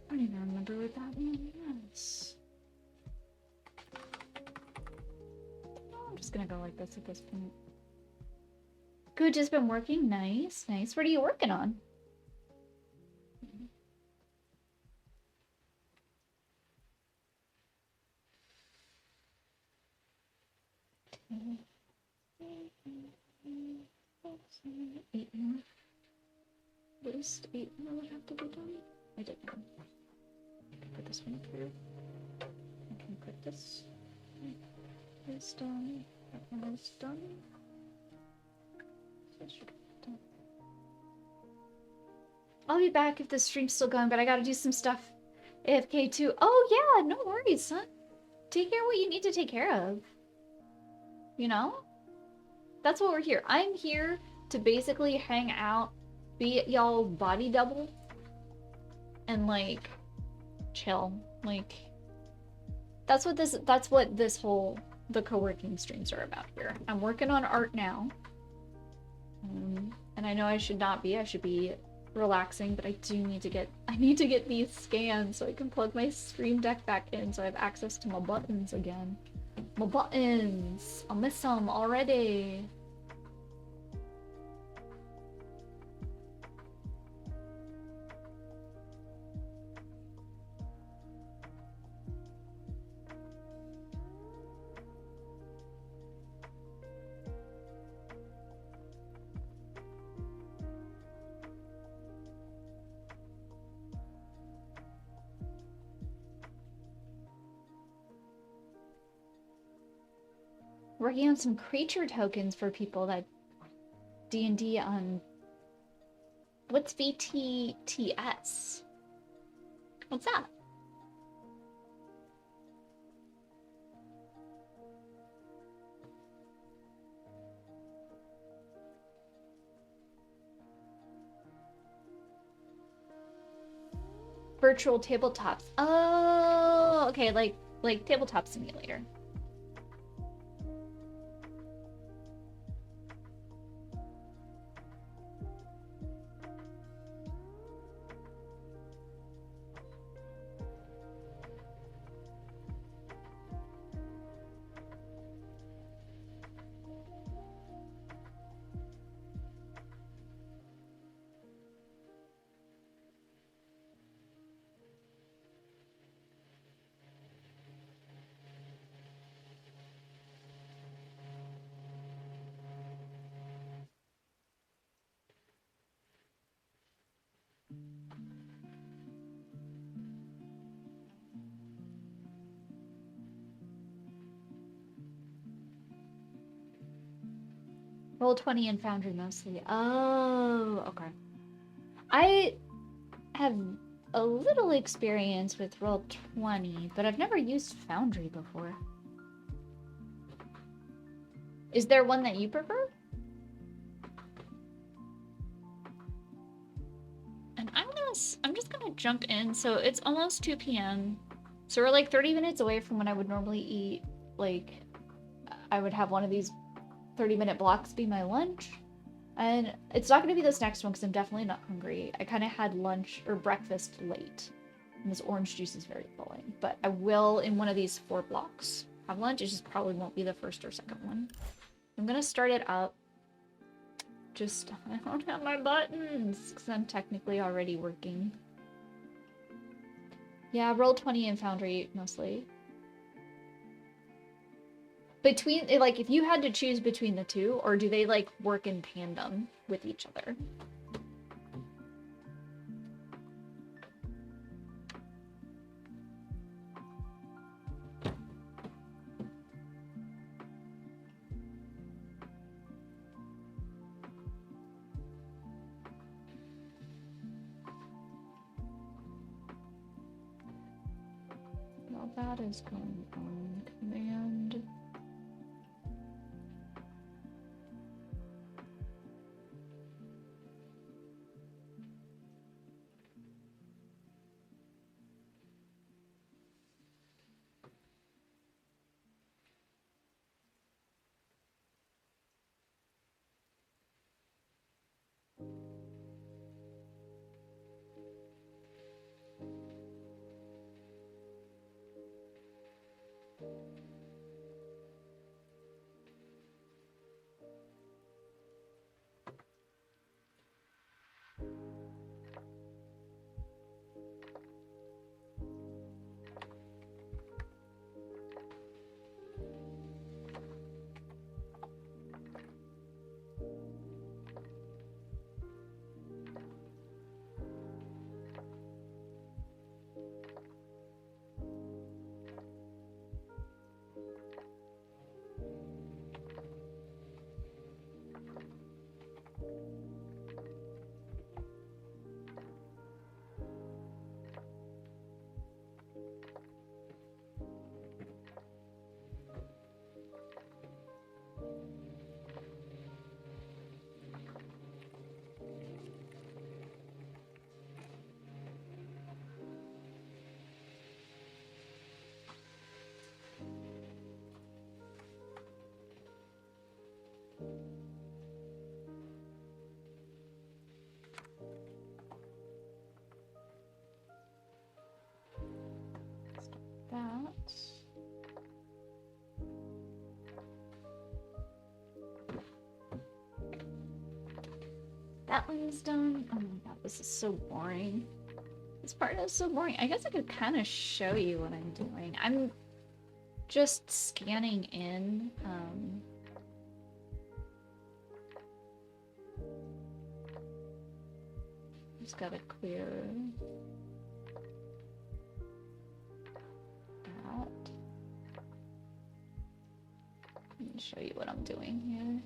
I don't even remember what that one was. I'm just gonna go like this at this point. Good, just been working. Nice, nice. What are you working on? Eight more. At least 8 more would have to be done. I didn't know. I can put this one through. I can put this. It's done. That one is done. So it should be done. I'll be back if the stream's still going, but I gotta do some stuff. AFK too. Oh yeah, no worries, son. Take care of what you need to take care of. You know? That's what we're here. I'm here to basically hang out, be y'all body double, and like chill. Like that's what this whole the co-working streams are about here. I'm working on art now. And I know I should not be. I should be relaxing, but I need to get these scanned so I can plug my Stream Deck back in so I have access to my buttons again. My buttons! I'll miss them already. Working on some creature tokens for people that D&D on... What's VTTS? What's that? Virtual tabletops. Oh, okay, like tabletop simulator. Roll20 and Foundry mostly. Oh, okay. I have a little experience with Roll20, but I've never used Foundry before. Is there one that you prefer? And I'm just gonna jump in. So it's almost 2 p.m. So we're like 30 minutes away from when I would normally eat. Like, I would have one of these 30-minute blocks be my lunch. And it's not going to be this next one because I'm definitely not hungry. I kind of had lunch or breakfast late. And this orange juice is very filling. But I will, in one of these 4 blocks, have lunch. It just probably won't be the first or second one. I'm gonna start it up. Just, I don't have my buttons, because I'm technically already working. Yeah, Roll20 and Foundry, mostly. Between, like, if you had to choose between the two, or do they, like, work in tandem with each other? Well, that is going on command. That. That one's done. Oh my god, this is so boring. This part is so boring. I guess I could kind of show you what I'm doing. I'm just scanning in. Just gotta clear that. Let me show you what I'm doing here.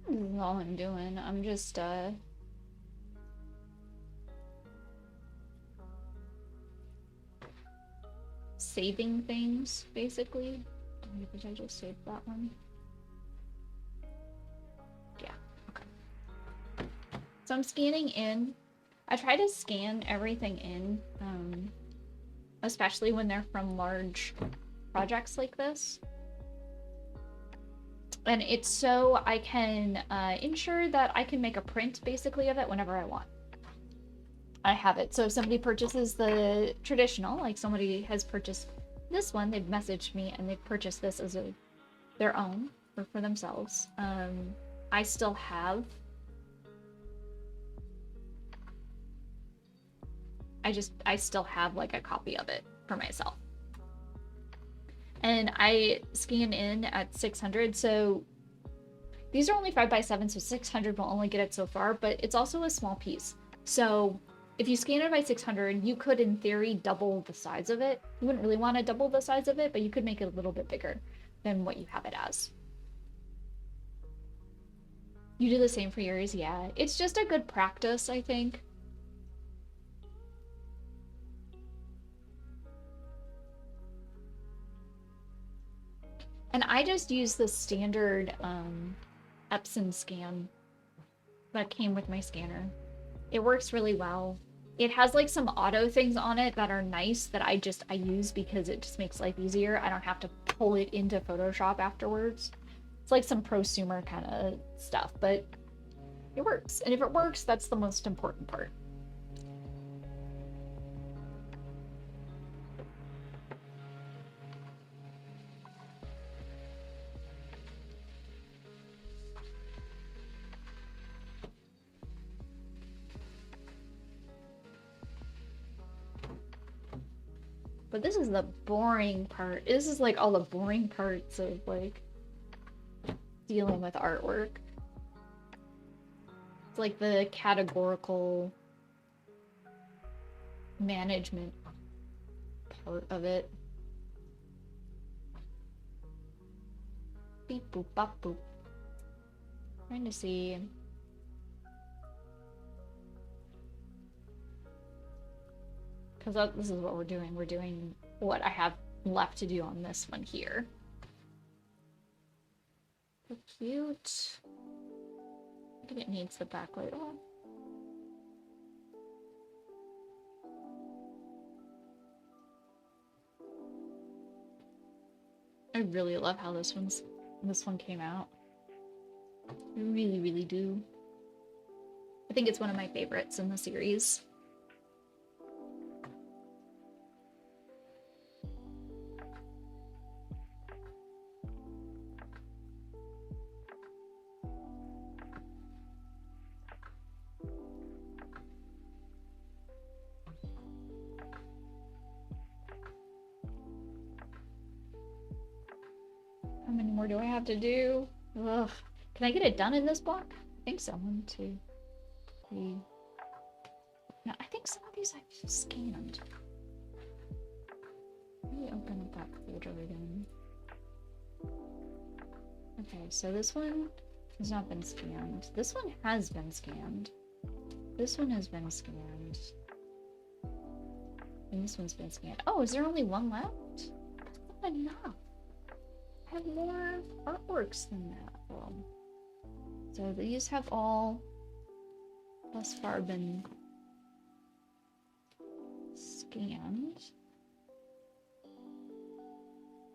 This is all I'm doing. I'm just saving things, basically. Did I just save that one? Yeah, okay. So I'm scanning in. I try to scan everything in, especially when they're from large projects like this. And it's so I can ensure that I can make a print, basically, of it whenever I want. I have it. So if somebody purchases the traditional, like somebody has purchased this one, they've messaged me and they've purchased this as their own or for themselves. I still have. I still have like a copy of it for myself. And I scan in at 600, so these are only 5x7, so 600 will only get it so far, but it's also a small piece. So if you scan it by 600, you could, in theory, double the size of it. You wouldn't really want to double the size of it, but you could make it a little bit bigger than what you have it as. You do the same for yours, yeah. It's just a good practice, I think. And I just use the standard Epson scan that came with my scanner. It works really well. It has like some auto things on it that are nice that I use because it just makes life easier. I don't have to pull it into Photoshop afterwards. It's like some prosumer kind of stuff, but it works. And if it works, that's the most important part. But this is the boring part. This is like all the boring parts of like dealing with artwork. It's like the categorical management part of it. Beep boop bop boop. Trying to see. Because this is what we're doing. We're doing what I have left to do on this one here. So cute. I think it needs the backlight on. I really love how this one came out. I really, really do. I think it's one of my favorites in the series. How many more do I have to do? Ugh. Can I get it done in this block? I think so. 1, 2, 3. No, I think some of these I've scanned. Let me open up that folder again. Okay, so this one has not been scanned. This one has been scanned. This one has been scanned. And this one's been scanned. Oh, is there only one left? That's not enough. I have more artworks than that. Well, so these have all thus far been scanned.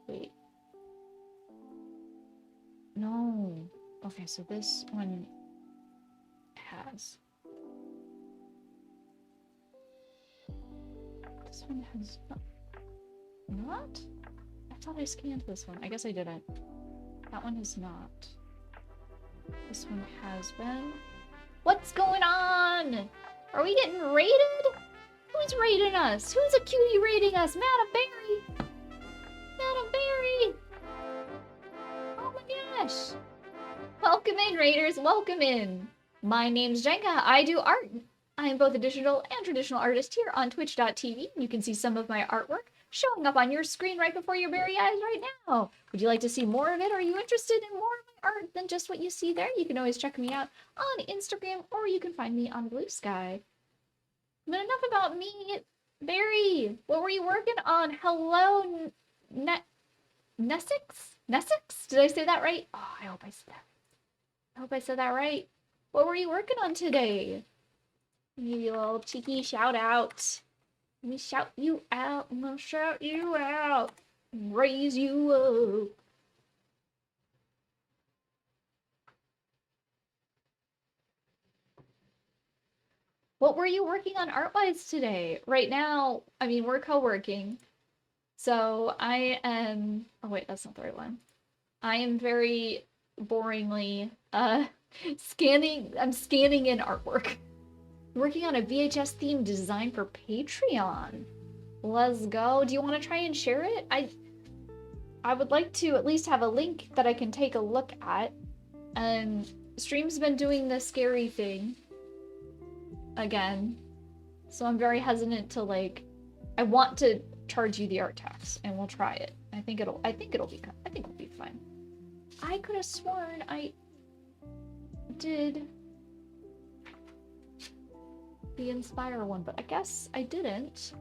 Wait. No. Okay, so this one has. This one has not? I thought I scanned this one. I guess I didn't. That one is not. This one has been. What's going on? Are we getting raided? Who's raiding us? Who's a cutie raiding us? Madam Berry! Madam Berry! Oh my gosh! Welcome in, raiders. Welcome in. My name's Jenga. I do art. I am both a digital and traditional artist here on twitch.tv. You can see some of my artwork showing up on your screen right before your very eyes right now. Would you like to see more of it? Are you interested in more of my art than just what you see there? You can always check me out on Instagram, or you can find me on Blue Sky. But enough about me. Barry, what were you working on? Hello, Nessix? Nessix? Did I say that right? Oh, I hope I said that. I hope I said that right. What were you working on today? Maybe a little cheeky shout out. Let me shout you out. I'm gonna shout you out. Raise you up. What were you working on art-wise today? Right now, I mean, we're co-working. So I am... Oh wait, that's not the right one. I am very boringly scanning... I'm scanning in artwork. Working on a VHS themed design for Patreon. Let's go. Do you want to try and share it? I would like to at least have a link that I can take a look at. And Stream's been doing the scary thing again. So I'm very hesitant to like... I want to charge you the art tax, and we'll try it. I think it'll be fine. I could have sworn I did the Inspire one, but I guess I didn't.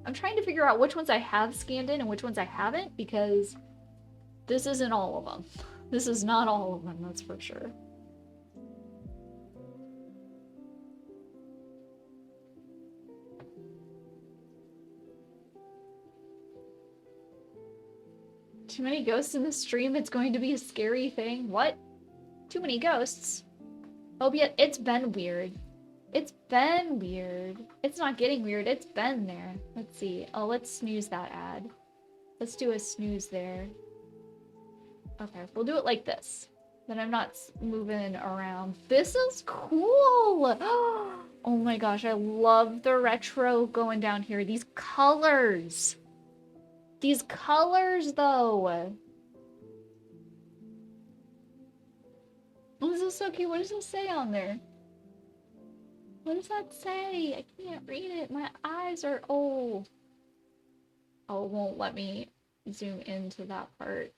I'm trying to figure out which ones I have scanned in and which ones I haven't, because This isn't all of them. This is not all of them, that's for sure. Too many ghosts in the stream, it's going to be a scary thing. What? Too many ghosts? Oh, yeah, it's been weird. It's been weird. It's not getting weird, it's been there. Let's see. Oh, let's snooze that ad. Let's do a snooze there. Okay, we'll do it like this. Then I'm not moving around. This is cool! Oh my gosh, I love the retro going down here. These colors! These colors, though! Oh, this is so cute. What does it say on there? What does that say? I can't read it. My eyes are... Oh. Oh, it won't let me zoom into that part.